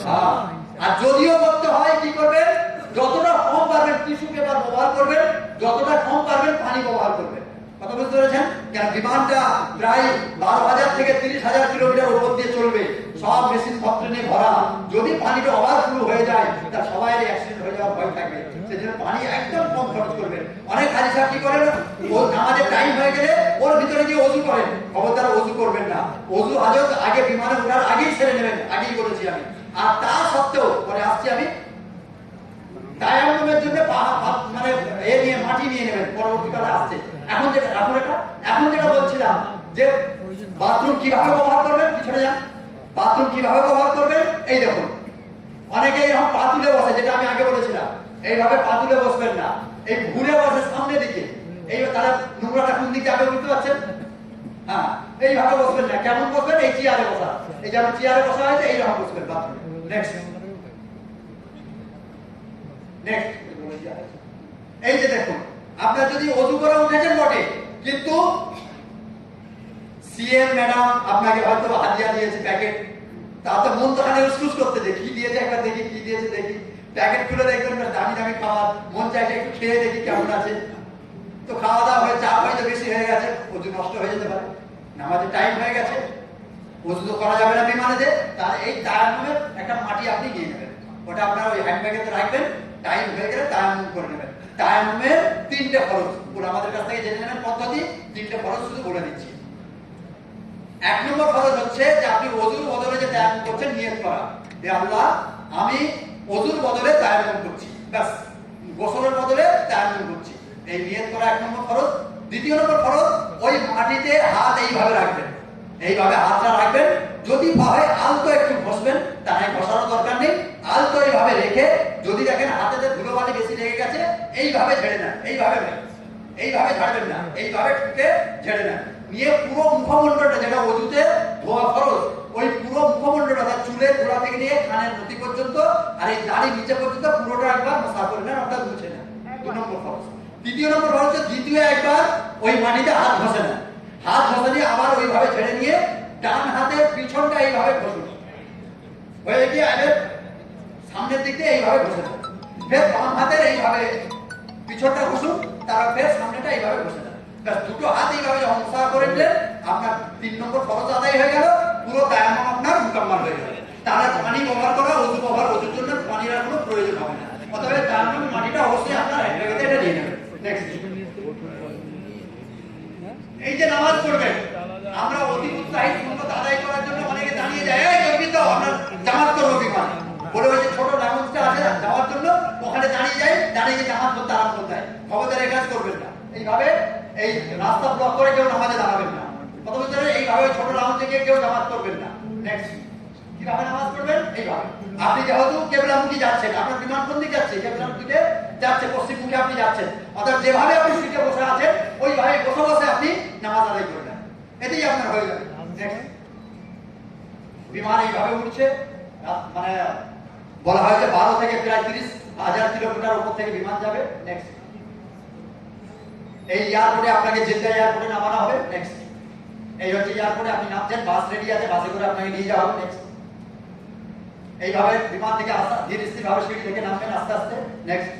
[SPEAKER 1] হ্যাঁ। আর যদিও করতে হয় কি করবেন, যতটা কম পারবেন টিস্যু পেপার ব্যবহার করবেন, যতটা কম পারবেন পানি ব্যবহার করবেন। কথা বুঝতে পেরেছেন? কেন বিমানটা প্রায় 12,000 থেকে 30,000 কিলোমিটার উপর দিয়ে চলবে, সব মেশিন পত্র নিয়ে ভরা। যদি পানিটা ওভারফ্লো হয়ে যায় তা সবাই অ্যাক্সিডেন্ট হয়ে যাওয়ার ভয় থাকবে। সেজন্য পানি একদম কম খরচ করবেন। অনেক হাজি সাহেব কি করেন, ও নামাজের টাইম হয়ে গেলে ওর ভিতরে গিয়ে ওযু করেন। খবরদার ওযু করবেন না। ওযু হাজত আগে বিমানে ওঠার আগেই ছেড়ে নেবেন, আগেই বলেছি আমি। আর তা সত্ত্বেও পরে আসছি আমি, তায়াম্মুমের জন্য মানে এ নিয়ে মাটি নিয়ে নেবেন, পরবর্তীকালে আসছে। এখন যেটা বলছিলাম যে বাথরুম কিভাবে ব্যবহার করবেন, পিছনে যান। বাথরুম কিভাবে ব্যবহার করবেন এই দেখুন। অনেকে এরকম পা তুলে বসে, যেটা আমি আগে বলেছিলাম। এইভাবে পা তুলে বসবেন না, এই ঘুরে বসে সামনের দিকে। এই তারা নোংরাটা কোন দিকে যাবে বুঝতে পারছেন? হ্যাঁ, এইভাবে বসবেন না। কেমন বসবেন? এই চেয়ারে বসা, এই যেমন চেয়ারে বসা হয়েছে এইরকম বসবেন বাথরুম। নেক্সট, এই যে দেখুন, আপনার যদি ওযু করে উঠেছেন বটে, কিন্তু সিএম ম্যাডাম আপনাকে হয়তো হাদিয়া দিয়েছে প্যাকেট, তাতে মন তো খানে উসকুস করতে যে কি দিয়েছে, একটা দেখি কি দিয়েছে দেখি। প্যাকেট খুলে দেখবেন দামি দামি খাবার, মন চাইছে একটু খেয়ে দেখি কেমন আছে। তো খাওয়া দাওয়া হয়ে চাপ হয়তো বেশি হয়ে গেছে, ওযু নষ্ট হয়ে যেতে পারে, নামাজের টাইম হয়ে গেছে, ওযু তো করা যাবে না বিমানেতে। তাহলে এই তায়াম্মুমের একটা মাটি আপনি নিয়ে নেবেন, ওটা আপনার ওই হ্যান্ডব্যাগেতে রাখবেন। টাইম হয়ে গেলে তায়াম্মুম করে নেবেন। তায়াম্মুমের 3টে ফরজ, পুরো আমাদের কাছ থেকে জেনে নেবেন পদ্ধতি। 3টে ফরজ শুধু বলে দিচ্ছি। 1 নম্বর ফরজ হচ্ছে যে আপনি ওযুর বদলে যে তায়াম্মুম করছেন নিয়ত করা, যে আল্লাহ আমি ওযুর বদলে তায়াম্মুম করছি, ব্যাস গোসলের বদলে তায়াম্মুম করছি, এই নিয়ত করা 1 নম্বর ফরজ। 2য় নম্বর ফরজ, ওই মাটিতে হাত এইভাবে রাখবেন, এইভাবে হাতটা রাখবেন। যদি হয় আলতো একটু ঘষবেন, তাই ঘষানোর দরকার নেই। আলতো এইভাবে রেখে যদি দেখেন হাতেতে ধুলোবালি বেশি লেগে গেছে, এইভাবে ঝেড়ে নেন। এইভাবে ঝাড়বেন না, এইভাবে ঠুকে ঝেড়ে নেন। নিয়ে পুরো মুখমণ্ডলটা, যেটা ওযুতে ধোয়া ফরজ, ওই পুরো মুখমণ্ডলটা, তার চুলের গোড়া থেকে নিয়ে কানের নতি পর্যন্ত আর এই দাড়ি নিচে পর্যন্ত পুরোটা একবার মাসা করে নেন, অর্থাৎ মুছে নেন। 2 নম্বর ফরজ। 3য় নম্বর ফরজ হচ্ছে দ্বিতীয় একবার ওই মাটিতে হাত ঘষে নেন। হাত ঘষে নিয়ে আবার ওইভাবে ছেড়ে নিয়ে ডান হাতের পিছনটা এইভাবে ঘষুন, হয়ে গিয়ে আগে সামনের দিক দিয়ে এইভাবে ঘষে দেন। ফের বাম হাতের এইভাবে পিছনটা ঘষুন, তারপর ফের সামনেটা এইভাবে ঘষে দেন। ব্যাস 2টো হাত এইভাবে যখন মুসা করে নিলেন, আপনার 3 নম্বর ফরজ আদায় হয়ে গেল, পুরো তায়াম্মুম আপনার মুকাম্মাল হয়ে গেল। তাহলে পানি ব্যবহার করা, ওযুর জন্য পানির আর কোনো প্রয়োজন হবে না। অতএব তায়াম্মুমের মাটিটা অবশ্যই আপনার হ্যান্ডব্যাগেতে এটা নিয়ে নেবেন। নেক্সট, এই যে নামাজ পড়বেন, আমরা অতি উৎসাহী সুন্নত আদায় করার জন্য অনেকে দাঁড়িয়ে যায়, এই জলদি তো আমরা জামাত করবো বিমানে বলে, ওই যে ছোট লাউঞ্জটা আছে যাওয়ার জন্য, ওখানে দাঁড়িয়ে যায়, দাঁড়িয়ে জামাত করতে আরম্ভ করতে হয়। খবরদার এই কাজ করবেন না। এইভাবে এই রাস্তা ব্লক করে কেউ নামাজে দাঁড়াবেন না। কত বলতে এইভাবে ছোট লাউঞ্জে গিয়ে কেউ জামাত করবেন না। নেক্সট, কিভাবে নামাজ পড়বেন? এইভাবে আপনি যেহেতু কেবলামুখী যাচ্ছেন, আপনার বিমান কোন দিকে যাচ্ছে? কেবলামুখীতে যাচ্ছে, পশ্চিমমুখী আপনি যাচ্ছেন। অর্থাৎ যেভাবে আপনি সিটে বসে আছেন ওইভাবে বসে বসে আপনি নামাজ আদায় করবেন, এতেই আপনার হয়ে যাবে। নেক্সট, বিমান এইভাবে উঠছে, মানে বলা হয়েছে 12 থেকে প্রায় 30,000 কিলোমিটার উপর থেকে বিমান যাবে। নেক্সট, এই এয়ারপোর্টে আপনাকে জেদ্দা এয়ারপোর্টে নামানো হবে। নেক্সট, এই হচ্ছে এয়ারপোর্টে আপনি নামছেন, বাস রেডি আছে, বাসে করে আপনাকে নিয়ে যাওয়া হবে। নেক্সট, এইভাবে বিমান থেকে ধীরে স্থির ভাবে সিঁড়ি থেকে নামবেন আস্তে আস্তে। নেক্সট,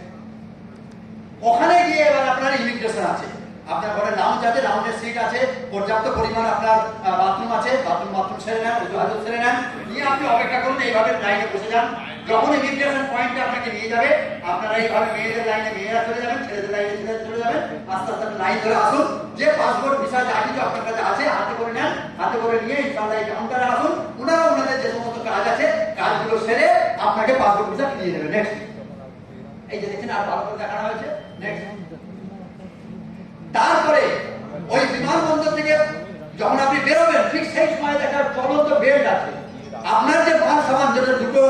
[SPEAKER 1] ওখানে গিয়ে এবার আপনার ইমিগ্রেশন আছে। আপনার ঘরে লাউঞ্জ আছে, লাউঞ্জের সিট আছে, পর্যাপ্ত পরিমাণ আপনার বাথরুম আছে, বাথরুম সেরে নেন, ওজু হাজত সেরে নেন, নিয়ে আপনি অপেক্ষা করুন, এইভাবে লাইনে বসে যান। যখন ইমিগ্রেশন পয়েন্টে আপনাকে নিয়ে যাবে, আপনারা এইভাবে মেয়েদের লাইনে মেয়েরা চলে যাবেন, ছেলেদের লাইনে ছেলেদের চলে যাবেন, আস্তে আস্তে লাইন ধরে আসুন। যে পাসপোর্ট ভিসা যা কিছু আপনার কাছে আছে হাতে করে নেন, হাতে করে নিয়ে ইনশাআল্লাহ এই কাউন্টারে আসুন। ওনারা ওনাদের যে সমস্ত কাজ আছে কাজগুলো সেরে আপনাকে পাসপোর্ট ভিসা দিয়ে দেবে। নেক্সট, এই যে দেখছেন আর ভালো করে দেখানো হয়েছে। নেক্সট, তারপরে ওই বিমানবন্দর থেকে যখন আপনি বেরোবেন ঠিক সেই সময় দেখার চলন্ত বেল্ট আছে। আপনার যে মাল সামান যেটা দুটো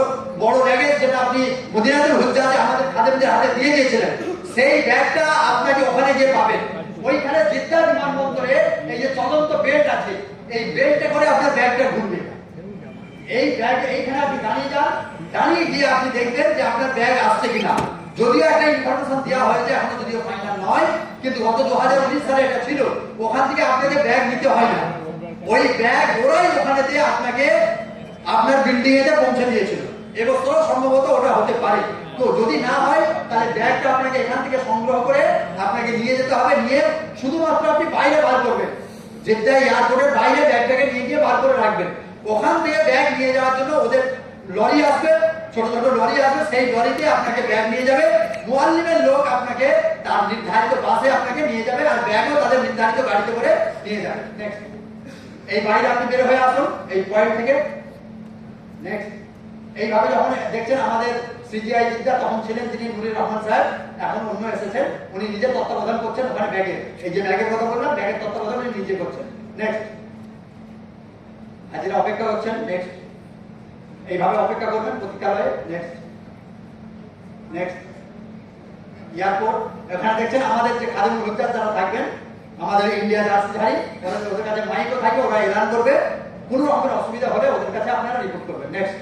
[SPEAKER 1] বড় ব্যাগের যেটা আপনি মদিনাতুল হুজ্জাতে আমাদের খাদেমদের হাতে দিয়ে দিয়েছিলেন, সেই ব্যাগটা আপনাকে ওখানে গিয়ে পাবেন। ওইখানে জিদ্দা বিমানবন্দরে এই যে চলন্ত বেল্ট আছে, এই বেল্টে করে আপনার ব্যাগটা ঘুরবে। এই ব্যাগ এইখানে আপনি দাঁড়িয়ে যান, দাঁড়িয়ে গিয়ে আপনি দেখবেন যে আপনার ব্যাগ আসছে কিনা। যদিও একটা ইনফরমেশন দেওয়া হয়েছে, এখনো যদিও ফাইনাল নয়, কিন্তু গত 2019 সালে এটা ছিল। ওখান থেকে আপনাকে ব্যাগ নিতে হয় না, ওই ব্যাগ ওরাই ওখানে দিয়ে আপনাকে আপনার বিল্ডিং এতে পৌঁছে দিয়েছিল। এবছর সম্ভবত ওটা হতে পারে। তো যদি না হয় তাহলে ব্যাগটা আপনাকে এখান থেকে সংগ্রহ করে আপনাকে নিয়ে যেতে হবে। নিয়ে শুধুমাত্র আপনি বাইরে বার করবেন, জেদ্দা এয়ারপোর্টের বাইরে ব্যাগটাকে নিয়ে গিয়ে বার করে রাখবেন। ওখান থেকে ব্যাগ নিয়ে যাওয়ার জন্য ওদের লরি আসবে, ছোট ছোট লরি আসবে, সেই লরিতে আপনাকে ব্যাগ নিয়ে যাবে। মুআল্লিমের লোক আপনাকে তার নির্ধারিত বাসে আপনাকে নিয়ে যাবে, আর ব্যাগও তাদের নির্ধারিত গাড়িতে করে নিয়ে যাবে। নেক্সট, এই বাইরে আপনি বের হয়ে আসুন এই পয়েন্ট থেকে। নেক্সট, এইভাবে যখন দেখছেন আমাদের সিজিআই জিদ্দা তখন ছিলেন তিনি নুরুর রহমান সাহেব, এখন অন্য এসেছেন, উনি নিজে তত্ত্বাবধান করছেন ওখানে ব্যাগে। এই যে ব্যাগের কথা বললাম, ব্যাগের তত্ত্বাবধান উনি নিজে করছেন। নেক্সট, হাজিরা অপেক্ষা করছেন। নেক্সট, এইভাবে অপেক্ষা করবেন প্রতীক্ষালয়ে। নেক্সট, নেক্সট, এয়ারপোর্ট এখানে দেখছেন আমাদের যে খাদেমুল হুজ্জাত যারা থাকবেন, আমাদের ইন্ডিয়া জার্সিধারী, ওদের কাছে মাইকও থাকে, ওরা এলান করবে। কোনো রকমের অসুবিধা হলে ওদের কাছে আপনারা রিপোর্ট করবেন। নেক্সট,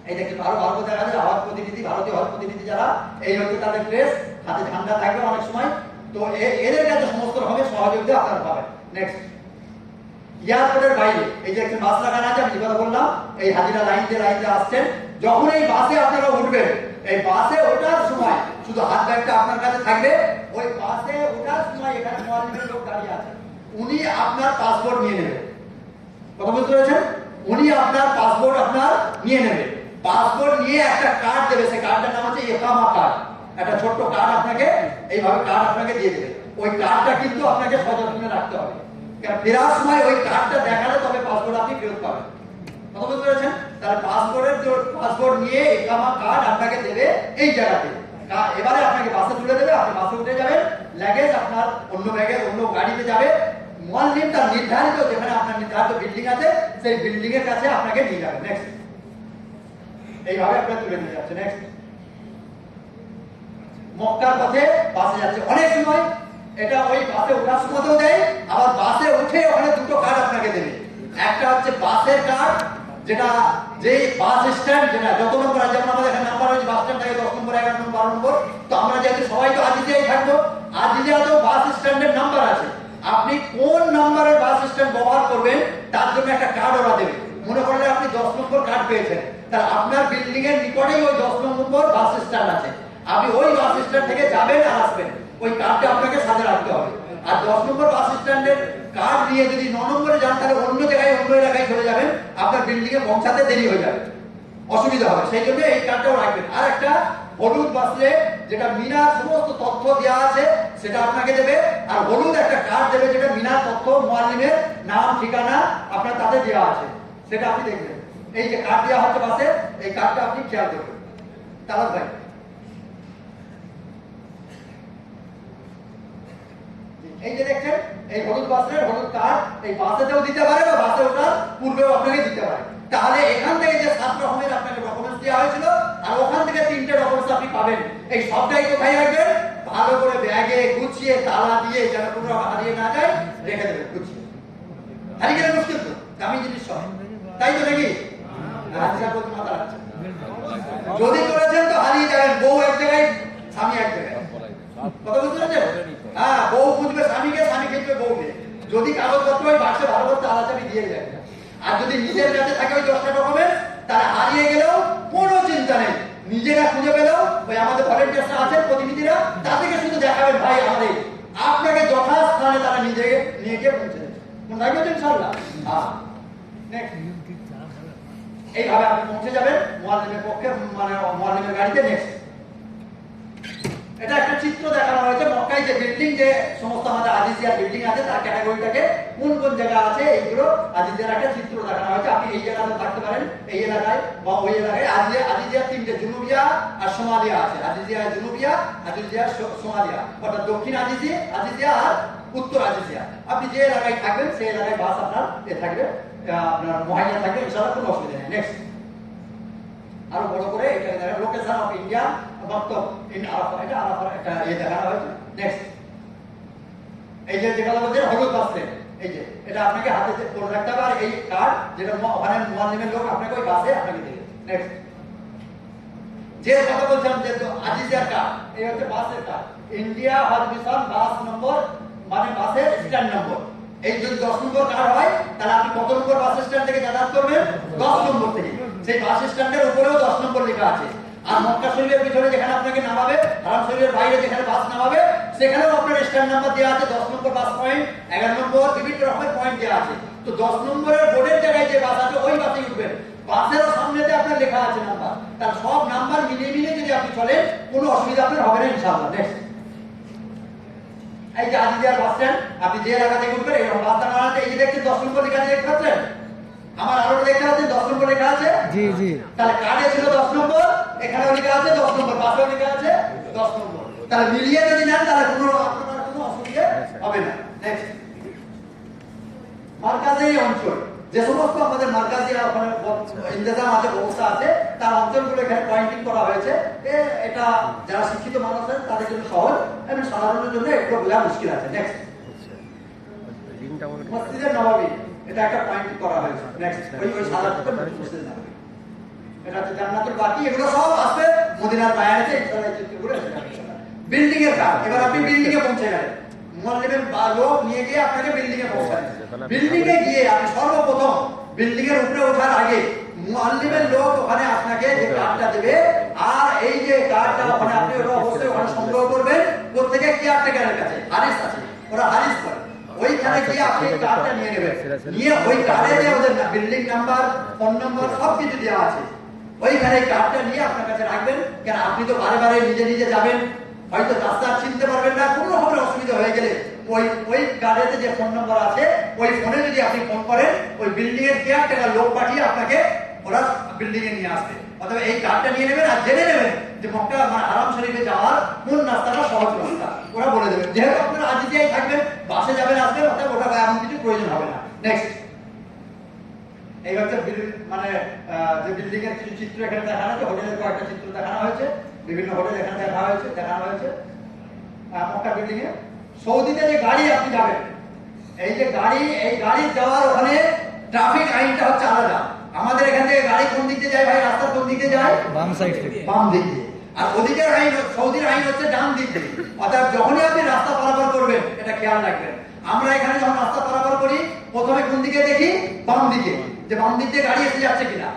[SPEAKER 1] এই দেখেন আরো ভালো দেখা যায় হজ প্রতিনিধি, ভারতীয় হজ প্রতিনিধি যারা, এই হচ্ছে তাদের ড্রেস, হাতে ঝান্ডা থাকবে অনেক সময়। তো এদের কাছে সমস্ত রকমের সহযোগিতা আপনারা পাবেন। নেক্সট, এয়ারপোর্টের বাইরে এই যে একটা বাস লাগানো আছে, আমি যে কথা বললাম, এই হাজিরা লাইন দিয়ে আসছেন। যখন এই বাসে আপনারা উঠবেন, এই বাসে ওঠার সময় শুধু হাত ব্যাগটা আপনার কাছে থাকবে। ওই বাসে ওঠার সময় এখানে মুআল্লিমের লোক দাঁড়িয়ে আছে, উনি আপনার পাসপোর্ট নিয়ে নেবেন। কথা বুঝতে পেরেছেন? উনি আপনার পাসপোর্ট আপনার নিয়ে নেবে। পাসপোর্ট নিয়ে একটা কার্ড দেবে, সেই কার্ডটার নাম হচ্ছে ইকামা কার্ড। একটা ছোট্ট কার্ড আপনাকে এইভাবে কার্ড আপনাকে দিয়ে দেবে। ওই কার্ডটা কিন্তু আপনাকে সযত্নে রাখতে হবে, কারণ ফেরার সময় ওই কার্ডটা দেখালে তবে পাসপোর্ট আপনি ফেরত পাবেন। কথা বুঝতে পেরেছেন? তাহলে পাসপোর্ট নিয়ে ইকামা কার্ড আপনাকে দেবে এই জায়গাতে। এবারে আপনাকে বাসে তুলে দেবে, আপনি বাসে উঠে যাবেন, লাগেজ আপনার অন্য ব্যাগে অন্য গাড়িতে যাবে। মুআল্লিম তার নির্ধারিত যেখানে আপনার নির্ধারিত বিল্ডিং আছে সেই বিল্ডিং এর কাছে আপনাকে নিয়ে যাবে। নেক্সট, এইভাবে আপনার তুলে নিয়ে যাচ্ছে। নেক্সট, মক্কার পথে বাসে যাচ্ছে। অনেক সময় এটা ওই বাসে ওঠার সময়তেও দেয়, আবার বাসে উঠে ওখানে দুটো কার্ড আপনাকে দেবে। একটা হচ্ছে বাসের কার্ড, যেটা যে বাস স্ট্যান্ড, যেটা যত নম্বর আছে, যেমন আমাদের এখানে নাম্বার হচ্ছে বাস স্ট্যান্ড থাকে 10 নম্বর, 11 নম্বর, 12 নম্বর। তো আমরা যেহেতু সবাই তো আজিজিয়ায় থাকবো, আজিজিয়াতেও বাস স্ট্যান্ডের নাম্বার আছে। আপনি কোন নাম্বারের বাস স্ট্যান্ড ব্যবহার করবেন তার জন্য একটা কার্ড ওরা দেবে। মনে করলে আপনি 10 নম্বর কার্ড পেয়েছেন, তাহলে আপনার বিল্ডিং এর নিকটেই ওই 10 নম্বর বাস স্ট্যান্ড আছে। আপনি ওই বাস স্ট্যান্ড থেকে যাবেন আর আসবেন, ওই কার্ডটা আপনাকে সাথে রাখতে হবে। আর 10 নম্বর বাস স্ট্যান্ডের কার্ড নিয়ে যদি 9 নম্বরে যান, তাহলে অন্য জায়গায় অন্য এলাকায় চলে যাবেন, আপনার বিল্ডিং এ পৌঁছাতে দেরি হয়ে যাবে, অসুবিধা হবে। সেই জন্য এই কার্ডটাও রাখবেন। আর একটা হলুদ বাসলে যেটা মিনার সমস্ত তথ্য দেওয়া আছে সেটা আপনাকে দেবে। আর হলুদ একটা কার্ড দেবে যেটা মিনার তথ্য, মুআল্লিমের নাম ঠিকানা আপনার তাতে দেওয়া আছে, সেটা আপনি দেখবেন। এই যে কার্ড দেওয়া হচ্ছে বাসে, এই কার্ডটা আপনি খেয়াল করবেন। তালাত ভাই, এই যে দেখছেন এই হলুদ বাসের হলুদ কার্ড, এই বাসেতেও দিতে পারে বা বাসে ওঠার পূর্বেও আপনাকে দিতে পারে। তাহলে এখান থেকে যে 7 রকমের আপনাকে ডকুমেন্টস দেওয়া হয়েছিল, আর ওখান থেকে 3টে ডকুমেন্টস আপনি পাবেন। এই সবটাই কোথায় রাখবেন? ভালো করে ব্যাগে গুছিয়ে তালা দিয়ে, যেন কোনো হারিয়ে না যায়, রেখে দেবেন গুছিয়ে। হারিয়ে গেলে মুশকিল তো, দামি জিনিস সব, তাই তো নাকি? হাজিরা প্রতি মাথা রাখছে, যদি করেছেন তো হারিয়ে যাবেন। বউ এক জায়গায়, স্বামী এক জায়গায়। কথা বুঝতে পেরেছেন? হ্যাঁ, বউ খুঁজবে স্বামীকে, স্বামী খুঁজবে বউকে। যদি কাগজপত্র ওই বাক্সে ভালো করে তালা চাবি দিয়ে দেয়, আর যদি নিজের কাছে থাকে ওই 10টা ডকুমেন্ট, তাহলে হারিয়ে গেলেও কোনো চিন্তা নেই। নিজেরা খুঁজে পেলেও ওই আমাদের ভলেন্টিয়ার্সরা আছেন প্রতিনিধিরা, তাদেরকে শুধু দেখাবেন, ভাই আমাদের, আপনাকে নিয়ে গিয়ে পৌঁছে দেবে। মনে রাখবেন তো ইনশাআল্লাহ? হ্যাঁ। নেক্সট, এইভাবে আপনি পৌঁছে যাবেন মুআল্লিমের পক্ষে, মানে মুআল্লিমের গাড়িতে। নেক্সট, এটা একটা চিত্র দেখানো হয়েছে মক্কায় যে বিল্ডিং, যে সমস্ত আমাদের আজিজিয়া বিল্ডিং আছে তার ক্যাটাগরিটাকে কোন কোন জায়গা আছে এইগুলো আজিজিয়ার একটা চিত্র দেখানো হয়েছে। আপনি এই জায়গাতে থাকতে পারেন, এই এলাকায় বা ওই এলাকায়। আজিজিয়া তিনটে, জুনুবিয়া আর সোমালিয়া আছে। আজিজিয়া জুনুবিয়া, আজিজিয়া সোমালিয়া, অর্থাৎ দক্ষিণ আজিজিয়া আর উত্তর আজিজিয়া। আপনি যে এলাকায় থাকবেন সেই এলাকায় বাস আপনার থাকবে, আপনার মুহাইয়া থাকবে, ইনশাআল্লাহ কোনো অসুবিধা নেই। নেক্সট, আরো বড় করে এটা লোকেশন অফ ইন্ডিয়া বক্তব্য ইন আরাফা, এটা আরাফা একটা দেখানো হয়েছে। নেক্সট, এই যে কথা বলছেন হলুদ বাসে, এই যে এটা আপনাকে হাতে করে রাখতে হবে। আর এই কার্ড যেটা ওখানে মুআল্লিমের লোক আপনাকে ওই বাসে আপনাকে দেবে। নেক্সট, যে কথা বলছেন যে আজিজিয়ার কার্ড, এই হচ্ছে বাসের কার্ড, ইন্ডিয়া হজ মিশন বাস নম্বর, মানে বাসের স্ট্যান্ড নম্বর। এই যদি 10 নম্বর কার্ড হয় তাহলে আপনি কত নম্বর বাস স্ট্যান্ড থেকে যাতায়াত করবেন? 10 নম্বর থেকে। সেই বাস স্ট্যান্ডের উপরেও 10 নম্বর লেখা আছে। আর মক্কা শরীফের পিছনে যেখানে আপনাকে নামাবে, হারাম শরীফের বাইরে যেখানে বাস নামাবে, সেখানেও আপনার স্ট্যান্ড নাম্বার দেওয়া আছে। 10 নম্বর বাস পয়েন্ট, 11 নম্বর, বিভিন্ন রকমের পয়েন্ট দেওয়া আছে। তো 10 নম্বরের বোর্ডের জায়গায় যে বাস আছে ওই বাসে উঠবেন। বাসেরও সামনেতে আপনার লেখা আছে নাম্বার। তার সব নাম্বার মিলিয়ে মিলিয়ে যদি আপনি চলেন কোনো অসুবিধা আপনার হবে না ইনশাআল্লাহ। নেক্সট, এই যে আজিজিয়ার বাস স্ট্যান্ড, আপনি যে এলাকা থেকে উঠবেন এরকম রাস্তা না আছে। এই যে দেখছেন 10 নম্বর লেখা আছে, দেখতে পাচ্ছেন? আমার আরো দেখতে পাচ্ছেন 10 নম্বর লেখা আছে।
[SPEAKER 2] জি জি।
[SPEAKER 1] তাহলে কার্ডে ছিল 10 নম্বর, এখানেও লেখা আছে 10 নম্বর, বাসেও লেখা আছে 10 নম্বর। তাহলে মিলিয়ে যদি নেন তাহলে আপনার কোনো অসুবিধা হবে না। নেক্সট, মার্কাজি অঞ্চল, যে সমস্ত আমাদের মার্কাজি ইন্তজাম আছে, ব্যবস্থা আছে, তার অঞ্চলগুলো এখানে পয়েন্টিং করা হয়েছে। এটা যারা শিক্ষিত মানুষ আছেন তাদের জন্য সহজ, এবং সাধারণের জন্য একটু বোঝা মুশকিল আছে। নেক্সট, মসজিদে নববী, এটা একটা পয়েন্টিং করা হয়েছে। নেক্সট, ওই সাধারণত মসজিদে নববী, এটা হচ্ছে জান্নাতুল বাকি। এগুলো সব আসবে মদিনার বায়ানে, ইনশাআল্লাহ চিত্রগুলো। বিল্ডিং এর কাজ, এবার আপনি বিল্ডিং এ পৌঁছে গেলেন, মুআল্লিমের লোক নিয়ে গিয়ে আপনাকে বিল্ডিং এ পৌঁছায়। বিল্ডিং এ গিয়ে আপনি সর্বপ্রথম বিল্ডিং এর উপরে ওঠার আগে মুআল্লিমের লোক ওখানে আপনাকে যে কার্ডটা দেবে, আর এই যে কার্ডটা ওখানে আপনি ওটা অবশ্যই ওখানে সংগ্রহ করবেন। প্রত্যেকে কেয়ারটেকারের কাছে হারিস আছে, ওরা হারিস করে, ওইখানে গিয়ে আপনি কার্ডটা নিয়ে নেবেন। নিয়ে ওই কার্ডে যে ওদের বিল্ডিং নাম্বার, ফোন নাম্বার সব কিছু দেওয়া আছে, ওইখানে কার্ডটা নিয়ে আপনার কাছে রাখবেন। কেন আপনি তো বারে বারে নিজে নিজে যাবেন, হয়তো রাস্তা চিনতে পারবেন না, কোনো রকমের অসুবিধা হয়ে গেলে ওই কার্ডেতে যে ফোন নম্বর আছে ওই ফোনে যদি আপনি ফোন করেন, ওই বিল্ডিং এর কেয়ারটেকার লোক পাঠিয়ে আপনাকে ওরা বিল্ডিং এ নিয়ে আসবে। অথবা এই কার্ডটা নিয়ে নেবেন আর জেনে নেবেন যে মক্কা মানে হারাম শরীফে যাওয়ার কোন রাস্তাটা সহজ রাস্তা, ওরা বলে দেবেন। যেহেতু আপনারা আজিজিয়ায় থাকবেন, বাসে যাবেন আসবেন, অর্থাৎ ওটা এমন কিছু প্রয়োজন হবে না। নেক্সট, এই হচ্ছে মানে যে বিল্ডিং এর কিছু চিত্র এখানে দেখানো হয়েছে, হোটেলের কয়েকটা চিত্র দেখানো হয়েছে, বিভিন্ন হোটেল এখানে দেখানো হয়েছে মক্কা বিল্ডিং এ। সৌদিতে যে গাড়ি আপনি যাবেন, এই যে গাড়ি, এই গাড়ি যাওয়ার ওখানে ট্রাফিক আইনটা হচ্ছে আলাদা। আমাদের এখান থেকে গাড়ি কোন দিক দিয়ে যায় ভাই? রাস্তার কোন দিকে যায়?
[SPEAKER 2] বাম সাইড থেকে।
[SPEAKER 1] বাম দিক দিয়ে। আর ওদিকের আইন, সৌদির আইন হচ্ছে ডান দিক দিয়ে। অর্থাৎ যখনই আপনি রাস্তা পারাপার করবেন এটা খেয়াল রাখবেন। আমরা এখানে যখন রাস্তা পারাপার করি প্রথমে কোন দিকে দেখি? বাম দিকে, যে বাম দিক দিয়ে গাড়ি এসে যাচ্ছে কিনা।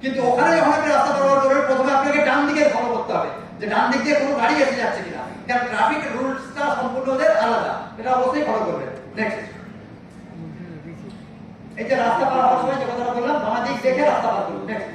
[SPEAKER 1] কিন্তু ওখানে যখন আপনি রাস্তা পারাপার করবেন প্রথমে আপনাকে ডান দিকে ফলো করতে হবে, যে ডান দিক দিয়ে কোনো গাড়ি এসে যাচ্ছে কিনা। কারণ ট্রাফিক রুলসটা সম্পূর্ণ ওদের আলাদা, এটা অবশ্যই ফলো করবেন। নেক্সট, এই যে রাস্তা পার হওয়ার সময় যে কথাটা বললাম, বাম দিক দেখে রাস্তা পার করুন। নেক্সট,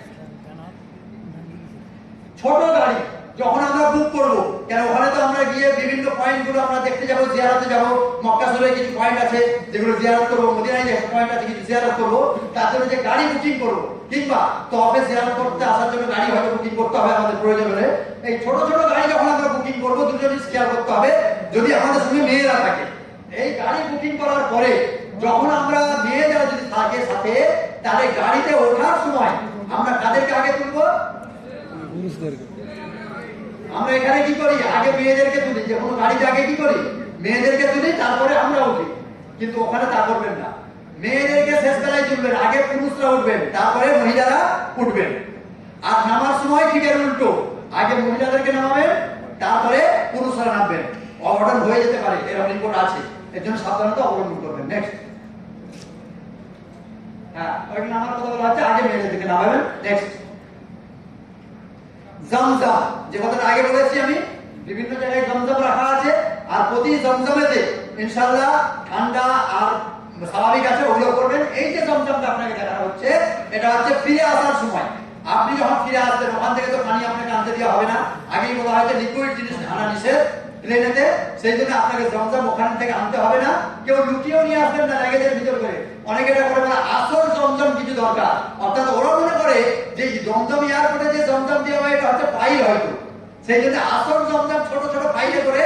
[SPEAKER 1] ছোট গাড়ি যখন আমরা বুক করব, কেন ওখানে তো আমরা গিয়ে বিভিন্ন পয়েন্ট গুলো আমরা দেখতে যাব, জিয়ারতে যাব। মক্কা শরীফে কিছু পয়েন্ট আছে যেগুলো জিয়ারত করব, মদিনায় যে পয়েন্ট আছে কিছু জিয়ারত করব। তার জন্য যে গাড়ি বুকিং করব, কিংবা তবে জিয়ারত করতে আসার জন্য গাড়ি হয়তো বুকিং করতে হবে আমাদের প্রয়োজন হলে, এই ছোট ছোট গাড়ি যখন আমরা বুকিং করব দুটো জিনিস খেয়াল করতে হবে। যদি আমাদের সঙ্গে মেয়েরা থাকে, এই গাড়ি বুকিং করার পরে যখন আমরা মেয়ে যারা যদি থাকে সাথে, তাহলে গাড়িতে ওঠার সময় আমরা কাদেরকে আগে তুলবো?
[SPEAKER 2] পুরুষদেরকে।
[SPEAKER 1] আমরা এখানে কি করি? আগে মেয়েদেরকে তুলি, যে কোনো গাড়িতে আগে কি করি? মেয়েদেরকে তুলি, তারপরে আমরা উঠি। কিন্তু ওখানে তা করবেন না, মেয়েদেরকে শেষ বেলায় তুলবেন, আগে পুরুষরা উঠবেন, তারপরে মহিলারা উঠবেন। আর নামার সময় ঠিক এর উল্টো, আগে মহিলাদেরকে নামাবেন, তারপরে পুরুষরা নামবেন। অঘটন হয়ে যেতে পারে, এরকম রিপোর্ট আছে, এর জন্য সাবধানতা অবলম্বন করবেন। নেক্সট, হ্যাঁ, ওইখানে আমার কথা বলা হচ্ছে আগে মেয়েদেরকে নামাবেন। নেক্সট, জমজম, যে কথাটা আগে বলেছি আমি, বিভিন্ন জায়গায় জমজম রাখা আছে। আর প্রতি জমজমেতে ইনশাআল্লাহ ঠান্ডা আর স্বাভাবিক আছে ওগুলো করবেন। এই যে জমজমটা আপনাকে দেখানো হচ্ছে এটা হচ্ছে ফিরে আসার সময়। আপনি যখন ফিরে আসবেন ওখান থেকে তো পানি আপনাকে আনতে দেওয়া হবে না, আগেই বলা হয়েছে লিকুইড জিনিস আনা নিষেধ প্লেনেতে, সেই জন্য আপনাকে জমজম ওখান থেকে আনতে হবে না। কেউ লুকিয়েও নিয়ে আসবেন না লাগেজের ভিতর করে, অনেকে এটা করে বলে আসল জমজম কিছু দরকার, অর্থাৎ ওরা মনে করে যে জমজম এয়ারপোর্টে যে জমজম দেওয়া হয় এটা হচ্ছে ফাইল হয়তো, সেই জন্য আসল জমজম ছোট ছোট ফাইলে করে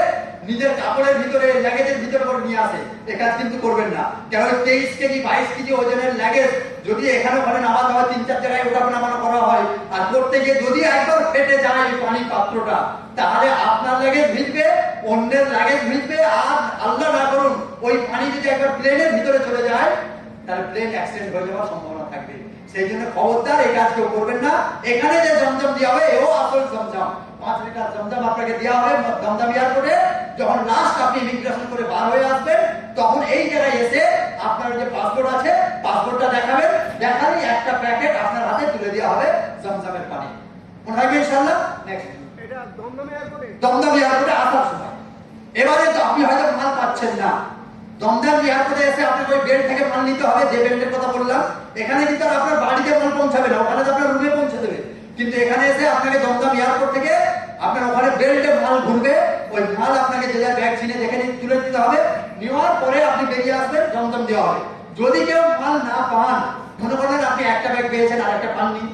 [SPEAKER 1] নিজের কাপড়ের ভিতরে লাগেজের ভিতরে করে নিয়ে আসে। এ কাজ কিন্তু করবেন না, কারণ 23 কেজি 22 কেজি ওজনের লাগেজ যদি এখানে ওখানে নামাতে হয় 3-4 জায়গায় ওটা নামানো করা হয়, আর করতে গিয়ে যদি একবার ফেটে যায় পানি পাত্রটা তাহলে আপনার লাগেজ ভিজবে, অন্যের লাগেজ ভিজবে, আর আল্লাহ না করুন ওই পানি যদি একবার প্লেনের ভিতরে চলে যায় তাহলে প্লেন অ্যাক্সিডেন্ট হয়ে যাওয়ার সম্ভাবনা থাকবে। সেই জন্য খবরদার এই কাজ কেউ করবেন না। এখানে যে জমজম দেওয়া হবে এও আসল জমজম, 5 লিটার জমজম আপনাকে দেওয়া হবে দমদম এয়ারপোর্টে। যখন লাস্ট আপনি ইমিগ্রেশন করে বার হয়ে আসবেন তখন এই জায়গায় এসে আপনার যে পাসপোর্ট আছে পাসপোর্টটা দেখাবেন, দেখালেই একটা প্যাকেট আপনার হাতে তুলে দেওয়া হবে জমজমের পানি। মনে হয় ইনশাআল্লাহ নেক্সট
[SPEAKER 3] এটা দমদম এয়ারপোর্টে
[SPEAKER 1] আসার সময়। এবারে তো আপনি হয়তো মাল পাচ্ছেন না, দমদম এয়ারপোর্টে এসে আপনাকে ওই বেল্ট থেকে মাল নিতে হবে, যে বেল্টের কথা বললাম। এখানে কিন্তু আর আপনার বাড়িতে মাল পৌঁছাবে না, ওখানে তো আপনার রুমে পৌঁছে দেবে, কিন্তু এখানে এসে আপনাকে দমদম এয়ারপোর্ট থেকে আপনার ওখানে বেল্টে মাল ঘুরবে, ওই মাল আপনাকে যে যার ব্যাগ চিনে দেখে তুলে দিতে হবে, নেওয়ার পরে আপনি বেরিয়ে আসবেন, দমদম দেওয়া হবে। যদি কেউ মাল না পান, মনে করেন আপনি একটা ব্যাগ পেয়েছেন আর একটা পাননি,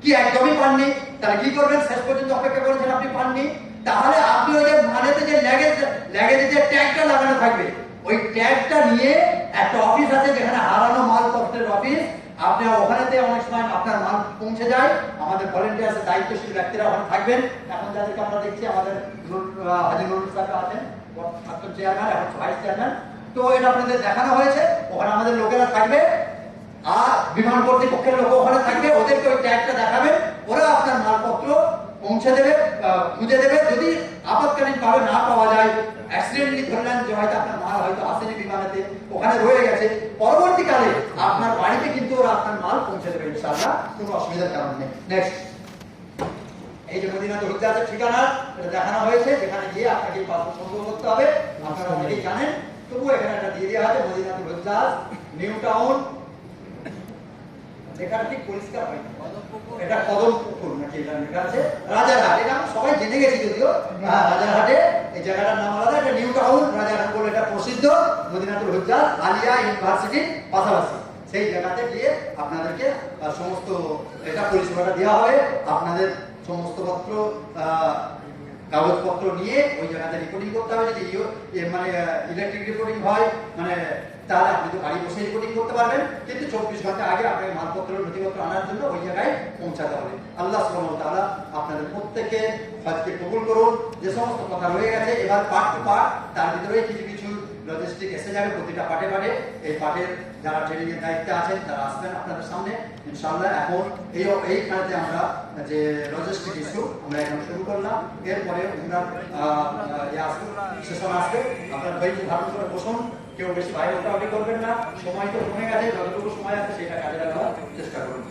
[SPEAKER 1] কি একদমই পাননি, তাহলে কি করবেন? শেষ পর্যন্ত অপেক্ষা করেছেন আপনি পাননি, তাহলে আপনি ওই যে মালেতে যে লাগেজে যে ট্যাগটা লাগানো থাকবে ওই ট্যাগটা নিয়ে একটা অফিস আছে যেখানে হারানো মালপত্রের অফিস, আপনি ওখানেতে অনেক সময় আপনার মাল পৌঁছে যায়। আমাদের ভলেন্টিয়ার্স দায়িত্বশীল ব্যক্তিরা ওখানে থাকবেন। এখন যাদেরকে আমরা দেখছি আমাদের হাজি নুরুল সাহেব আছেন, প্রাক্তন চেয়ারম্যান, এখন ভাইস চেয়ারম্যান, তো এটা আপনাদের দেখানো হয়েছে। ওখানে আমাদের লোকেরা থাকবে আর বিমান কর্তৃপক্ষের লোক ওখানে থাকবে, ওদেরকে ওই ট্যাগটা দেখাবেন, ওরা আপনার মালপত্র পৌঁছে দেবে, খুঁজে দেবে। যদি আপাতকালীন ভাবে না পাওয়া যায়, অ্যাক্সিডেন্টলি ধরলেন যে হয়তো আপনার মাল হয়তো আসেনি বিমানেতে, ওখানে রয়ে গেছে, পরবর্তীকালে আপনার বাড়িতে কিন্তু ওরা আপনার মাল পৌঁছে দেবে ইনশাআল্লাহ, কোনো অসুবিধার কারণ নেই। নেক্সট, এই যে মদিনাতুল হুজ্জাজের ঠিকানা এটা দেখানো হয়েছে, যেখানে গিয়ে আপনাকে পাসপোর্ট সংগ্রহ করতে হবে, আপনারা অনেকেই জানেন, তবুও এখানে একটা দিয়ে দেওয়া আছে মদিনাতুল হুজ্জাজ, নিউ টাউন। লেখাটা ঠিক পরিষ্কার হয়, এটা কদমপুকুর নাকি এটা লেখা আছে, রাজারহাট। এটা আমরা সবাই জেনে গেছি যদিও, রাজারহাটে এই জায়গাটার নাম আলাদা, এটা নিউ টাউন রাজারহাট বলে এটা প্রসিদ্ধ, মদিনাতুল হুজ্জাজ আলিয়া ইউনিভার্সিটির পাশাপাশি। সেই জায়গাতে গিয়ে আপনাদেরকে সমস্ত এটা পরিষেবাটা দেওয়া হবে, আপনাদের সমস্ত পত্র কাগজপত্র নিয়ে ওই জায়গাতে রিপোর্টিং করতে হবে। যদি মানে ইলেকট্রিক রিপোর্টিং হয় মানে তাহলে আপনি তো বাড়ি বসে রিপোর্টিং করতে পারবেন, কিন্তু 24 ঘন্টা আগে আপনাকে মালপত্র নথিপত্র আনার জন্য ওই জায়গায় পৌঁছাতে হবে। আল্লাহ সুবহানাহু ওয়া তাআলা আপনাদের প্রত্যেককে হজকে কবুল করুন। যে সমস্ত কথা রয়ে গেছে এবার পার্ট টু পার্ট, তার ভিতরে কিছু কিছু লজিস্টিক এসে যাবে প্রতিটা পার্টে পার্টে। এই পার্টের যারা ট্রেনিং এর দায়িত্বে আছেন তারা আসবেন আপনাদের সামনে ইনশাআল্লাহ। এখন এইখানেতে আমরা যে লজিস্টিক ইস্যু আমরা এখন শুরু করলাম, এরপরে উমরার সেশন আসবে। আপনারা ধৈর্য ধারণ করে বসুন, কেউ বেশি বাইরে ওঠাউঠি করবেন না, সময় তো কমে গেছে, যতটুকু সময় আছে সেটা কাজে লাগানোর চেষ্টা করুন।